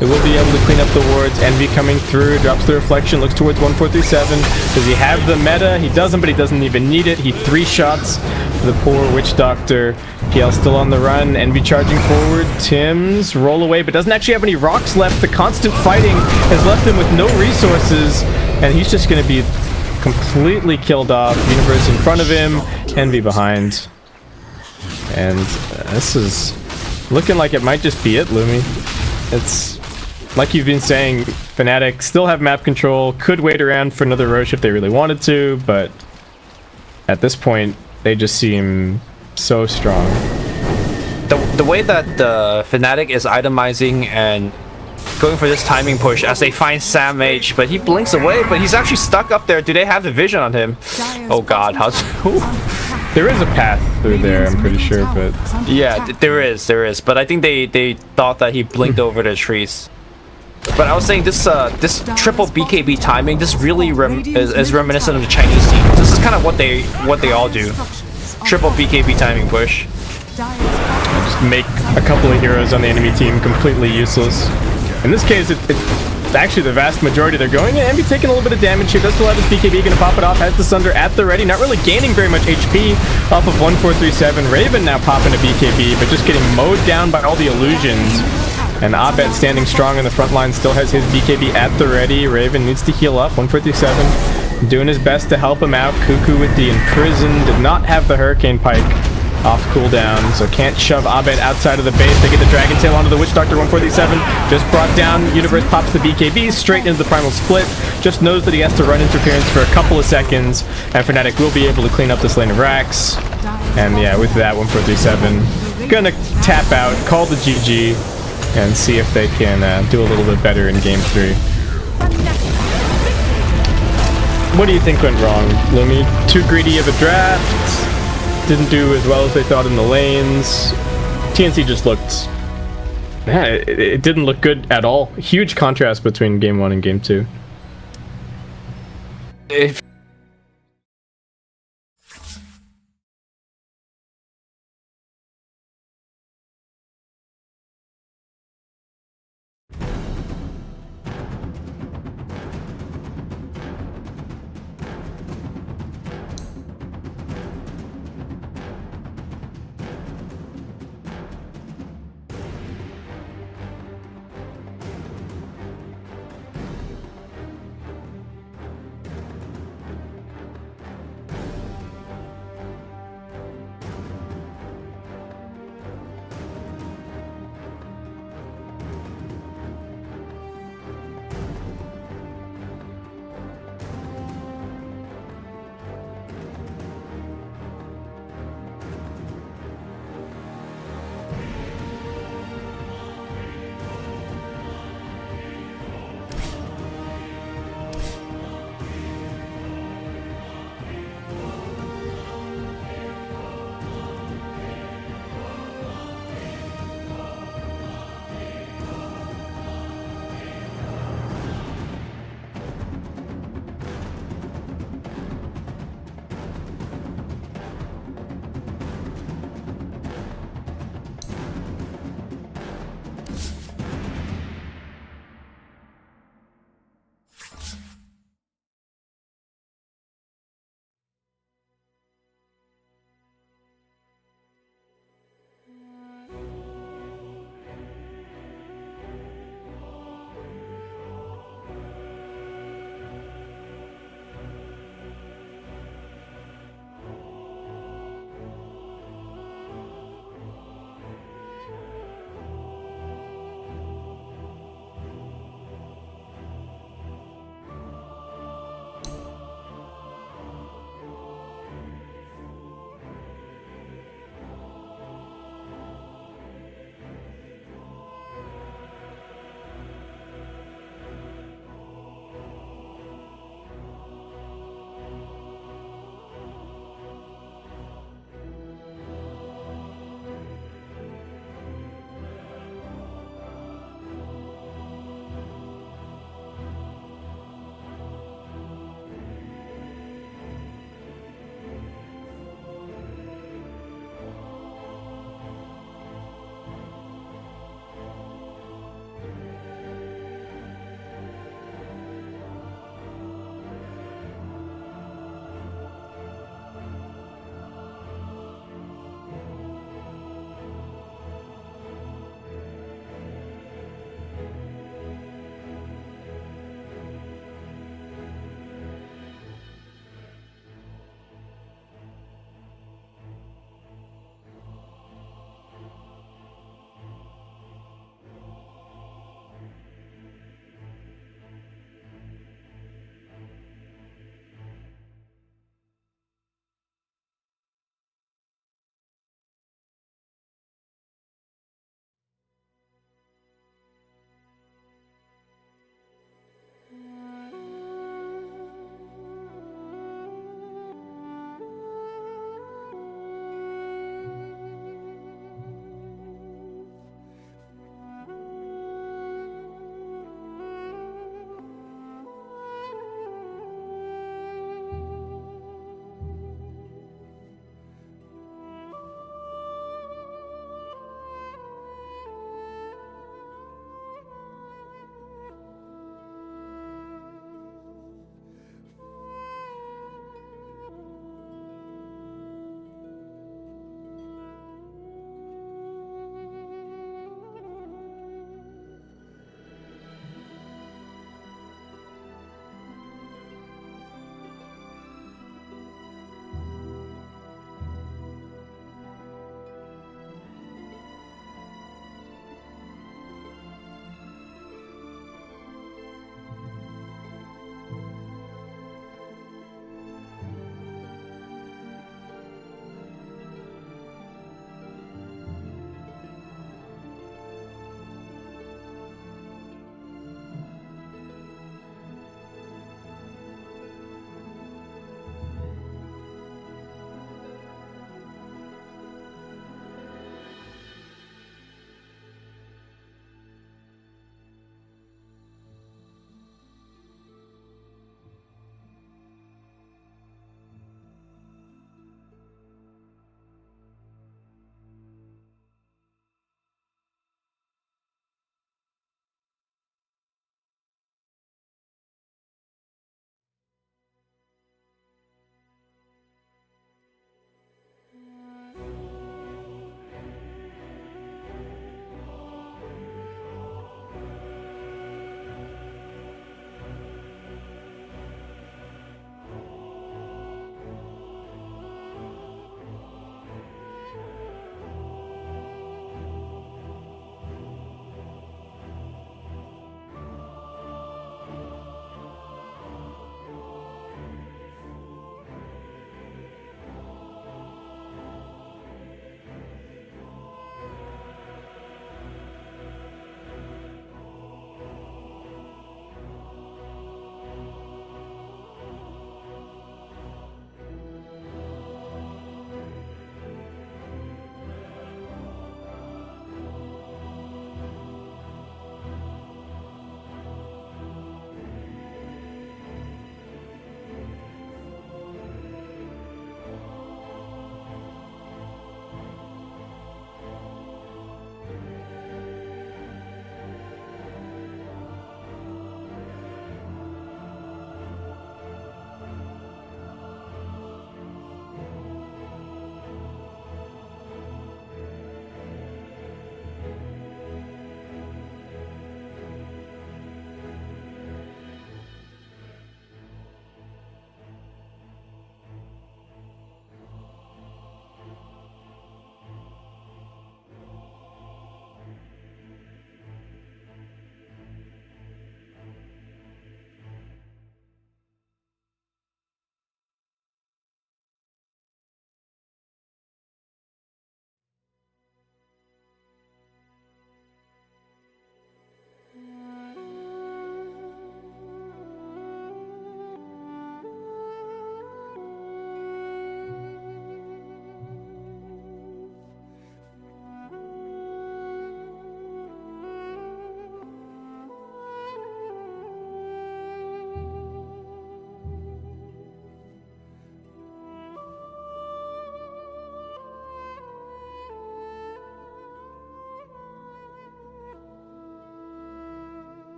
S4: It will be able to clean up the wards. Envy coming through, drops the reflection, looks towards 1437. Does he have the meta? He doesn't, but he doesn't even need it. He 3 shots for the poor Witch Doctor. PL still on the run. Envy charging forward. Tim's roll away, but doesn't actually have any rocks left. The constant fighting has left him with no resources, and he's just gonna be completely killed off. Universe in front of him, Envy behind. And this is looking like it might just be it, Lumi. It's like you've been saying, Fnatic still have map control, could wait around for another Roche if they really wanted to, but at this point, they just seem so strong.
S5: The way that Fnatic is itemizing and going for this timing push as they find Sam H, but he blinks away, but he's actually stuck up there. Do they have the vision on him? Oh god, how's...
S4: There is a path through there, I'm pretty sure, but...
S5: Yeah, there is. But I think they thought that he blinked over the trees. But I was saying this this triple BKB timing, this really is reminiscent of the Chinese team. This is kind of what they all do. Triple BKB timing push.
S4: Just make a couple of heroes on the enemy team completely useless. In this case, it's actually the vast majority they're going. Envy taking a little bit of damage here. Does still have his BKB, gonna pop it off. Has the Sunder at the ready. Not really gaining very much HP off of 1437. Raven now popping a BKB, but just getting mowed down by all the illusions. And Abed standing strong in the front line, still has his BKB at the ready. Raven needs to heal up. 1437 doing his best to help him out. Cuckoo with the Imprison. Did not have the Hurricane Pike off cooldown, so can't shove Abed outside of the base. They get the Dragon Tail onto the Witch Doctor. 1437 just brought down. Universe pops the BKB straight into the Primal Split. Just knows that he has to run interference for a couple of seconds, and Fnatic will be able to clean up this lane of racks. And yeah, with that, 1437 gonna tap out, call the GG, and see if they can do a little bit better in game 3. What do you think went wrong, Lumi? Too greedy of a draft? Didn't do as well as they thought in the lanes? TNC just looked... Yeah, it didn't look good at all. Huge contrast between game 1 and game 2.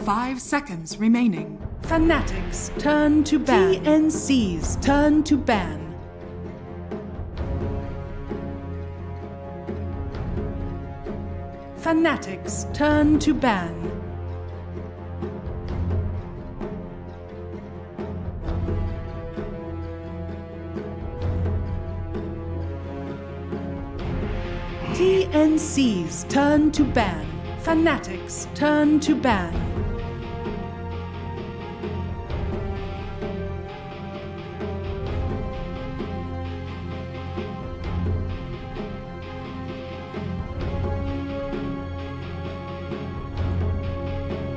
S1: 5 seconds remaining.
S2: Fnatic's turn to ban. TNC's turn to ban. Fnatic's turn to ban. TNC's turn to ban. Fnatic's turn to ban.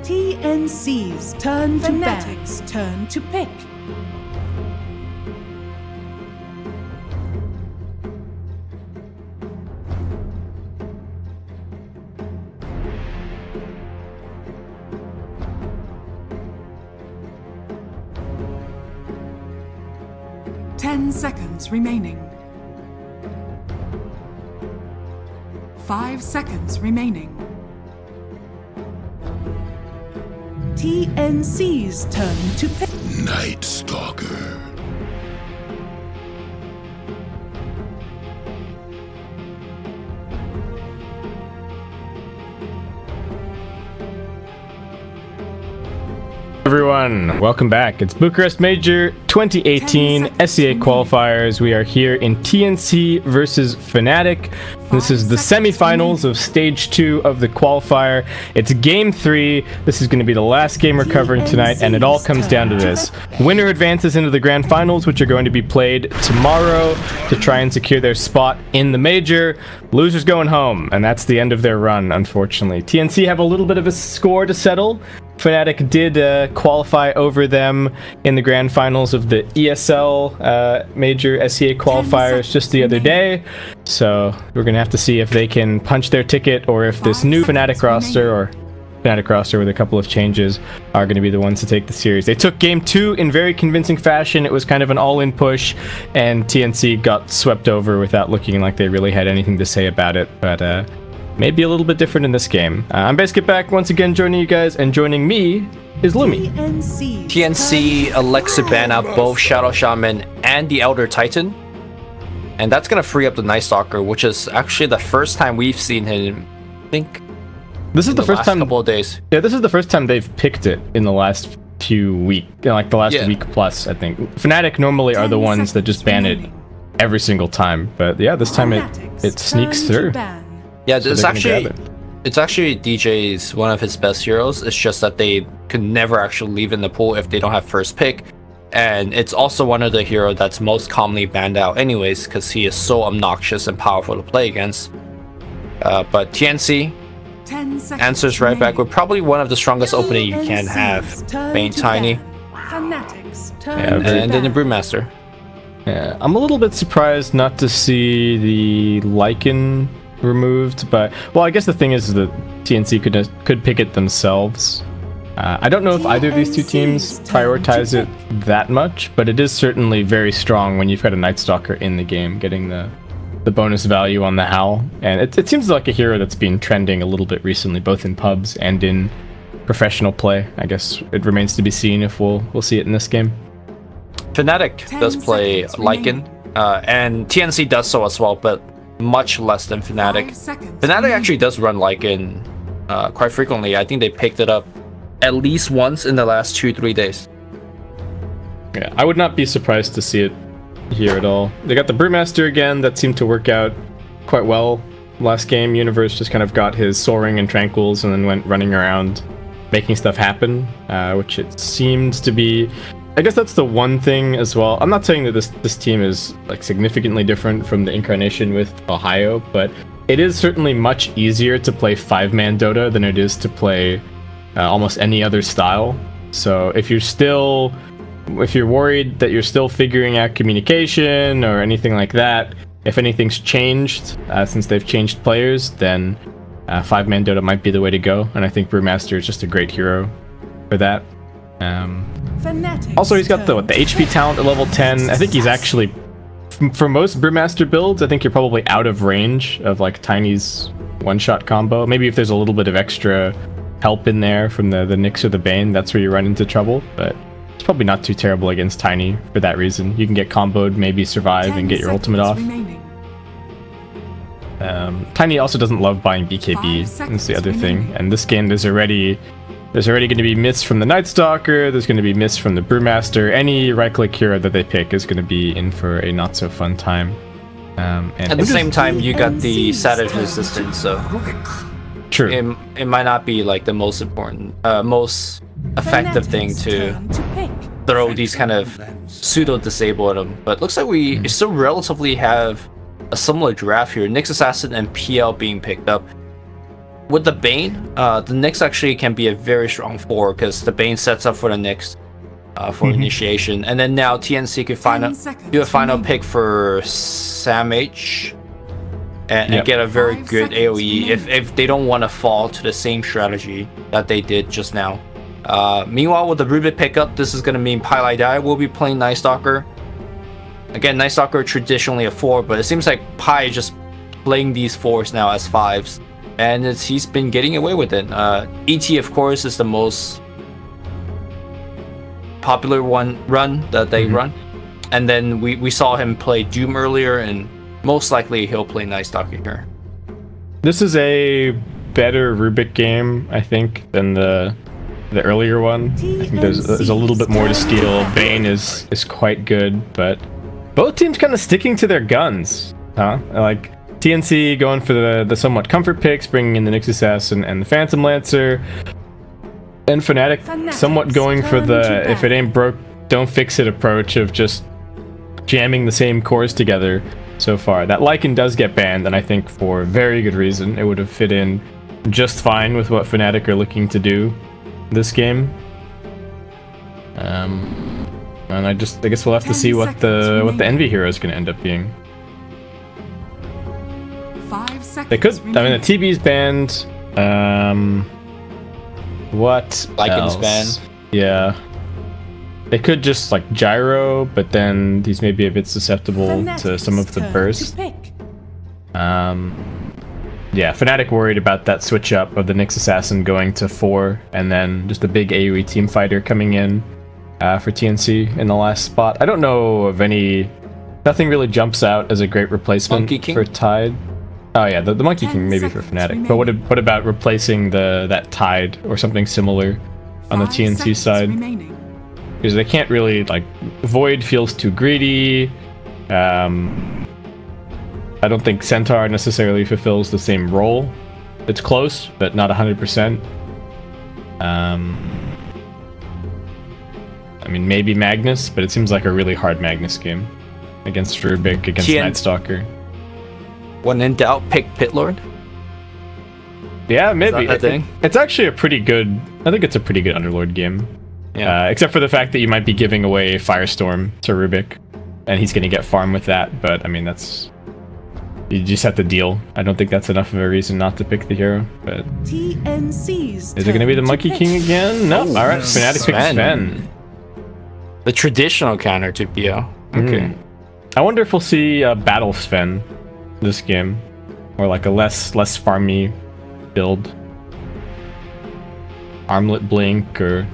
S2: TNC's turn to ban. Fnatic's turn to pick.
S1: Seconds remaining. 5 seconds remaining.
S2: TNC's turn to pick.
S3: Night Stalker.
S4: Everyone, welcome back. It's Bucharest Major 2018 SEA qualifiers. We are here in TNC versus Fnatic. This is the semifinals of stage 2 of the qualifier. It's game 3. This is going to be the last game we're covering tonight, and it all comes down to this. Winner advances into the grand finals, which are going to be played tomorrow to try and secure their spot in the major. Losers going home, and that's the end of their run, unfortunately. TNC have a little bit of a score to settle. Fnatic did qualify over them in the grand finals of the ESL major SEA qualifiers just the other day. So we're going to have to see if they can punch their ticket, or if this new Fnatic roster, with a couple of changes, are going to be the ones to take the series. They took game 2 in very convincing fashion. It was kind of an all-in push, and TNC got swept over without looking like they really had anything to say about it. But maybe a little bit different in this game. I'm Basket back once again joining you guys, and joining me is Lumi.
S5: TNC elects to ban out both Shadow Shaman and the Elder Titan. And that's going to free up the Night Stalker, which is actually the first time we've seen him, I think.
S4: This is the first time.
S5: Couple of days.
S4: Yeah, this is the first time they've picked it in the last few weeks, like the last week plus, I think. Fnatic normally are the ones that just ban it every single time, but yeah, this time it sneaks through.
S5: Yeah, so it's actually DJ's one of his best heroes. It's just that they could never actually leave in the pool if they don't have first pick. And it's also one of the heroes that's most commonly banned out anyways, because he is so obnoxious and powerful to play against. But TNC answers right back with probably one of the strongest opening you can have. Bane Tiny. And then the Brewmaster.
S4: Yeah, I'm a little bit surprised not to see the Lycan removed, but well, I guess the thing is that TNC could pick it themselves. I don't know if either of these two teams prioritize it that much, but it is certainly very strong when you've got a Night Stalker in the game, getting the bonus value on the Howl. And it seems like a hero that's been trending a little bit recently, both in pubs and in professional play. I guess it remains to be seen if we'll see it in this game.
S5: Fnatic does play Lycan, and TNC does so as well, but much less than Fnatic. Fnatic actually does run Lycan quite frequently. I think they picked it up at least once in the last 2-3 days.
S4: Yeah, I would not be surprised to see it here at all. They got the Brewmaster again. That seemed to work out quite well last game. Universe just kind of got his Soaring and Tranquils and then went running around making stuff happen, which it seemed to be. I guess that's the one thing as well. I'm not saying that this team is like significantly different from the incarnation with Ohio, but it is certainly much easier to play 5-man Dota than it is to play almost any other style. So if you're worried that you're still figuring out communication or anything like that, if anything's changed since they've changed players, then 5-man Dota might be the way to go. And I think Brewmaster is just a great hero for that. Also, he's got the HP talent at level 10. I think he's actually, for most Brewmaster builds, I think you're probably out of range of like Tiny's one-shot combo. Maybe if there's a little bit of extra help in there from the Nyx or the Bane, that's where you run into trouble, but it's probably not too terrible against Tiny for that reason. You can get comboed, maybe survive, and get your ultimate off. Tiny also doesn't love buying BKB, that's the other thing. And this game, there's already going to be miss from the Night Stalker, there's going to be miss from the Brewmaster. Any right-click hero that they pick is going to be in for a not-so-fun time. And
S5: at the same time, you got the Savage Resistance, so
S4: true.
S5: It might not be like the most important, most effective thing to throw these kind of pseudo-disable at them. But looks like we still relatively have a similar draft here. Nyx Assassin and PL being picked up. With the Bane, the Nyx actually can be a very strong 4 because the Bane sets up for the Nyx for initiation. And then now TNC could do a final pick for Sam H and get a very good AoE if they don't want to fall to the same strategy that they did just now. Meanwhile, with the Rubik pickup, this is going to mean Pylai Dai will be playing Night Stalker. Again, Night Stalker traditionally a 4, but it seems like Pi is just playing these 4s now as 5s. And he's been getting away with it. ET, of course, is the most popular run that they run. And then we saw him play Doom earlier, and most likely he'll play Night Stalker here.
S4: This is a better Rubik game, I think, than the earlier one. I think there's a little bit more to steal. Bane is quite good, but both teams kind of sticking to their guns, huh? Like TNC going for the somewhat comfort picks, bringing in the Nyx Assassin and the Phantom Lancer, and Fnatic somewhat going for the if it ain't broke, don't fix it approach of just jamming the same cores together so far. That Lycan does get banned, and I think for very good reason. It would have fit in just fine with what Fnatic are looking to do this game. And I guess we'll have to see what the Envy hero is going to end up being.
S1: 5 seconds.
S4: They could. I mean, the TB's banned. What
S5: Lycan's
S4: else?
S5: banned.
S4: Yeah. They could just like gyro, but then these may be a bit susceptible to some of the burst. Yeah, Fnatic worried about that switch up of the Nyx Assassin going to 4, and then just a big AoE team fighter coming in for TNC in the last spot. I don't know of any. Nothing really jumps out as a great replacement for Tide. Oh yeah, the Monkey King maybe for Fnatic. But what about replacing that Tide or something similar on the TNC side? Because they can't really, like, Void feels too greedy. I don't think Centaur necessarily fulfills the same role. It's close, but not 100%. I mean, maybe Magnus, but it seems like a really hard Magnus game against Rubik, against Night Stalker.
S5: When in doubt, pick Pitlord.
S4: Yeah, maybe. It's actually a pretty good. I think it's a pretty good Underlord game. Yeah. Except for the fact that you might be giving away Firestorm to Rubik, and he's going to get farm with that. But I mean, that's. You just have to deal. I don't think that's enough of a reason not to pick the hero. But
S2: TNC's
S4: is it going to be the Monkey King again? No. All right, Fnatic picks Sven.
S5: The traditional counter to PO. Okay.
S4: I wonder if we'll see Battle Sven this game, or like a less farmy build. Armlet Blink, or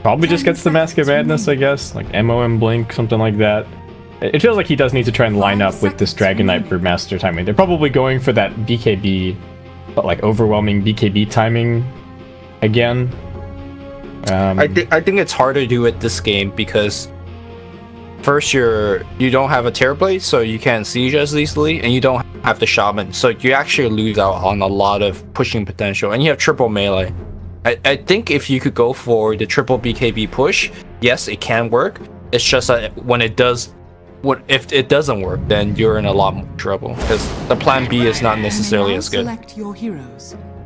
S4: probably just gets the Mask of Madness, I guess, like MOM Blink, something like that. It feels like he does need to try and line up with this Dragon Knight Brewmaster timing. They're probably going for that BKB, but like overwhelming BKB timing again.
S5: I think it's harder to do it this game because first you don't have a Terrorblade, so you can't siege as easily, and you don't have the Shaman, so you actually lose out on a lot of pushing potential, and you have triple melee. I think if you could go for the triple BKB push, yes, it can work. It's just that when it does. If it doesn't work, then you're in a lot more trouble because the plan B is not necessarily as good.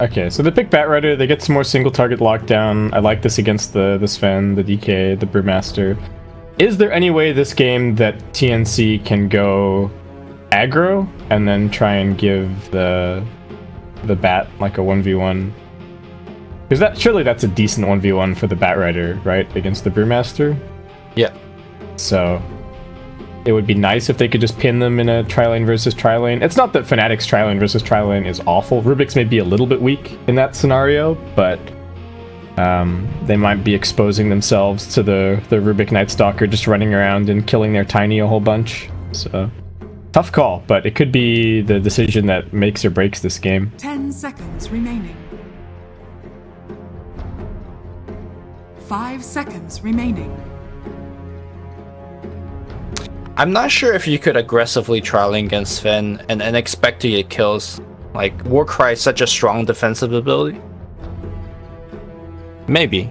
S4: Okay, so they pick Batrider, they get some more single target lockdown. I like this against the Sven, the DK, the Brewmaster. Is there any way this game that TNC can go aggro and then try and give the Bat like a 1v1? Because surely that's a decent 1v1 for the Batrider, right? Against the Brewmaster?
S5: Yeah.
S4: So it would be nice if they could just pin them in a tri-lane versus tri-lane. It's not that Fnatic's tri-lane versus tri-lane is awful. Rubik's may be a little bit weak in that scenario, but they might be exposing themselves to the Rubik Night Stalker just running around and killing their Tiny a whole bunch. So, tough call, but it could be the decision that makes or breaks this game.
S1: 10 seconds remaining. 5 seconds remaining.
S5: I'm not sure if you could aggressively trialing against Fen and expect to get kills. Like, Warcry is such a strong defensive ability. Maybe.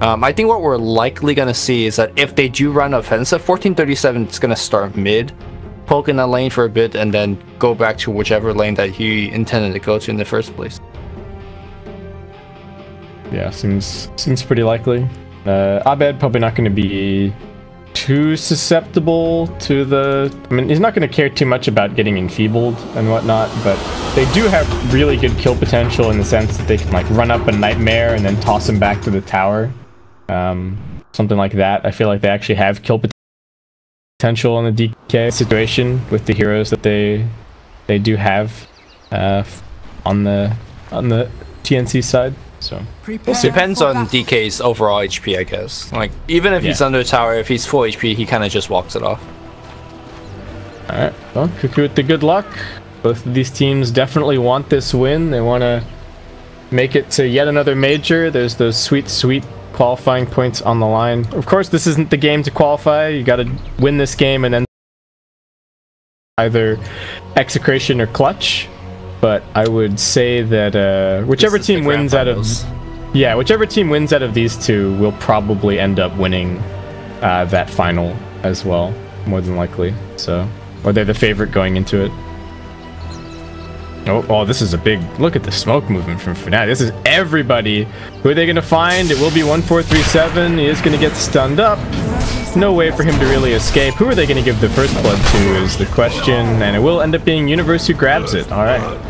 S5: I think what we're likely going to see is that if they do run offensive, 1437 is going to start mid, poke in that lane for a bit, and then go back to whichever lane that he intended to go to in the first place.
S4: Yeah, seems pretty likely. Abed probably not going to be too susceptible to the... I mean, he's not going to care too much about getting enfeebled and whatnot, but they do have really good kill potential in the sense that they can like run up a Nightmare and then toss him back to the tower. Something like that. I feel like they actually have kill potential in the DK situation with the heroes that they do have on the TNC side. So
S5: it depends on DK's overall HP, I guess. Like, even if he's under tower, if he's full HP, he kind of just walks it off.
S4: Alright, well, Cuckoo with the good luck. Both of these teams definitely want this win. They want to make it to yet another major. There's those sweet qualifying points on the line. Of course, this isn't the game to qualify. You got to win this game and then either execration or clutch. But I would say that whichever team wins out of whichever team wins out of these two will probably end up winning that final as well, more than likely. So, or they're the favorite going into it. Oh, this is a big look at the smoke movement from Fnatic. This is everybody. Who are they going to find? It will be 1437. He is going to get stunned up. No way for him to really escape. Who are they going to give the first blood to is the question, and it will end up being Universe who grabs it. All right.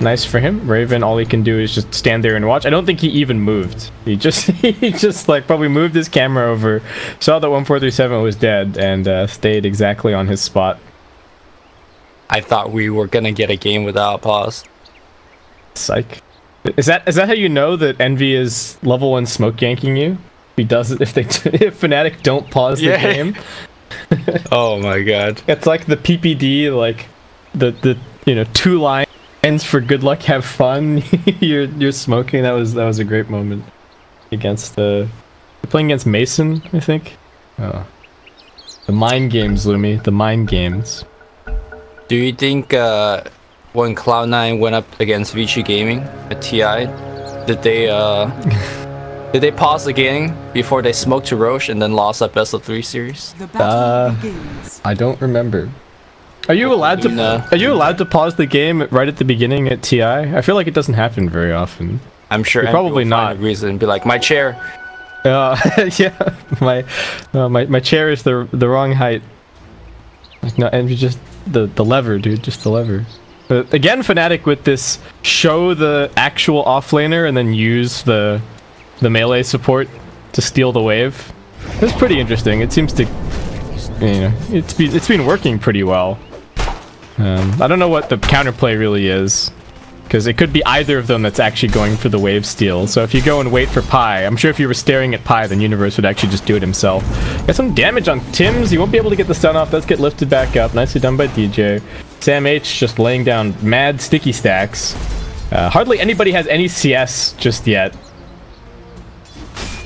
S4: Nice for him. Raven, all he can do is just stand there and watch. I don't think he even moved. He just like probably moved his camera over, saw that 1437 was dead, and stayed exactly on his spot.
S5: I thought we were gonna get a game without a pause.
S4: Psych. Is that how you know that Envy is level 1 smoke ganking you? He does it if if Fnatic don't pause the game.
S5: Oh my god.
S4: It's like the PPD, like the 2 lines for good luck, have fun. you're smoking. That was a great moment against you're playing against Mason, I think. Oh, the mind games, Lumi. The mind games.
S5: Do you think when Cloud9 went up against Vici Gaming at TI, did they pause the game before they smoked to Roche and then lost that best of 3 series?
S4: I don't remember. Are you allowed to pause the game right at the beginning at TI? I feel like it doesn't happen very often.
S5: I'm sure.
S4: Probably not.
S5: Find a reason and be like, my chair.
S4: Yeah, my chair is the wrong height. Like, no, and just the lever, dude, just the lever. But again, Fnatic with this show the actual offlaner and then use the melee support to steal the wave. It's pretty interesting. It seems to, it's been working pretty well. I don't know what the counterplay really is, because it could be either of them that's actually going for the wave steal. So if you go and wait for Pi, I'm sure if you were staring at Pi, then Universe would actually just do it himself. Got some damage on Tim's. He won't be able to get the stun off. Let's get lifted back up. Nicely done by DJ. Sam H just laying down mad sticky stacks. Hardly anybody has any CS just yet.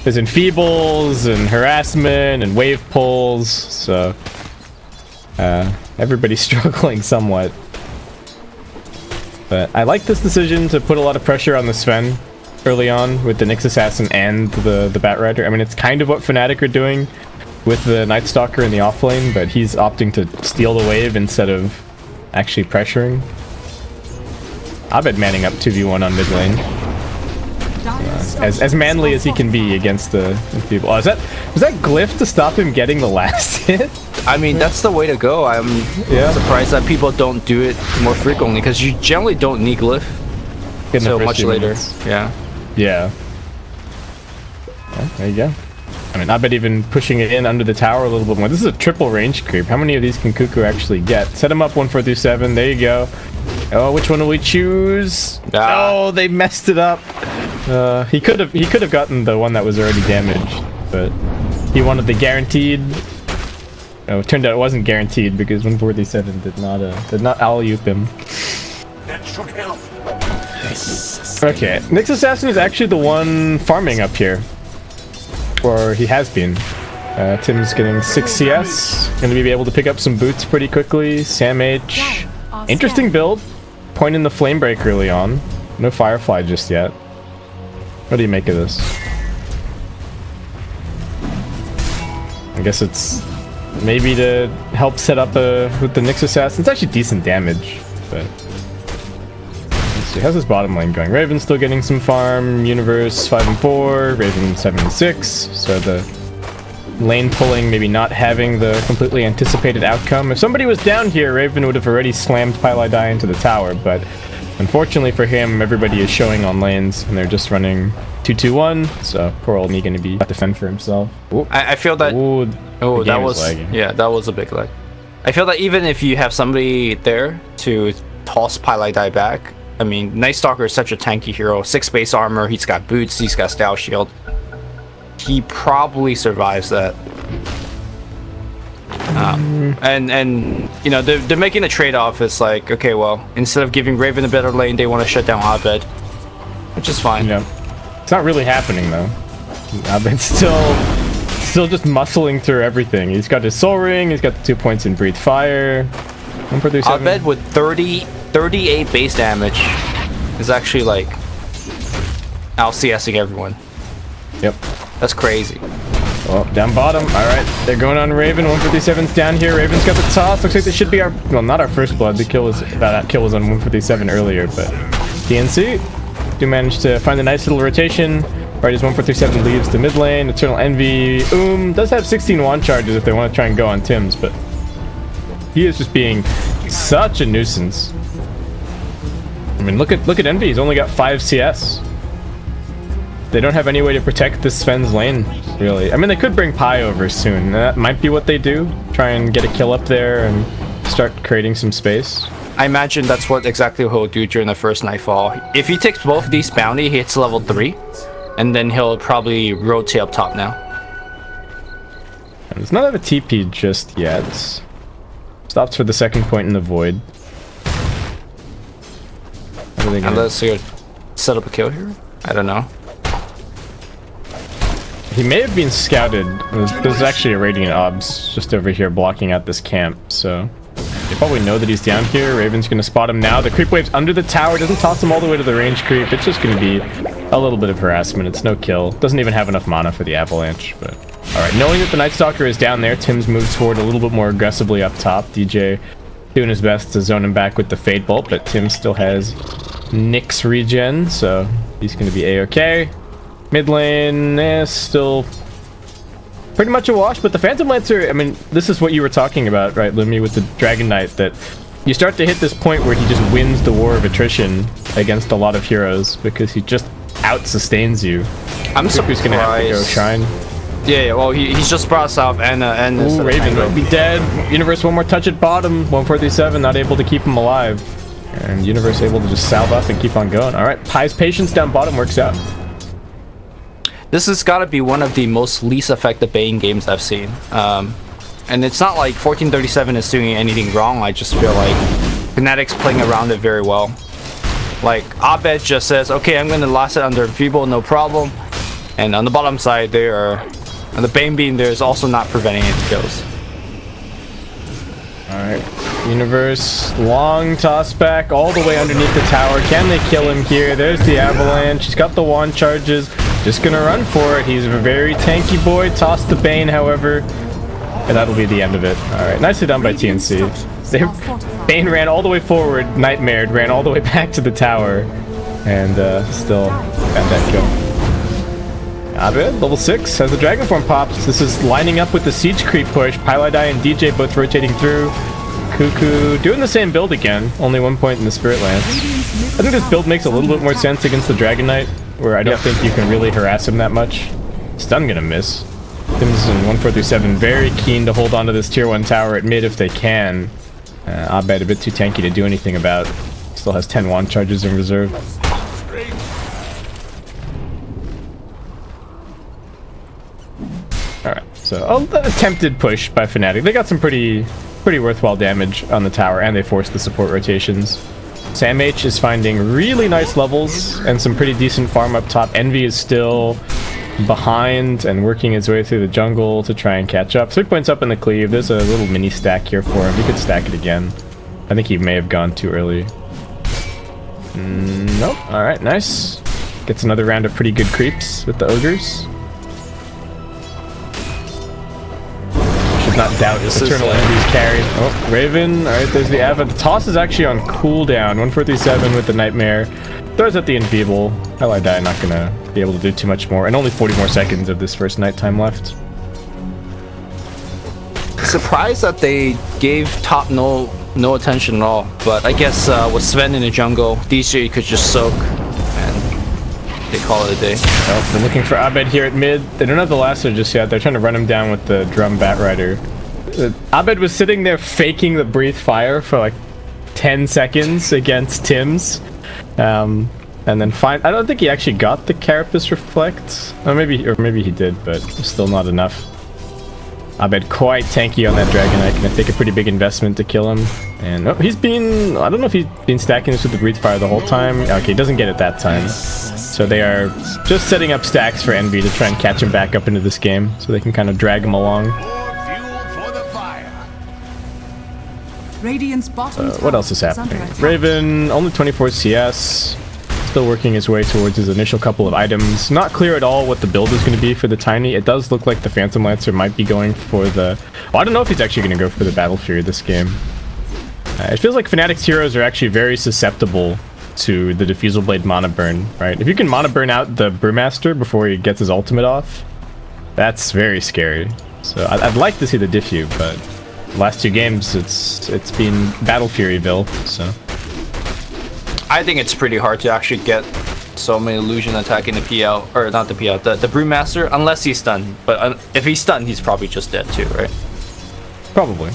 S4: There's enfeebles and harassment and wave pulls, so everybody's struggling somewhat. But I like this decision to put a lot of pressure on the Sven early on with the Nyx Assassin and the Batrider. I mean, it's kind of what Fnatic are doing with the Night Stalker in the offlane, but he's opting to steal the wave instead of actually pressuring. Abed manning up 2v1 on mid lane. As manly as he can be against the people. Oh, was that glyph to stop him getting the last hit?
S5: I mean, that's the way to go. I'm surprised that people don't do it more frequently, because you generally don't need glyph so much later. Yeah. Well, there you go. I mean, I bet even pushing it in under the tower a little bit more. This is a triple range creep. How many of these can Cuckoo actually get? Set him up 1437. There you go. Oh, which one will we choose? Oh, they messed it up.
S4: He could have gotten the one that was already damaged, but he wanted the guaranteed. Oh, it turned out it wasn't guaranteed because 147 did not alley-oop him.
S3: That should help.
S4: Okay, Nyx Assassin is actually the one farming up here, or he has been. Tim's getting 6 CS, gonna be able to pick up some boots pretty quickly. Sam H, interesting build. Point in the flame break early on. No Firefly just yet. What do you make of this? I guess it's maybe to help set up with the Nyx Assassin. It's actually decent damage, but let's see. How's his bottom lane going? Raven's still getting some farm. Universe 5 and 4. Raven 7 and 6. So the lane pulling maybe not having the completely anticipated outcome. If somebody was down here, Raven would have already slammed Pylai into the tower, but unfortunately for him, everybody is showing on lanes, and they're just running 2-2-1, so poor old me gonna be defend for himself. Ooh.
S5: I feel that... Oh, that was... lagging. Yeah, that was a big lag. I feel that even if you have somebody there to toss Pylai back, I mean, Night Stalker is such a tanky hero. 6 base armor, he's got boots, he's got Style Shield. He probably survives that. And you know, they're making a trade-off. It's like, okay, well, instead of giving Raven a better lane, they want to shut down Abed, which is fine. Yeah,
S4: it's not really happening though. Abed's still just muscling through everything. He's got his Soul Ring. He's got the 2 points in Breathe Fire. 1-4-3-7.
S5: Abed with 38 base damage is actually like out CSing everyone.
S4: Yep.
S5: That's crazy.
S4: Well, down bottom. Alright, they're going on Raven. 157's down here. Raven's got the toss. Looks like this should be our... Well, not our first blood. That kill was on 157 earlier, but... TNC do manage to find a nice little rotation. Right as 147 leaves the mid lane. Eternal Envy. Does have 16 wand charges if they want to try and go on Tim's, but... He is just being such a nuisance. I mean, look at Envy. He's only got 5 CS. They don't have any way to protect this Sven's lane, really. I mean, they could bring Pi over soon. That might be what they do. Try and get a kill up there and start creating some space.
S5: I imagine that's what exactly he'll do during the first Nightfall. If he takes both these bounty, he hits level 3, and then he'll probably rotate up top now.
S4: And does not have a TP just yet. Stops for the second point in the void.
S5: Unless you set up a kill here? I don't know.
S4: He may have been scouted. There's actually a Radiant Obs just over here blocking out this camp, so they probably know that he's down here. Raven's gonna spot him now. The creep wave's under the tower, doesn't toss him all the way to the range creep. It's just gonna be a little bit of harassment. It's no kill. Doesn't even have enough mana for the avalanche, but alright. Knowing that the Night Stalker is down there, Tim's moved forward a little bit more aggressively up top. DJ doing his best to zone him back with the Fade Bolt, but Tim still has Nyx regen, so he's gonna be A-okay. Mid lane is still pretty much a wash, but the Phantom Lancer, I mean, this is what you were talking about, right, Lumi, with the Dragon Knight, that you start to hit this point where he just wins the war of attrition against a lot of heroes because he just out-sustains you.
S5: I'm surprised.
S4: Who's gonna have to go Shrine.
S5: Yeah, well, he's just brought us off and
S4: Ooh, Raven might be dead. Universe one more touch at bottom. 147, not able to keep him alive. And Universe able to just salve up and keep on going. Alright, Pi's patience down bottom works out.
S5: This has got to be one of the most least effective Bane games I've seen. And it's not like 1437 is doing anything wrong. I just feel like Fnatic's playing around it very well. Like, Abed just says, okay, I'm going to last it under Enfeeble, no problem. And on the bottom side, they are... And the Bane Beam there is also not preventing any kills.
S4: Alright. Universe, long toss back all the way underneath the tower. Can they kill him here? There's the avalanche. He's got the wand charges. Just gonna run for it. He's a very tanky boy. Toss the Bane, however. And that'll be the end of it. Alright, nicely done by TNC. Bane ran all the way forward, nightmared, ran all the way back to the tower. And still got that kill. Abed, level 6, has the Dragon Form pops. This is lining up with the Siege Creep push. Pylai and DJ both rotating through. Cuckoo doing the same build again, only 1 point in the Spirit Lance. I think this build makes a little bit more sense against the Dragon Knight, where I don't think you can really harass him that much. Stun gonna miss. Tim's in 1437 very keen to hold onto this tier 1 tower at mid if they can. Abed a bit too tanky to do anything about. Still has 10 wand charges in reserve. So an attempted push by Fnatic. They got some pretty worthwhile damage on the tower, and they forced the support rotations. Sam H is finding really nice levels and some pretty decent farm up top. Envy is still behind and working his way through the jungle to try and catch up. 3 points up in the cleave. There's a little mini stack here for him. He could stack it again. I think he may have gone too early. Nope. Alright, nice. Gets another round of pretty good creeps with the ogres. Should not doubt his Eternal Envy's carry. Oh, Raven. Alright, there's the Ava. The toss is actually on cooldown. 147 with the Nightmare. Throws at the Enfeeble. Ally Die not gonna be able to do too much more. And only 40 more seconds of this first nighttime left.
S5: Surprised that they gave top no attention at all. But I guess with Sven in the jungle, DJ could just soak. And they call it a day.
S4: Well, they're looking for Abed here at mid. They don't have the lasso just yet. They're trying to run him down with the drum Bat Rider. Abed was sitting there faking the breathe fire for like 10 seconds against Tim's. And then I don't think he actually got the Carapace Reflect. Or maybe he did, but still not enough. Abed quite tanky on that Dragonite, gonna take a pretty big investment to kill him. And I don't know if he's been stacking this with the breathe fire the whole time. Okay, he doesn't get it that time. So they are just setting up stacks for Envy to try and catch him back up into this game, so they can kind of drag him along.
S1: Radiant's bottom
S4: What else is happening? Raven, only 24 CS. Still working his way towards his initial couple of items. Not clear at all what the build is going to be for the Tiny. It does look like the Phantom Lancer might be going for the... Well, I don't know if he's actually going to go for the Battle Fury this game. It feels like Fnatic's heroes are actually very susceptible to the Diffusal Blade Mana Burn, right? If you can Mana Burn out the Brewmaster before he gets his ultimate off, that's very scary. So I'd like to see the Diffu, but... last 2 games, it's been Battle Furyville, so...
S5: I think it's pretty hard to actually get so many illusion attacking the PL, or not the PL, the Brewmaster, unless he's stunned. But if he's stunned, he's probably just dead too, right?
S4: Probably.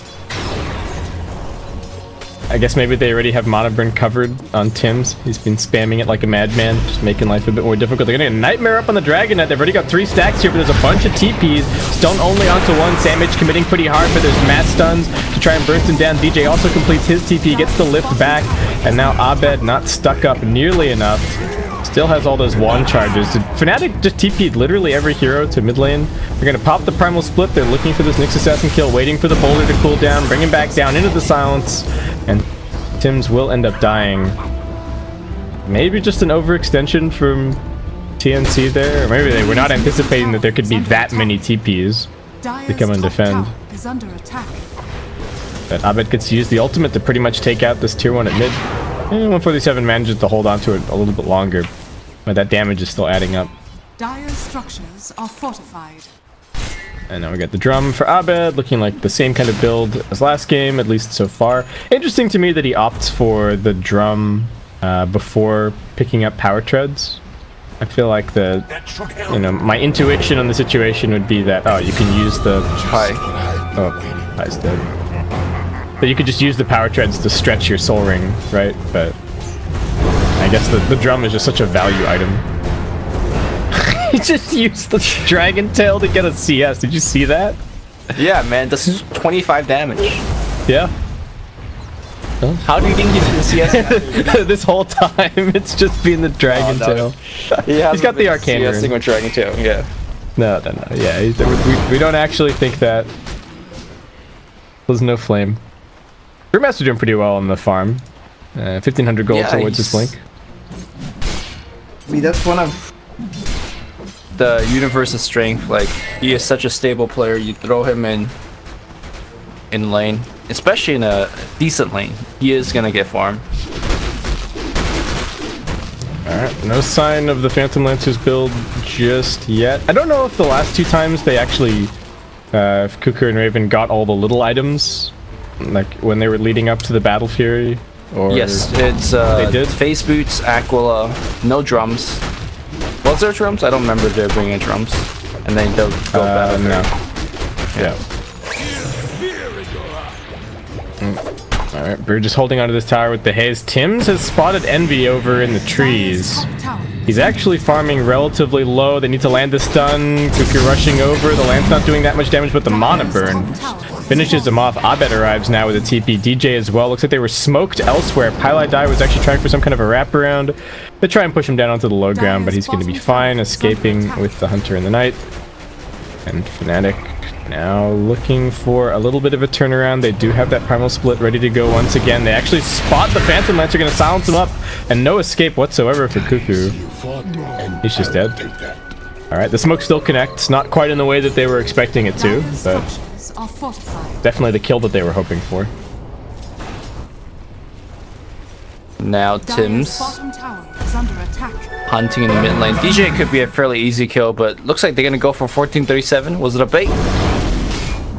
S4: I guess maybe they already have Mana Burn covered on Tim's. He's been spamming it like a madman, just making life a bit more difficult. They're getting a Nightmare up on the Dragonite. They've already got 3 stacks here, but there's a bunch of TPs. Stone only onto 1. Samage committing pretty hard, but there's mass stuns to try and burst him down. DJ also completes his TP, gets the lift back, and now Abed not stuck up nearly enough. Still has all those wand charges. Fnatic just TP'd literally every hero to mid lane. They're going to pop the Primal Split. They're looking for this Nyx Assassin kill, waiting for the boulder to cool down, bring him back down into the silence, and Tims will end up dying. Maybe just an overextension from TNC there, or maybe they were not anticipating that there could be that many TPs to come and defend. But Abed gets to use the ultimate to pretty much take out this tier 1 at mid. And 147 manages to hold on to it a little bit longer, but that damage is still adding up.
S1: Dire structures are fortified.
S4: And now we got the drum for Abed, looking like the same kind of build as last game, at least so far. Interesting to me that he opts for the drum before picking up power treads. I feel like my intuition on the situation would be that, oh, you can use the... Oh, Hi's dead. But you could just use the power treads to stretch your soul ring, right? But I guess the drum is just such a value item. He just used the Dragon Tail to get a CS. Did you see that?
S5: Yeah, man. This is 25 damage.
S4: Yeah.
S5: How do you think he's been CS?
S4: This whole time, it's just been the Dragon Tail. He's got the Arcane Rune.
S5: With Dragon Tail, yeah.
S4: No. Yeah, we don't actually think that. There's no flame. Brewmaster doing pretty well on the farm. 1,500 gold towards this blink.
S5: I mean, that's one of the universe's strength. Like, he is such a stable player. You throw him in lane, especially in a decent lane, he is gonna get farmed.
S4: Alright, no sign of the Phantom Lancer's build just yet. I don't know if the last 2 times they actually, if Kukur and Raven got all the little items, like when they were leading up to the Battle Fury, or...
S5: Yes, it's
S4: they did?
S5: Face Boots, Aquila, no drums. Was there drums? I don't remember there bringing drums. And then they'll go Battle Fury.
S4: No. Yeah. Alright, we're just holding onto this tower with the haze. Tims has spotted Envy over in the trees. He's actually farming relatively low. They need to land the stun. Cuckoo rushing over. The land's not doing that much damage, but the mana burn finishes him off. Abed arrives now with a TP. DJ as well. Looks like they were smoked elsewhere. Pylai Dai was actually trying for some kind of a wraparound. They try and push him down onto the low ground, but he's going to be fine, escaping with the Hunter in the night. And Fnatic now looking for a little bit of a turnaround. They do have that Primal Split ready to go once again. They actually spot the Phantom Lancer, going to silence him up, and no escape whatsoever for Cuckoo. He's just dead. Alright, the smoke still connects. Not quite in the way that they were expecting it to, but definitely the kill that they were hoping for.
S5: Now Tim's hunting in the mid lane. DJ could be a fairly easy kill, but looks like they're gonna go for 1437. Was it a bait?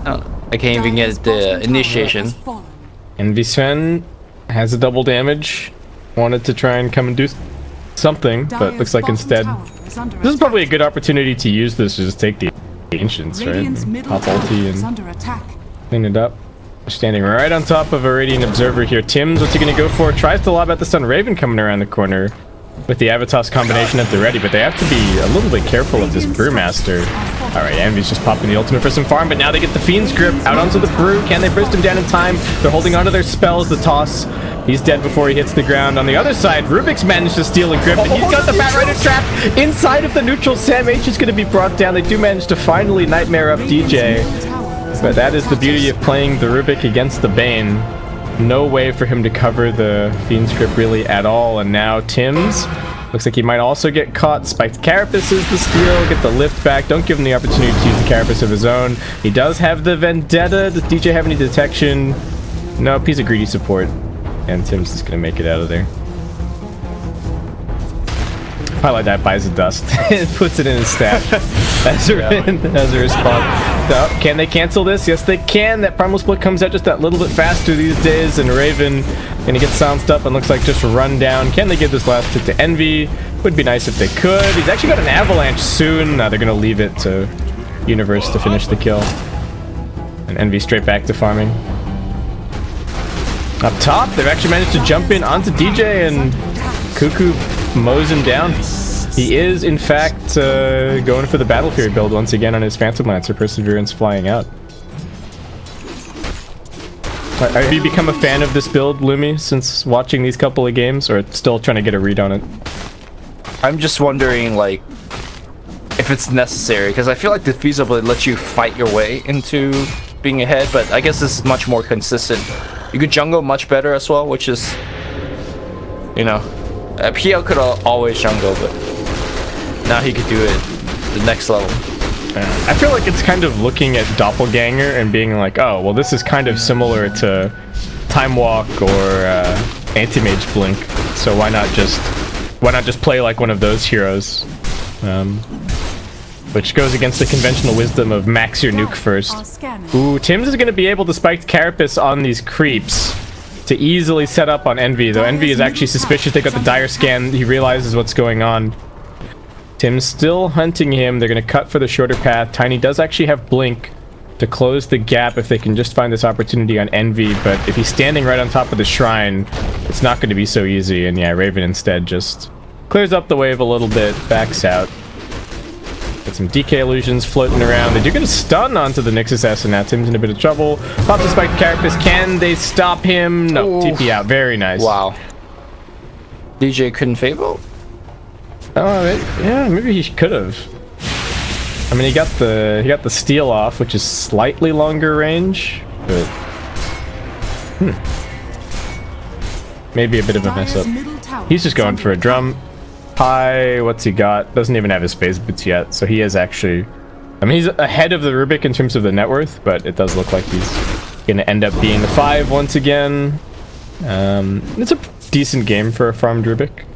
S5: Oh, I can't even get the initiation.
S4: Envy has a double damage. Wanted to try and come and do something, but looks like instead this is probably a good opportunity to use this to just take the Ancients, right? Pop ulti and clean it up. Standing right on top of a Radiant Observer here. Tim's, what's he gonna go for? Tries to lob at the stun. Raven coming around the corner with the Avitas combination at the ready, but they have to be a little bit careful of this Brewmaster. Alright, Envy's just popping the ultimate for some farm, but now they get the Fiend's Grip out onto the Brew. Can they burst him down in time? They're holding onto their spells. The toss. He's dead before he hits the ground. On the other side, Rubik's managed to steal and grip, and he's got the Batrider trap inside of the neutral. Sam H is going to be brought down. They do manage to finally Nightmare up DJ. But that is the beauty of playing the Rubik against the Bane. No way for him to cover the Fiend's Grip really at all. And now Tim's looks like he might also get caught. Spiked Carapace is the steal. Get the lift back. Don't give him the opportunity to use the Carapace of his own. He does have the Vendetta. Does DJ have any detection? Nope, he's a greedy support. And Tim's just gonna make it out of there. Pylai Dai buys the dust and puts it in his stash as a response. So, can they cancel this? Yes, they can. That Primal Split comes out just that little bit faster these days, and Raven gonna get silenced up and looks like just run down. Can they give this last hit to Envy? Would be nice if they could. He's actually got an Avalanche soon. Now they're gonna leave it to Universe to finish the kill. And Envy straight back to farming. Up top, they've actually managed to jump in onto DJ, and Cuckoo mows him down. He is, in fact, going for the Battle Fury build once again on his Phantom Lancer. Perseverance flying out. Have you become a fan of this build, Lumi, since watching these couple of games, or still trying to get a read on it?
S5: I'm just wondering, like, if it's necessary, because I feel like the feasibility lets you fight your way into being ahead, but I guess this is much more consistent. You could jungle much better as well, which is, you know, PL could always jungle, but now he could do it the next level.
S4: I feel like it's kind of looking at Doppelganger and being like, oh, well, this is kind of similar to Time Walk or Anti-Mage Blink, so why not just play like one of those heroes? Which goes against the conventional wisdom of max your nuke first. Ooh, Tim's is going to be able to spike Carapace on these creeps to easily set up on Envy, though Envy is actually suspicious. They got the dire scan. He realizes what's going on. Tim's still hunting him. They're going to cut for the shorter path. Tiny does actually have Blink to close the gap if they can just find this opportunity on Envy, but if he's standing right on top of the shrine, it's not going to be so easy. And yeah, Raven instead just clears up the wave a little bit, backs out. Got some DK illusions floating around. They do get a stun onto the Nixus S, and now Tim's in a bit of trouble. Pop the spike Carapace. Can they stop him? No. TP out. Very nice.
S5: Wow. DJ couldn't Fable?
S4: Oh, yeah, maybe he could have. I mean, he got the steal off, which is slightly longer range, but maybe a bit of a mess up. He's just going for a drum. Pi, what's he got? Doesn't even have his phase boots yet, so he is actually... I mean, he's ahead of the Rubik in terms of the net worth, but it does look like he's going to end up being the 5 once again. It's a decent game for a farmed Rubik.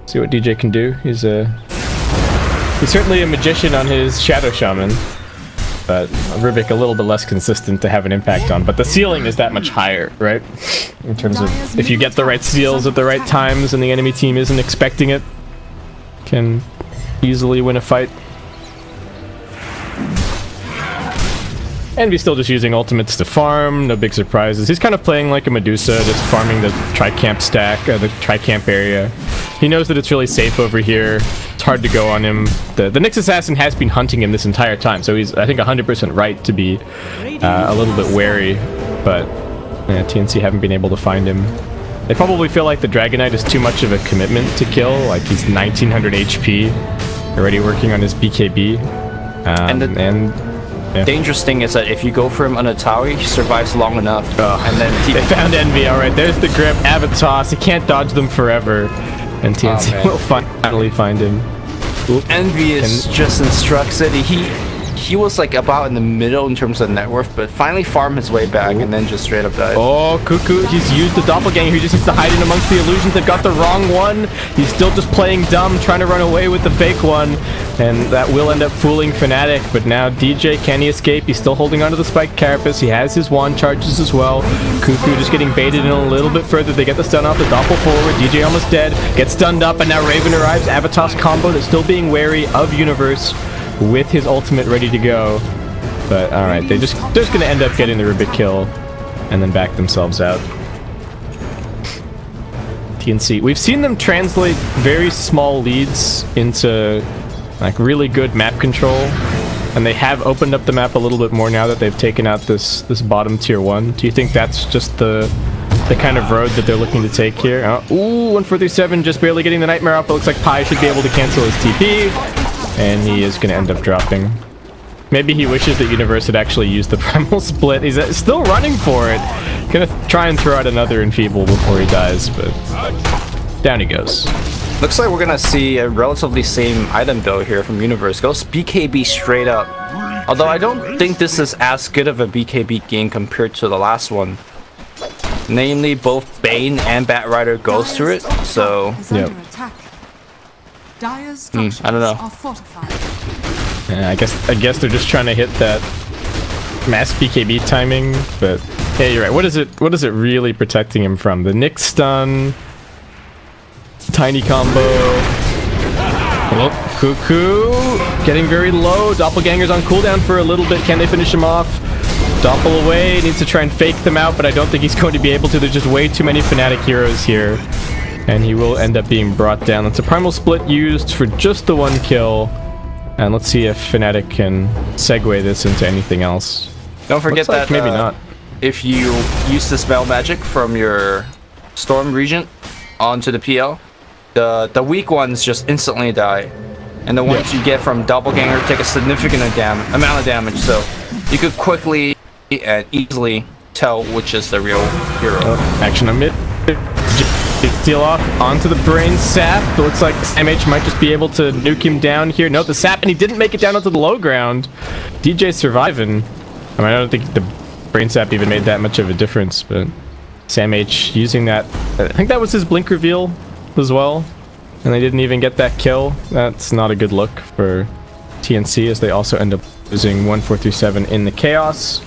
S4: See what DJ can do. He's certainly a magician on his Shadow Shaman, but Rubik a little bit less consistent to have an impact on. But the ceiling is that much higher, right? In terms of if you get the right steals at the right times and the enemy team isn't expecting it, can easily win a fight. Envy's still just using ultimates to farm, no big surprises. He's kind of playing like a Medusa, just farming the Tricamp stack, the Tricamp area. He knows that it's really safe over here. It's hard to go on him. The Nyx Assassin has been hunting him this entire time, so he's, I think, 100% right to be a little bit wary. But yeah, TNC haven't been able to find him. They probably feel like the Dragon Knight is too much of a commitment to kill. Like, he's 1900 HP, already working on his BKB.
S5: Yeah. Dangerous thing is that if you go for him on a tower, he survives long enough. And then
S4: they found Envy. All right, there's the grip. Avatos. He can't dodge them forever, and TNC will finally find him. Oop.
S5: Envy is just in Struck City. He was like about in the middle in terms of net worth, but finally farmed his way back and then just straight up died.
S4: Oh, Cuckoo, he's used the doppelganger. He just needs to hide in amongst the illusions. They've got the wrong one. He's still just playing dumb, trying to run away with the fake one, and that will end up fooling Fnatic. But now DJ, can he escape? He's still holding onto the spiked carapace. He has his wand charges as well. Cuckoo just getting baited in a little bit further. They get the stun off the doppel forward. DJ almost dead, gets stunned up, and now Raven arrives. Avatos combo that's still being wary of Universe with his ultimate ready to go. But alright, they're just gonna end up getting the Ribbit kill and then back themselves out. TNC, we've seen them translate very small leads into like really good map control, and they have opened up the map a little bit more now that they've taken out this bottom tier 1. Do you think that's just the kind of road that they're looking to take here? Ooh, 1437 just barely getting the Nightmare off. It looks like Pi should be able to cancel his TP, and he is going to end up dropping. Maybe he wishes that Universe had actually used the Primal Split. He's still running for it. Gonna try and throw out another Enfeeble before he dies, but down he goes.
S5: Looks like we're gonna see a relatively same item though here from Universe. Goes BKB straight up. Although I don't think this is as good of a BKB game compared to the last one. Namely, both Bane and Batrider goes through it, so...
S4: Yep.
S5: I don't know.
S4: Yeah, I guess they're just trying to hit that mass BKB timing, but yeah, you're right. What is it really protecting him from? The Nyx stun, tiny combo. Oh, Cuckoo getting very low. Doppelganger's on cooldown for a little bit. Can they finish him off? Doppel away, needs to try and fake them out, but I don't think he's going to be able to. There's just way too many Fnatic heroes here, and he will end up being brought down. That's a Primal Split used for just the one kill. And let's see if Fnatic can segue this into anything else.
S5: Don't forget that
S4: maybe not.
S5: If you use the spell magic from your Storm Regent onto the PL, the weak ones just instantly die. And the ones you get from Doppelganger take a significant amount of damage, so you could quickly and easily tell which is the real hero.
S4: Action on mid. Steal off onto the brain sap. It looks like MH might just be able to nuke him down here. No, the sap, and he didn't make it down onto the low ground. DJ surviving. I mean, I don't think the brain sap even made that much of a difference, but Sam H using that. I think that was his blink reveal as well, and they didn't even get that kill. That's not a good look for TNC, as they also end up losing 1437 in the chaos.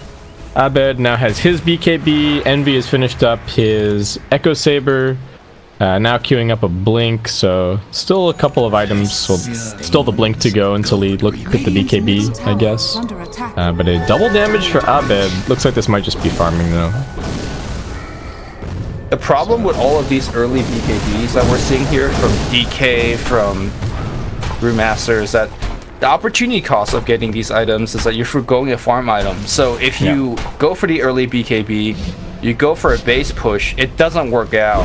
S4: Abed now has his BKB. Envy has finished up his Echo Saber. Now queuing up a blink, so still a couple of items, so still the blink to go until we look at the BKB, I guess. But a double damage for Abed. Looks like this might just be farming though.
S5: The problem with all of these early BKBs that we're seeing here from DK, from Brewmaster, is that the opportunity cost of getting these items is that you're foregoing a farm item. So if you go for the early BKB, you go for a base push, it doesn't work out.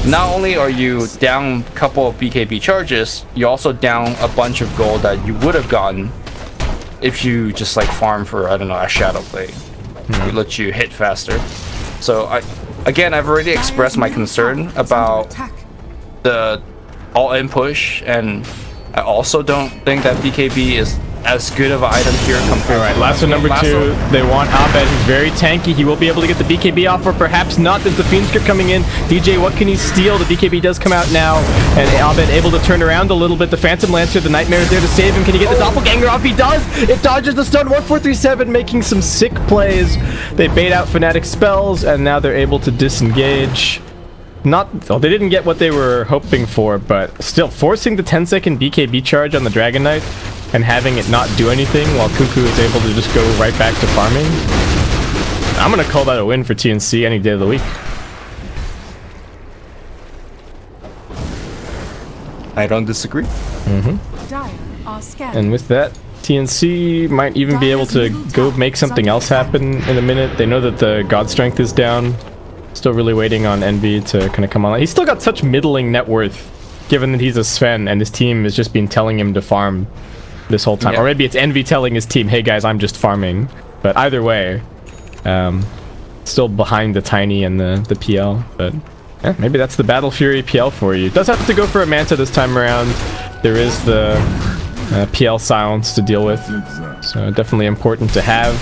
S5: Not only are you down a couple of BKB charges, you also down a bunch of gold that you would have gotten if you just like farm for, I don't know, a Shadow Blade. It lets you hit faster. So I've already expressed my concern about the all-in push, and I also don't think that BKB is as good of an item here compared
S4: to... Alright, last one, number 2. They want Abed, who's very tanky. He will be able to get the BKB off, or perhaps not. There's the Fiend Script coming in. DJ, what can he steal? The BKB does come out now, and Abed able to turn around a little bit. The Phantom Lancer, the Nightmare is there to save him. Can he get the Doppelganger off? He does! It dodges the stun. 1437 making some sick plays. They bait out Fnatic spells, and now they're able to disengage. They didn't get what they were hoping for, but still forcing the 10-second BKB charge on the Dragon Knight and having it not do anything while Cuckoo is able to just go right back to farming. I'm gonna call that a win for TNC any day of the week.
S5: I don't disagree.
S2: Dire are scattered.
S4: And with that, TNC might even be able to go make something else happen in a minute. They know that the God Strength is down. Still really waiting on Envy to kind of come on. He's still got such middling net worth, given that he's a Sven and his team has just been telling him to farm this whole time. Or maybe it's Envy telling his team, hey guys, I'm just farming. But either way, still behind the Tiny and the PL. But yeah, maybe that's the Battle Fury PL for you. Does have to go for a Manta this time around. There is the PL silence to deal with. So definitely important to have.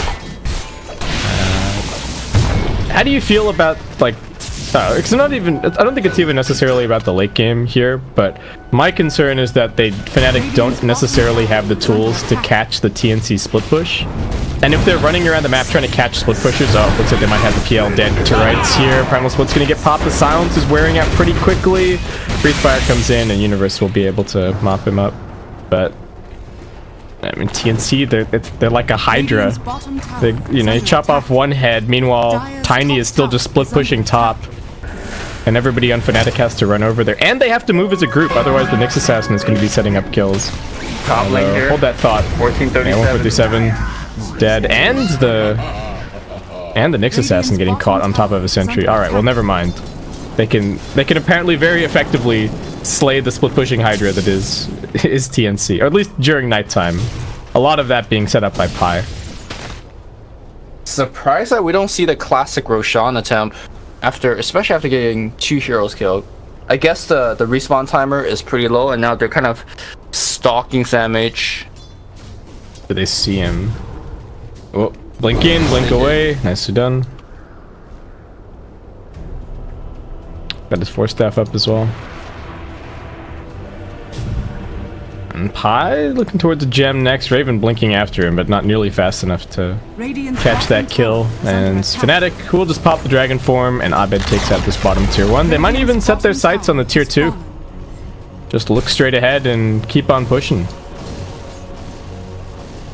S4: How do you feel about, like, it's not even, I don't think it's even necessarily about the late game here, but my concern is that Fnatic don't necessarily have the tools to catch the TNC split push. And if they're running around the map trying to catch split pushers, looks like they might have the PL dead to rights here. Primal Split's gonna get popped, the silence is wearing out pretty quickly. Breathe Fire comes in and Universe will be able to mop him up. But I mean, TNC, they're like a Hydra. They, you chop off one head, meanwhile, Tiny is still just split pushing top. And everybody on Fnatic has to run over there. And they have to move as a group, otherwise the Nyx Assassin is going to be setting up kills.
S5: Top lane here.
S4: Hold that thought.
S5: 1437.
S4: Yeah, 157 dead. And the Nyx Assassin getting caught on top of a sentry. Alright, well, never mind. They can apparently very effectively slay the split pushing Hydra that is TNC, or at least during nighttime. A lot of that being set up by Pi.
S5: Surprised that we don't see the classic Roshan attempt especially after getting 2 heroes killed. I guess the respawn timer is pretty low, and now they're kind of stalking Sam H.
S4: Do they see him? Oh, blink in, blink away. Nicely done. Got his 4-staff up as well. And Pi looking towards the gem next. Raven blinking after him, but not nearly fast enough to catch that kill. And Fnatic, who will just pop the dragon form, and Abed takes out this bottom tier 1. They might even set their sights on the tier 2. Just look straight ahead and keep on pushing.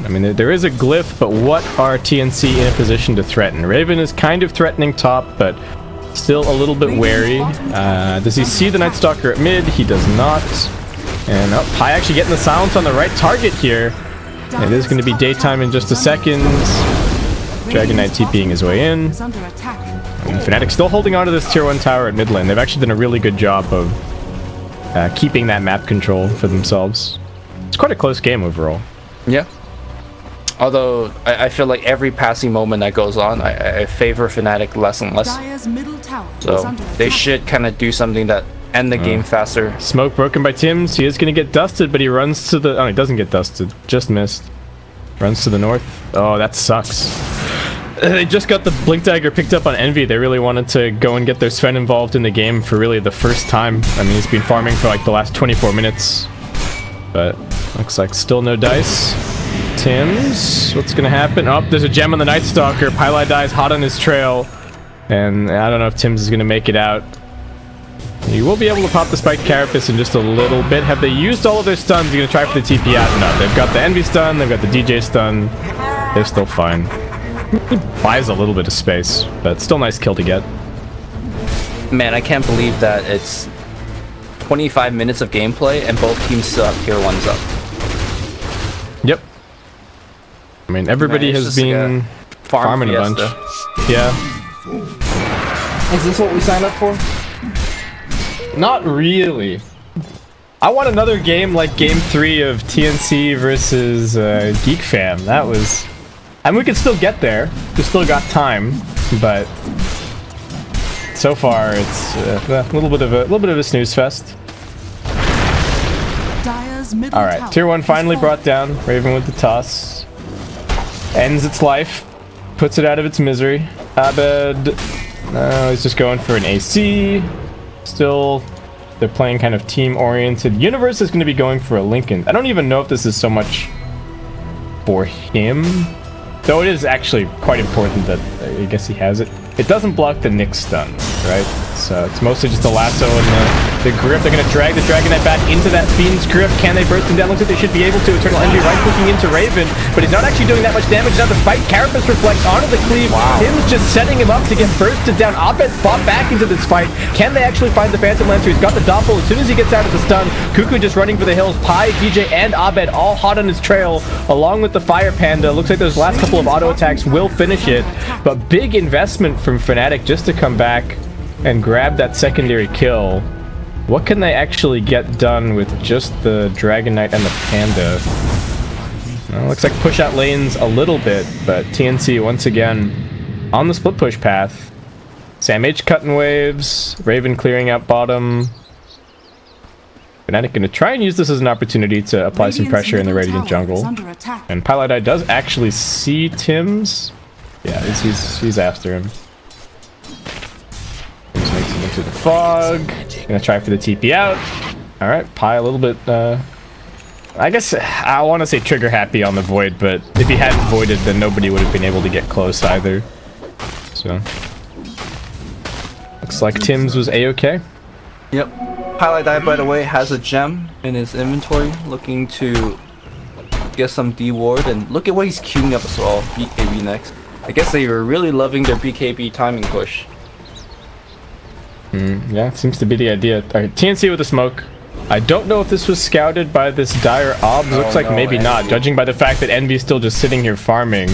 S4: I mean, there is a glyph, but what are TNC in a position to threaten? Raven is kind of threatening top, but still a little bit wary. Does he see the Night Stalker at mid? He does not. And Pi actually getting the silence on the right target here. It is going to be daytime in just a second. Dragon Knight TPing his way in. And Fnatic still holding on to this tier 1 tower at mid lane. They've actually done a really good job of keeping that map control for themselves. It's quite a close game overall.
S5: Yeah. Although, I feel like every passing moment that goes on, I favor Fnatic less and less. So, they should kind of do something that end the game faster.
S4: Smoke broken by Tims. He is going to get dusted, but he runs to the... Oh, he doesn't get dusted. Just missed. Runs to the north. Oh, that sucks. They just got the Blink Dagger picked up on Envy. They really wanted to go and get their Sven involved in the game for really the first time. I mean, he's been farming for like the last 24 minutes. But looks like still no dice. Tims, what's going to happen? Oh, there's a gem on the Night Stalker. Pylai dies hot on his trail. And I don't know if Tims is going to make it out. You will be able to pop the Spiked Carapace in just a little bit. Have they used all of their stuns? You're going to try for the TP out? No, they've got the Envy stun, they've got the DJ stun. They're still fine. He buys a little bit of space, but still nice kill to get.
S5: Man, I can't believe that it's 25 minutes of gameplay and both teams still have tier 1s up.
S4: Yep. I mean, everybody has been farming a bunch. Yeah.
S5: Is this what we signed up for?
S4: Not really. I want another game like Game 3 of TNC versus Geek Fam. That was... I mean, we could still get there. We still got time, but so far it's a little bit of a snooze fest. All right, tier 1 finally brought down. Raven with the toss. Ends its life. Puts it out of its misery. Abed... he's just going for an AC. Still, they're playing kind of team-oriented. Universe is going to be going for a Lincoln. I don't even know if this is so much for him. Though it is actually quite important that I guess he has it. It doesn't block the Nyx stun, right? So it's mostly just the lasso and the grip. They're going to drag the Dragon Knight back into that Fiend's grip. Can they burst him down? Looks like they should be able to. Eternal Envy right-clicking into Raven, but he's not actually doing that much damage. Now the fight, Carapace reflects onto the cleave.
S5: Wow.
S4: Tim's just setting him up to get bursted down. Abed fought back into this fight. Can they actually find the Phantom Lancer? He's got the doppel. As soon as he gets out of the stun, Cuckoo just running for the hills. Pi, DJ, and Abed all hot on his trail, along with the Fire Panda. Looks like those last couple of auto attacks will finish it, but big investment from Fnatic just to come back and grab that secondary kill. What can they actually get done with just the Dragon Knight and the Panda? Well, looks like push out lanes a little bit, but TNC once again on the split push path. Sam H cutting waves, Raven clearing out bottom. Fnatic gonna try and use this as an opportunity to apply some pressure in the Radiant jungle. And Pilotai does actually see Tim's. Yeah, he's after him. Just makes it into the fog. Gonna try for the TP out. Alright, Pi a little bit, I guess I want to say trigger happy on the Void, but if he hadn't voided, then nobody would have been able to get close either. So, looks like Tim's was A-okay.
S7: Yep. Pilotai, by the way, has a gem in his inventory, looking to get some D-ward, and look at what he's queuing up as well. BKB next. I guess they were really loving their BKB timing push.
S4: Yeah, seems to be the idea. Alright, TNC with the smoke. I don't know if this was scouted by this dire Obs. Looks like maybe not, judging by the fact that Envy's still just sitting here farming.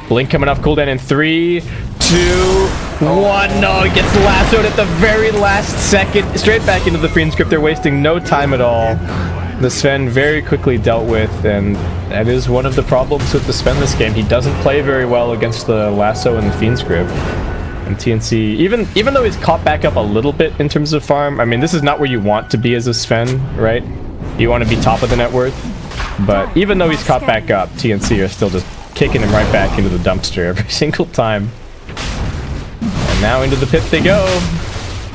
S4: Blink coming off cooldown in 3, 2, 1. No, he gets lassoed at the very last second. Straight back into the Fiend script. They're wasting no time at all. The Sven very quickly dealt with, and that is one of the problems with the Sven this game. He doesn't play very well against the lasso and the Fiend script. And TNC, even though he's caught back up a little bit in terms of farm, I mean, this is not where you want to be as a Sven, right? You want to be top of the net worth. But even though he's caught back up, TNC are still just kicking him right back into the dumpster every single time. And now into the pit they go.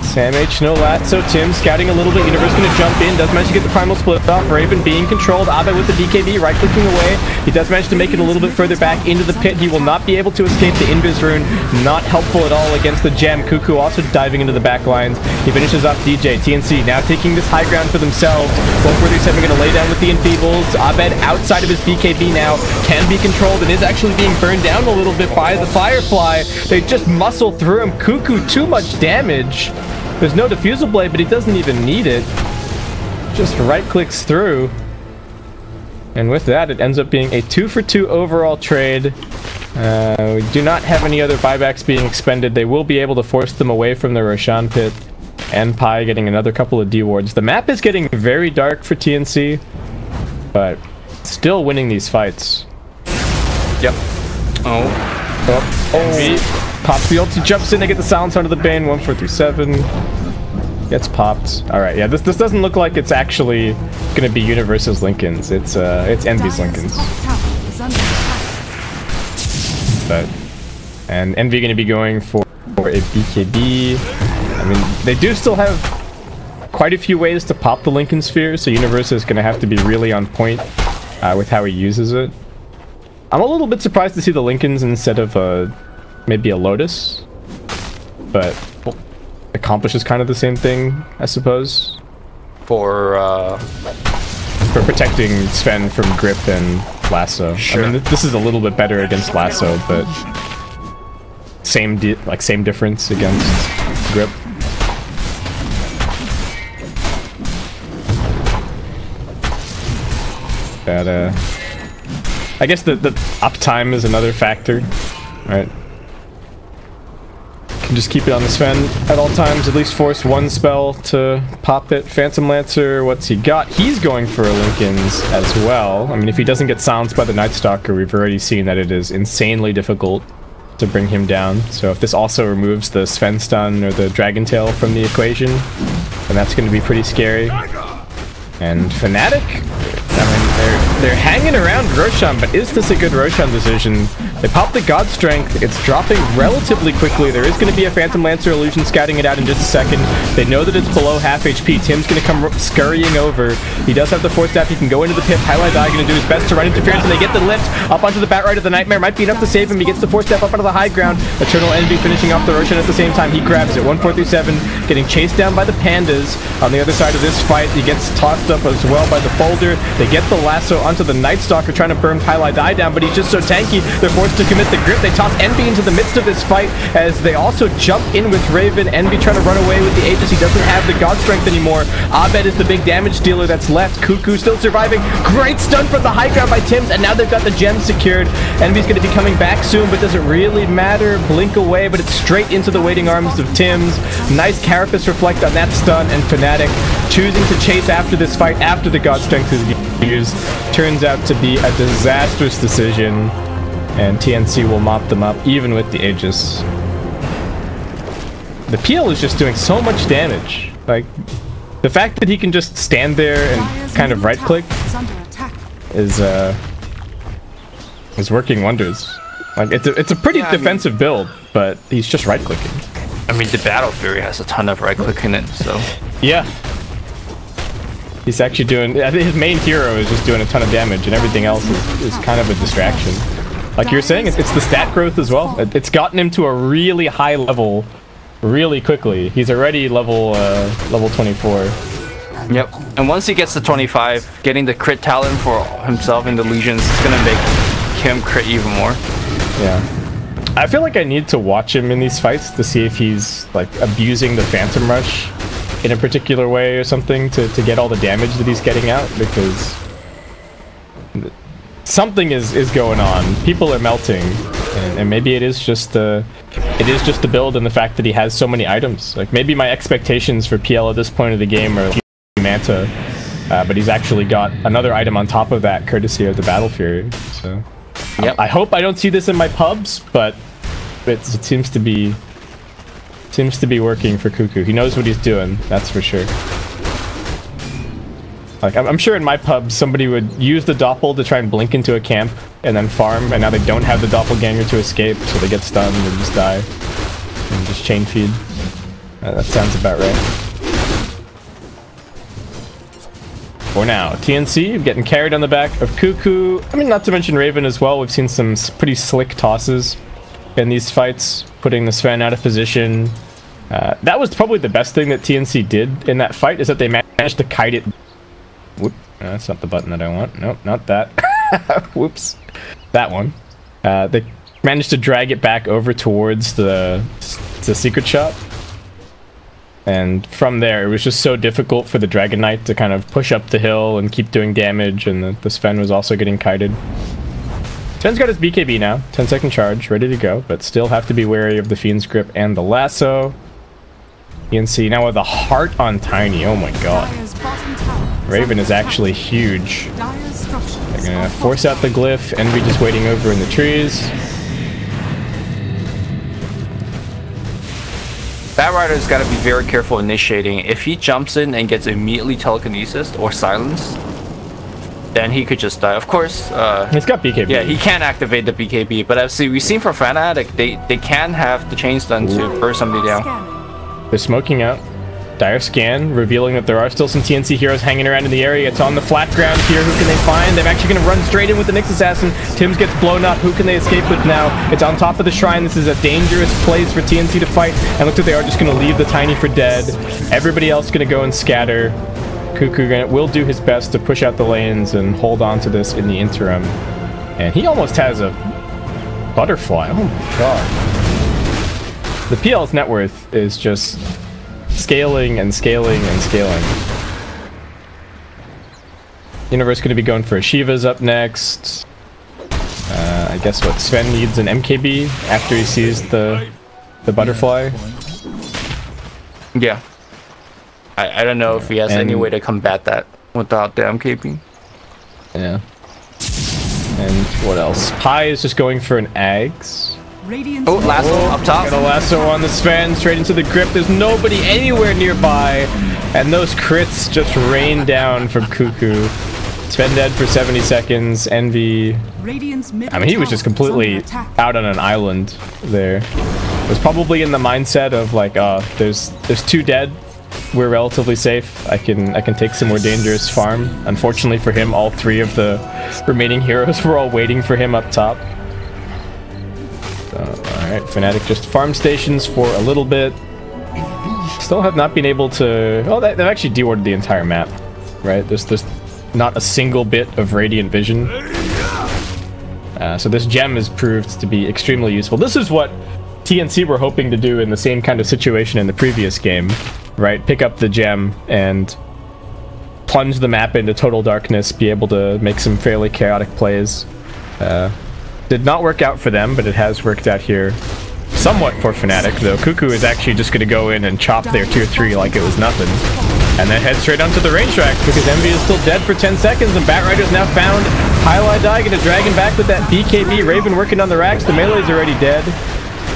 S4: Sam H, no lasso. Tim scouting a little bit. Universe gonna jump in. Does manage to get the primal split off. Raven being controlled. Abe with the BKB, right clicking away. He does manage to make it a little bit further back into the pit. He will not be able to escape the Invis rune. Not helpful at all against the gem. Cuckoo also diving into the back lines. He finishes off DJ. TNC now taking this high ground for themselves. 147 gonna lay down with the Enfeebles. Abed outside of his BKB now can be controlled and is actually being burned down a little bit by the Firefly. They just muscle through him. Cuckoo, too much damage. There's no diffusal blade, but he doesn't even need it. Just right clicks through. And with that, it ends up being a 2-for-2 overall trade. We do not have any other buybacks being expended. They will be able to force them away from the Roshan pit. And Pi getting another couple of D-wards. The map is getting very dark for TNC, but still winning these fights.
S7: Yep.
S4: Oh. Pops the ulti, jumps in, they get the silence under the Bane. 1437 gets popped. Alright, yeah, this doesn't look like it's actually gonna be Universe's Linken's. It's Envy's Linken's. And Envy gonna be going for a BKB. I mean, they do still have quite a few ways to pop the Linken Sphere, so Universe is gonna have to be really on point with how he uses it. I'm a little bit surprised to see the Linken's instead of maybe a Lotus, but accomplishes kind of the same thing, I suppose.
S5: For
S4: protecting Sven from grip and lasso. Sure. I mean, this is a little bit better against lasso, but same difference against grip. That I guess the uptime is another factor, right? Just keep it on the Sven at all times, at least force one spell to pop it. Phantom Lancer, what's he got? He's going for a Linken's as well. I mean, if he doesn't get silenced by the Night Stalker, we've already seen that it is insanely difficult to bring him down. So if this also removes the Sven stun or the Dragon Tail from the equation, then that's going to be pretty scary. And Fnatic, I mean, they're hanging around Roshan, but is this a good Roshan decision? They pop the God Strength. It's dropping relatively quickly. There is going to be a Phantom Lancer illusion scouting it out in just a second. They know that it's below half HP. Tim's going to come scurrying over. He does have the Force Staff. He can go into the pit. Highlight Eye going to do his best to run interference, and they get the lift up onto the Bat Rider. The Nightmare might be enough to save him. He gets the Force Staff up onto the high ground. Eternal Envy finishing off the Roshan at the same time. He grabs it. 1-4-3-7, getting chased down by the Pandas. On the other side of this fight, he gets tossed up as well by the Boulder. They get the lasso onto the Night Stalker, trying to burn Highlight Eye down, but he's just so tanky. They're forced to commit the grip. They toss Envy into the midst of this fight as they also jump in with Raven. Envy trying to run away with the Aegis. He doesn't have the God Strength anymore. Abed is the big damage dealer that's left. Cuckoo still surviving. Great stun from the high ground by Tims, and now they've got the gems secured. Envy's going to be coming back soon, but doesn't really matter. Blink away, but it's straight into the waiting arms of Tims. Nice Carapace reflect on that stun, and Fnatic choosing to chase after this fight after the God Strength is used. Turns out to be a disastrous decision, and TNC will mop them up even with the Aegis. The PL is just doing so much damage. Like, the fact that he can just stand there and kind of right click is working wonders. Like, it's a pretty defensive build, but he's just right clicking.
S5: I mean, the Battle Fury has a ton of right click in it, so
S4: yeah. He's actually doing, I think his main hero is just doing a ton of damage, and everything else is kind of a distraction. Like you're saying, it's the stat growth as well. It's gotten him to a really high level really quickly. He's already level 24.
S5: Yep. And once he gets to 25, getting the crit talent for himself in the Legions is gonna make him crit even more.
S4: Yeah. I feel like I need to watch him in these fights to see if he's like abusing the Phantom Rush in a particular way or something to get all the damage that he's getting out, because something is going on. People are melting, and maybe it is just the build and the fact that he has so many items. Like, maybe my expectations for PL at this point of the game are Manta, but he's actually got another item on top of that courtesy of the Battle Fury. So yep. I hope I don't see this in my pubs, but it seems to be working for Cuckoo. He knows what he's doing, that's for sure. Like, I'm sure in my pub, somebody would use the Doppel to try and blink into a camp and then farm, and now they don't have the Doppelganger to escape, so they get stunned and just die. And just chain feed. That sounds about right. For now, TNC getting carried on the back of Cuckoo. I mean, not to mention Raven as well. We've seen some pretty slick tosses in these fights, putting the Sven out of position. That was probably the best thing that TNC did in that fight, is that they managed to kite it. Whoop. No, that's not the button that I want. Nope, not that. Whoops. That one. They managed to drag it back over towards the secret shop. And from there, it was just so difficult for the Dragon Knight to kind of push up the hill and keep doing damage, and the Sven was also getting kited. Sven's got his BKB now, 10-second charge, ready to go, but still have to be wary of the Fiend's Grip and the lasso. TNC now with a heart on Tiny, oh my god. Raven is actually huge. They're gonna force out the glyph, Envy just waiting over in the trees.
S5: Bat Rider's got to be very careful initiating. If he jumps in and gets immediately telekinesis or silence, then he could just die. Of course,
S4: he's got BKB.
S5: Yeah, he can activate the BKB, but as we've seen from Fnatic, they can have the chain stun to burst somebody down.
S4: They're smoking out. Dire scan, revealing that there are still some TNC heroes hanging around in the area. It's on the flat ground here. Who can they find? They're actually going to run straight in with the Nyx Assassin. Tims gets blown up. Who can they escape with now? It's on top of the shrine. This is a dangerous place for TNC to fight. And looks like they are just going to leave the Tiny for dead. Everybody else going to go and scatter. Cuckoo will do his best to push out the lanes and hold on to this in the interim. And he almost has a butterfly. Oh my god. The PL's net worth is just scaling and scaling and scaling. Universe going to be going for a Shiva's up next. I guess what Sven needs an MKB after he sees the butterfly.
S5: Yeah. I don't know if he has any way to combat that without the MKB.
S4: Yeah. And what else? Pi is just going for an Ags.
S5: Oh, lasso up top.
S4: Got a lasso on the Sven, straight into the grip. There's nobody anywhere nearby, and those crits just rain down from Cuckoo. Sven dead for 70 seconds. Envy...
S1: Radiant's
S4: I mean, he was just completely out on an island there. Was probably in the mindset of like, there's 2 dead. We're relatively safe. I can take some more dangerous farm. Unfortunately for him, all 3 of the remaining heroes were all waiting for him up top. So, alright, Fnatic just farm stations for a little bit. Still have not been able to... Oh, they've actually deordered the entire map, right? There's not a single bit of radiant vision. So this gem has proved to be extremely useful. This is what TNC were hoping to do in the same kind of situation in the previous game, right? Pick up the gem and plunge the map into total darkness, be able to make some fairly chaotic plays. Did not work out for them, but it has worked out here somewhat for Fnatic, though. Cuckoo is actually just going to go in and chop their tier 3 like it was nothing. And then head straight onto the range track because Envy is still dead for 10 seconds and Batrider's now found Highlight going to drag him back with that BKB. Raven working on the racks. The melee's already dead.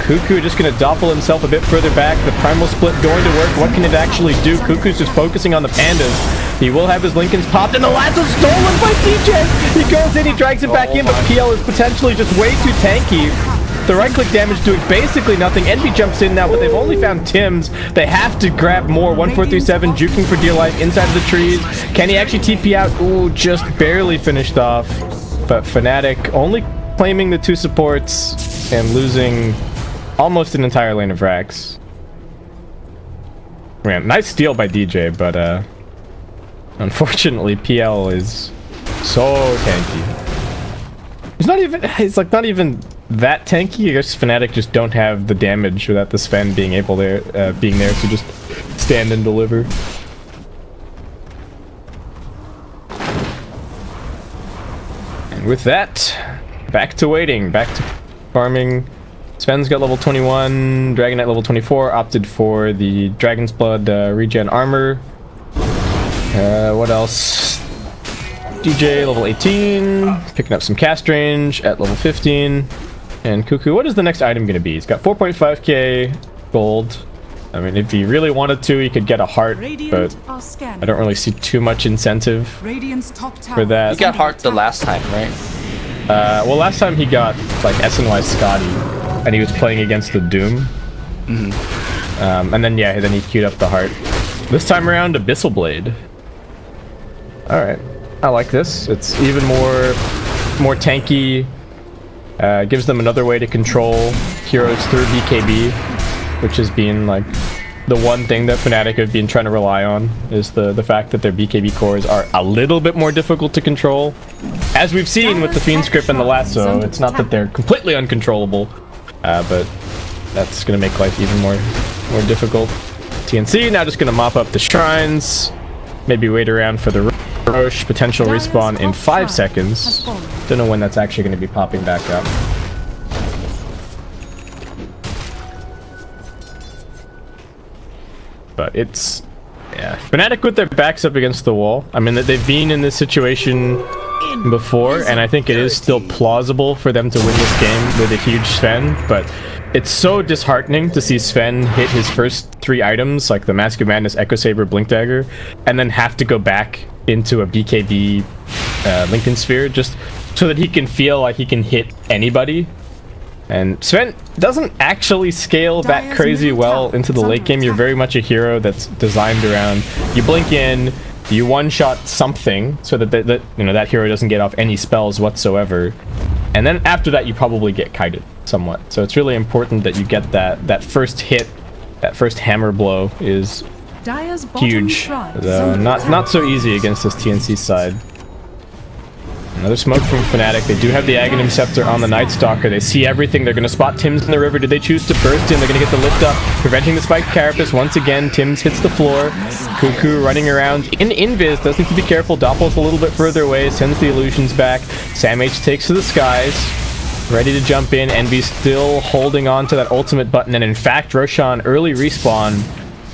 S4: Cuckoo just going to doppel himself a bit further back. The Primal Split going to work. What can it actually do? Cuckoo's just focusing on the pandas. He will have his Lincolns popped, and the lasso's stolen by DJ! He goes in, he drags him back in, but PL is potentially just way too tanky. The right-click damage doing basically nothing. Envy jumps in now, but they've only found Tim's. They have to grab more. 1437 juking for dear life inside of the trees. Can he actually TP out? Ooh, just barely finished off. But Fnatic only claiming the 2 supports and losing almost an entire lane of racks. Man, nice steal by DJ, but unfortunately PL is so tanky. He's like not even that tanky. I guess Fnatic just don't have the damage without the Sven being able to being there to just stand and deliver. And with that, back to waiting, back to farming. Sven's got level 21, Dragon Knight level 24, opted for the Dragon's Blood regen armor. What else? DJ level 18, picking up some cast range at level 15. And Cuckoo, what is the next item going to be? He's got 4.5k gold. I mean, if he really wanted to, he could get a heart, but I don't really see too much incentive for that.
S5: He got heart the last time, right?
S4: Well, last time he got like SNY Scotty, and he was playing against the Doom. And then yeah, then he queued up the heart. This time around, Abyssal Blade. All right, I like this. It's even more tanky. Gives them another way to control heroes through BKB, which has been like the one thing that Fnatic have been trying to rely on, is the fact that their BKB cores are a little bit more difficult to control. As we've seen with the Fiend Script and the Lasso, it's not that they're completely uncontrollable, but that's going to make life even more difficult. TNC now just going to mop up the shrines, maybe wait around for the Roche potential respawn in 5 seconds. Don't know when that's actually going to be popping back up. But it's, yeah, Fnatic with their backs up against the wall. I mean, they've been in this situation before, and I think it is still plausible for them to win this game with a huge Sven, but it's so disheartening to see Sven hit his first 3 items, like the Mask of Madness, Echo Saber, Blink Dagger, and then have to go back into a BKB Lincoln Sphere just so that he can feel like he can hit anybody. And Sven doesn't actually scale that crazy well into the late game. You're very much a hero that's designed around, you blink in, you one-shot something so that that hero doesn't get off any spells whatsoever, and then after that you probably get kited somewhat. So it's really important that you get that first hit, that first hammer blow is huge. Though not so easy against this TNC side. Another smoke from Fnatic. They do have the Aghanim Scepter on the Night Stalker. They see everything. They're going to spot Tim's in the river. Do they choose to burst in? They're going to get the lift up, preventing the spiked Carapace. Once again, Tim's hits the floor. Cuckoo running around in invis. Does need to be careful. Doppel's a little bit further away. Sends the illusions back. Sam H takes to the skies. Ready to jump in. Envy still holding on to that ultimate button. And in fact, Roshan early respawn.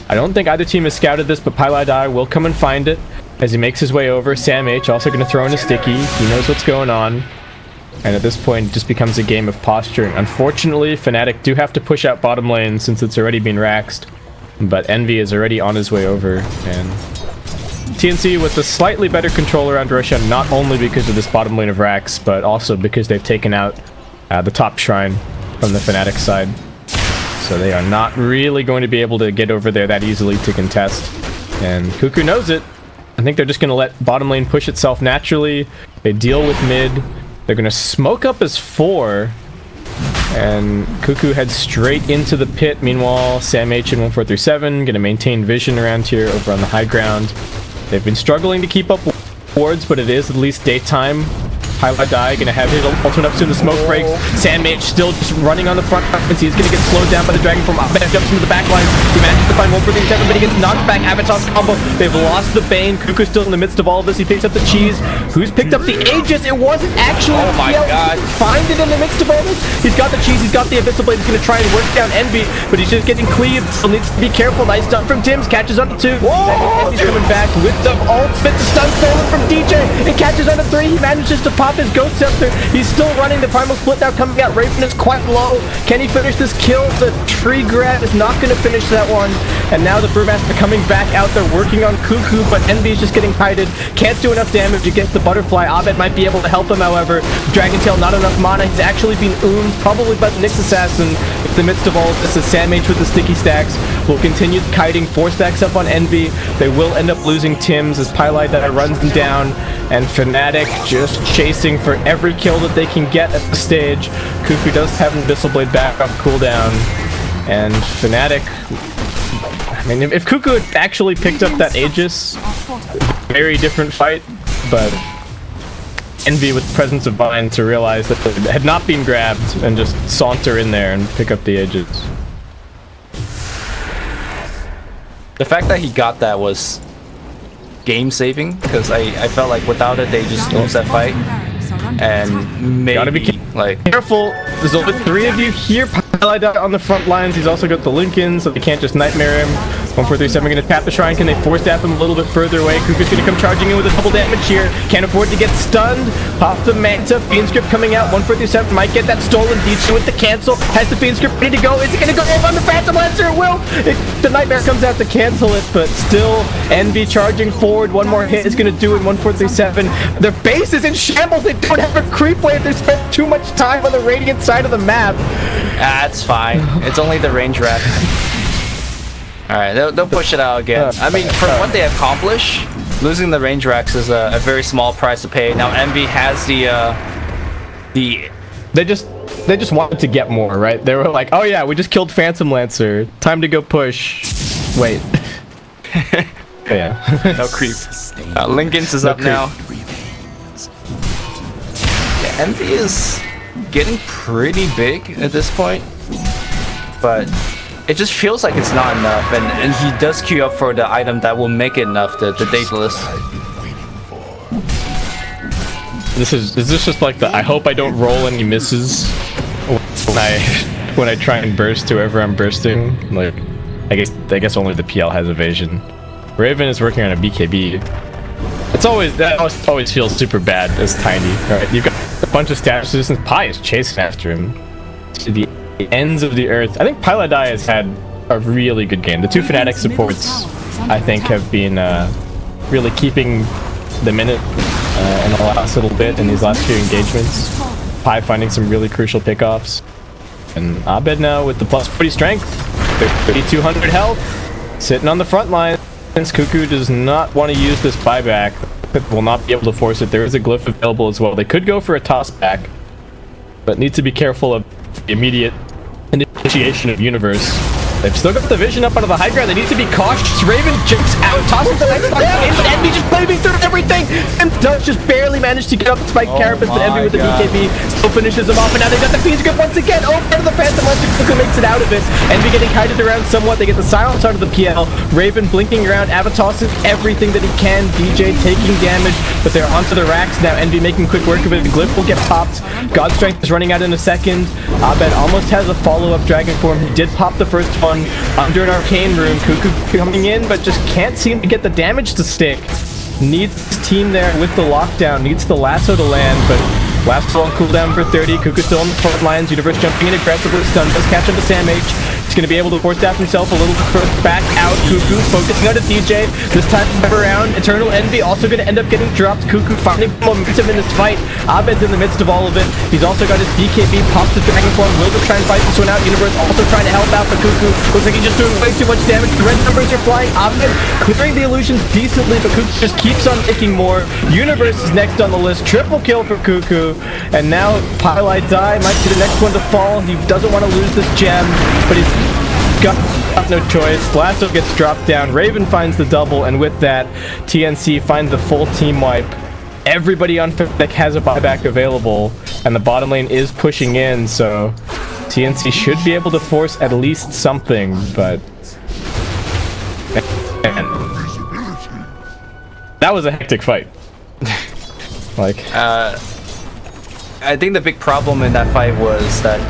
S4: I don't think either team has scouted this, but Pylai will come and find it as he makes his way over. Sam H also going to throw in a sticky. He knows what's going on. And at this point, it just becomes a game of posturing. Unfortunately, Fnatic do have to push out bottom lane since it's already been raxed. But Envy is already on his way over. And TNC with a slightly better control around Roshan, not only because of this bottom lane of Rax, but also because they've taken out the top shrine from the Fnatic side. So they are not really going to be able to get over there that easily to contest. And Cuckoo knows it. I think they're just going to let bottom lane push itself naturally. They deal with mid. They're going to smoke up as 4. And Cuckoo heads straight into the pit. Meanwhile, Sam H and 1437 going to maintain vision around here over on the high ground. They've been struggling to keep up wards, but it is at least daytime. Highlight Die gonna have his ultimate up soon. The smoke breaks. Sam H still just running on the front. He's gonna get slowed down by the dragon from Abed. Jumps into the back line. He manages to find 147, but he gets knocked back. Avatar's combo. They've lost the Bane. Cuckoo's still in the midst of all of this. He picks up the cheese. Who's picked up the Aegis? It wasn't actually.
S5: Oh my god.
S4: Find it in the midst of all this. He's got the cheese. He's got the Abyssal Blade. He's gonna try and work down Envy, but he's just getting cleaved. Still needs to be careful. Nice stun from Tim's. Catches on to 2. Envy's coming back with the ult. Spit the stun stolen from DJ. It catches on to 3. He manages to pop his Ghost Scepter. He's still running. The Primal Split now coming out. Raven is quite low. Can he finish this kill? The Tree Grab is not going to finish that one. And now the Brewmaster coming back out there working on Cuckoo, but Envy is just getting hided. Can't do enough damage against the Butterfly. Abed might be able to help him, however. Dragon Tail, not enough mana. He's actually been oomed, probably by the Nyx Assassin. In the midst of all of this, is Sam H with the sticky stacks. Will continue kiting. 4 stacks up on Envy. They will end up losing Tim's as Pylite that runs them down. And Fnatic just chasing for every kill that they can get at the stage. Cuckoo does have an Abyssal Blade back off cooldown. And Fnatic... I mean, if Cuckoo had actually picked up that Aegis, very different fight, but Envy with presence of mind to realize that it had not been grabbed and just saunter in there and pick up the Aegis.
S5: The fact that he got that was game-saving, because I felt like without it, they just lose that fight. And maybe,
S4: gotta be careful. There's only 3 of you here. Pylite on the front lines. He's also got the Lincoln, so they can't just nightmare him. 1437 gonna tap the shrine. Can they force tap him a little bit further away? Cuckoo's gonna come charging in with a double damage here. Can't afford to get stunned. Pop the Manta. Fiend Script coming out. 1437 might get that stolen. DJ with the cancel. Has the Fiend Script ready to go. Is it gonna go over on the Phantom Lancer? It will. The Nightmare comes out to cancel it, but still Envy charging forward. One more hit is gonna do it. 1437. Their base is in shambles. They don't have a creep wave. They spent too much time on the Radiant side of the map.
S5: That's fine. It's only the range rat. Alright, they'll push it out again. I mean, for what they accomplish, losing the range racks is a very small price to pay. Now Envy has
S4: They just wanted to get more, right? They were like, oh yeah, we just killed Phantom Lancer. Time to go push. Wait. Yeah.
S5: No creep. Lincoln's is up now. Yeah, Envy is getting pretty big at this point, but it just feels like it's not enough, and he does queue up for the item that will make it enough, the Daedalus.
S4: Is this just like the I hope I don't roll any misses when I try and burst whoever I'm bursting? Like, I guess only the PL has evasion. Raven is working on a BKB. That always feels super bad as Tiny, right? You've got a bunch of staff citizens. Pi is chasing after him to the ends of the earth. I think Pylite has had a really good game. The 2 Fnatic supports, I think, have been really keeping them in it in the last little bit in these last few engagements. Pi finding some really crucial pickoffs. And Abed now with the plus 40 strength, 3200 health, sitting on the front line. Since Cuckoo does not want to use this buyback, will not be able to force it. There is a glyph available as well. They could go for a toss back, but need to be careful of the immediate initiation of universe. They've still got the vision up out of the high ground. They need to be cautious. Raven jumps out, tosses the next one in, but Envy just blaming through everything, and does just barely manage to get up the spike carapace, but Envy with the BKB still finishes him off, and now they've got the Fiend Script once again. Oh, part of the Phantom Lancer quickly makes it out of it. Envy getting kited around somewhat. They get the silence out of the PL. Raven blinking around. Avatar tosses everything that he can. DJ taking damage, but they're onto the racks now. Envy making quick work of it. The glyph will get popped. God Strength is running out in a second. Abed almost has a follow-up dragon form. He did pop the first one under an arcane room. Cuckoo coming in, but just can't seem to get the damage to stick. Needs his team there with the lockdown. Needs the lasso to land, but lasso on cooldown for 30. Cuckoo still on the front lines. Universe jumping in aggressively. Stun does catch onto Sam H. He's going to be able to force staff himself a little further back out. Cuckoo focusing on a DJ. This time around, Eternal Envy also going to end up getting dropped. Cuckoo finding momentum in this fight. Abed's in the midst of all of it. He's also got his BKB, pops the Dragon Form, will just try and fight this one out. Universe also trying to help out the Cuckoo. Looks like he's just doing way too much damage. The red numbers are flying. Abed clearing the illusions decently, but Cuckoo just keeps on taking more. Universe is next on the list. Triple kill for Cuckoo. And now Pylai Die might be the next one to fall. He doesn't want to lose this gem, but he's got no choice. Lasso gets dropped down. Raven finds the double, and with that, TNC finds the full team wipe. Everybody on Fnatic has a buyback available, and the bottom lane is pushing in, so TNC should be able to force at least something, but... Man. That was a hectic fight. Like...
S7: I think the big problem in that fight was that...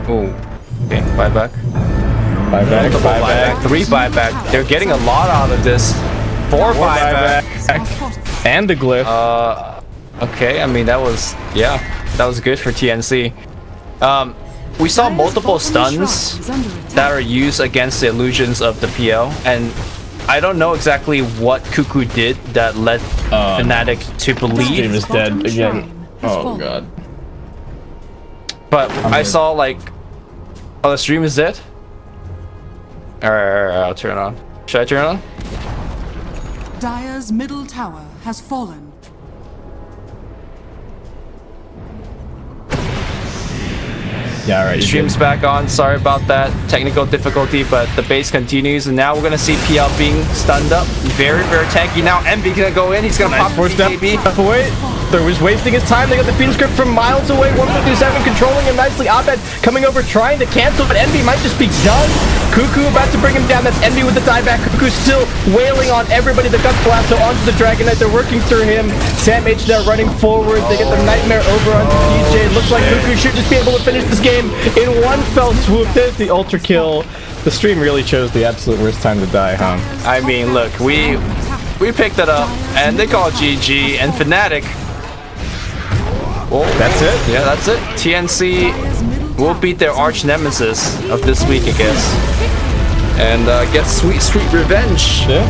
S7: Oh, okay, buyback. Buyback. 3 buyback. They're getting a lot out of this. 4 buyback.
S4: And the glyph.
S7: Okay, I mean, that was... Yeah, that was good for TNC. We saw multiple stuns that are used against the illusions of the PL, and I don't know exactly what Cuckoo did that led Fnatic to believe...
S4: Stream is dead again. Oh god.
S7: But I saw like... Oh, the stream is dead? Alright, I'll turn it on. Should I turn it on?
S1: Dire's middle tower has fallen.
S4: Yeah, alright.
S7: Stream's back on. Sorry about that technical difficulty, but the base continues, and now we're gonna see PL being stunned up. Very, very tanky. Now Envy gonna go in. He's gonna pop
S4: force step away. They're just wasting his time. They got the Phoenix Grip from miles away. 157 controlling him nicely. Abed coming over trying to cancel, but Envy might just be done. Cuckoo about to bring him down. That's Envy with the dieback. Cuckoo still wailing on everybody. The Gut Blasto onto the Dragon Knight. They're working through him. Sam H now running forward. They get the Nightmare over onto DJ. Looks like Cuckoo should just be able to finish this game in one fell swoop. There's the ultra kill. The stream really chose the absolute worst time to die, huh?
S7: I mean, look, we picked it up, and they call it GG, and Fnatic... Well,
S4: that's it?
S7: Yeah, that's it. TNC will beat their arch nemesis of this week, I guess. And get sweet, sweet revenge.
S4: Yeah.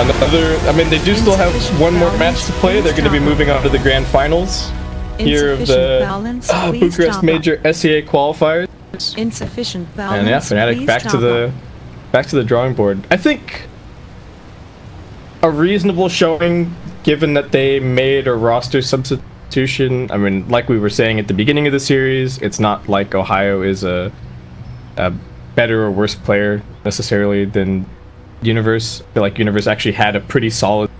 S4: Another... I mean, they do still have one more match to play. They're going to be moving on to the grand finals here of the Bucharest Major SEA qualifiers.
S8: Insufficient balance.
S4: And yeah, Fnatic back to the drawing board. I think a reasonable showing, given that they made a roster substitution. I mean, like we were saying at the beginning of the series, it's not like Ohio is a better or worse player necessarily than Universe. I feel like Universe actually had a pretty solid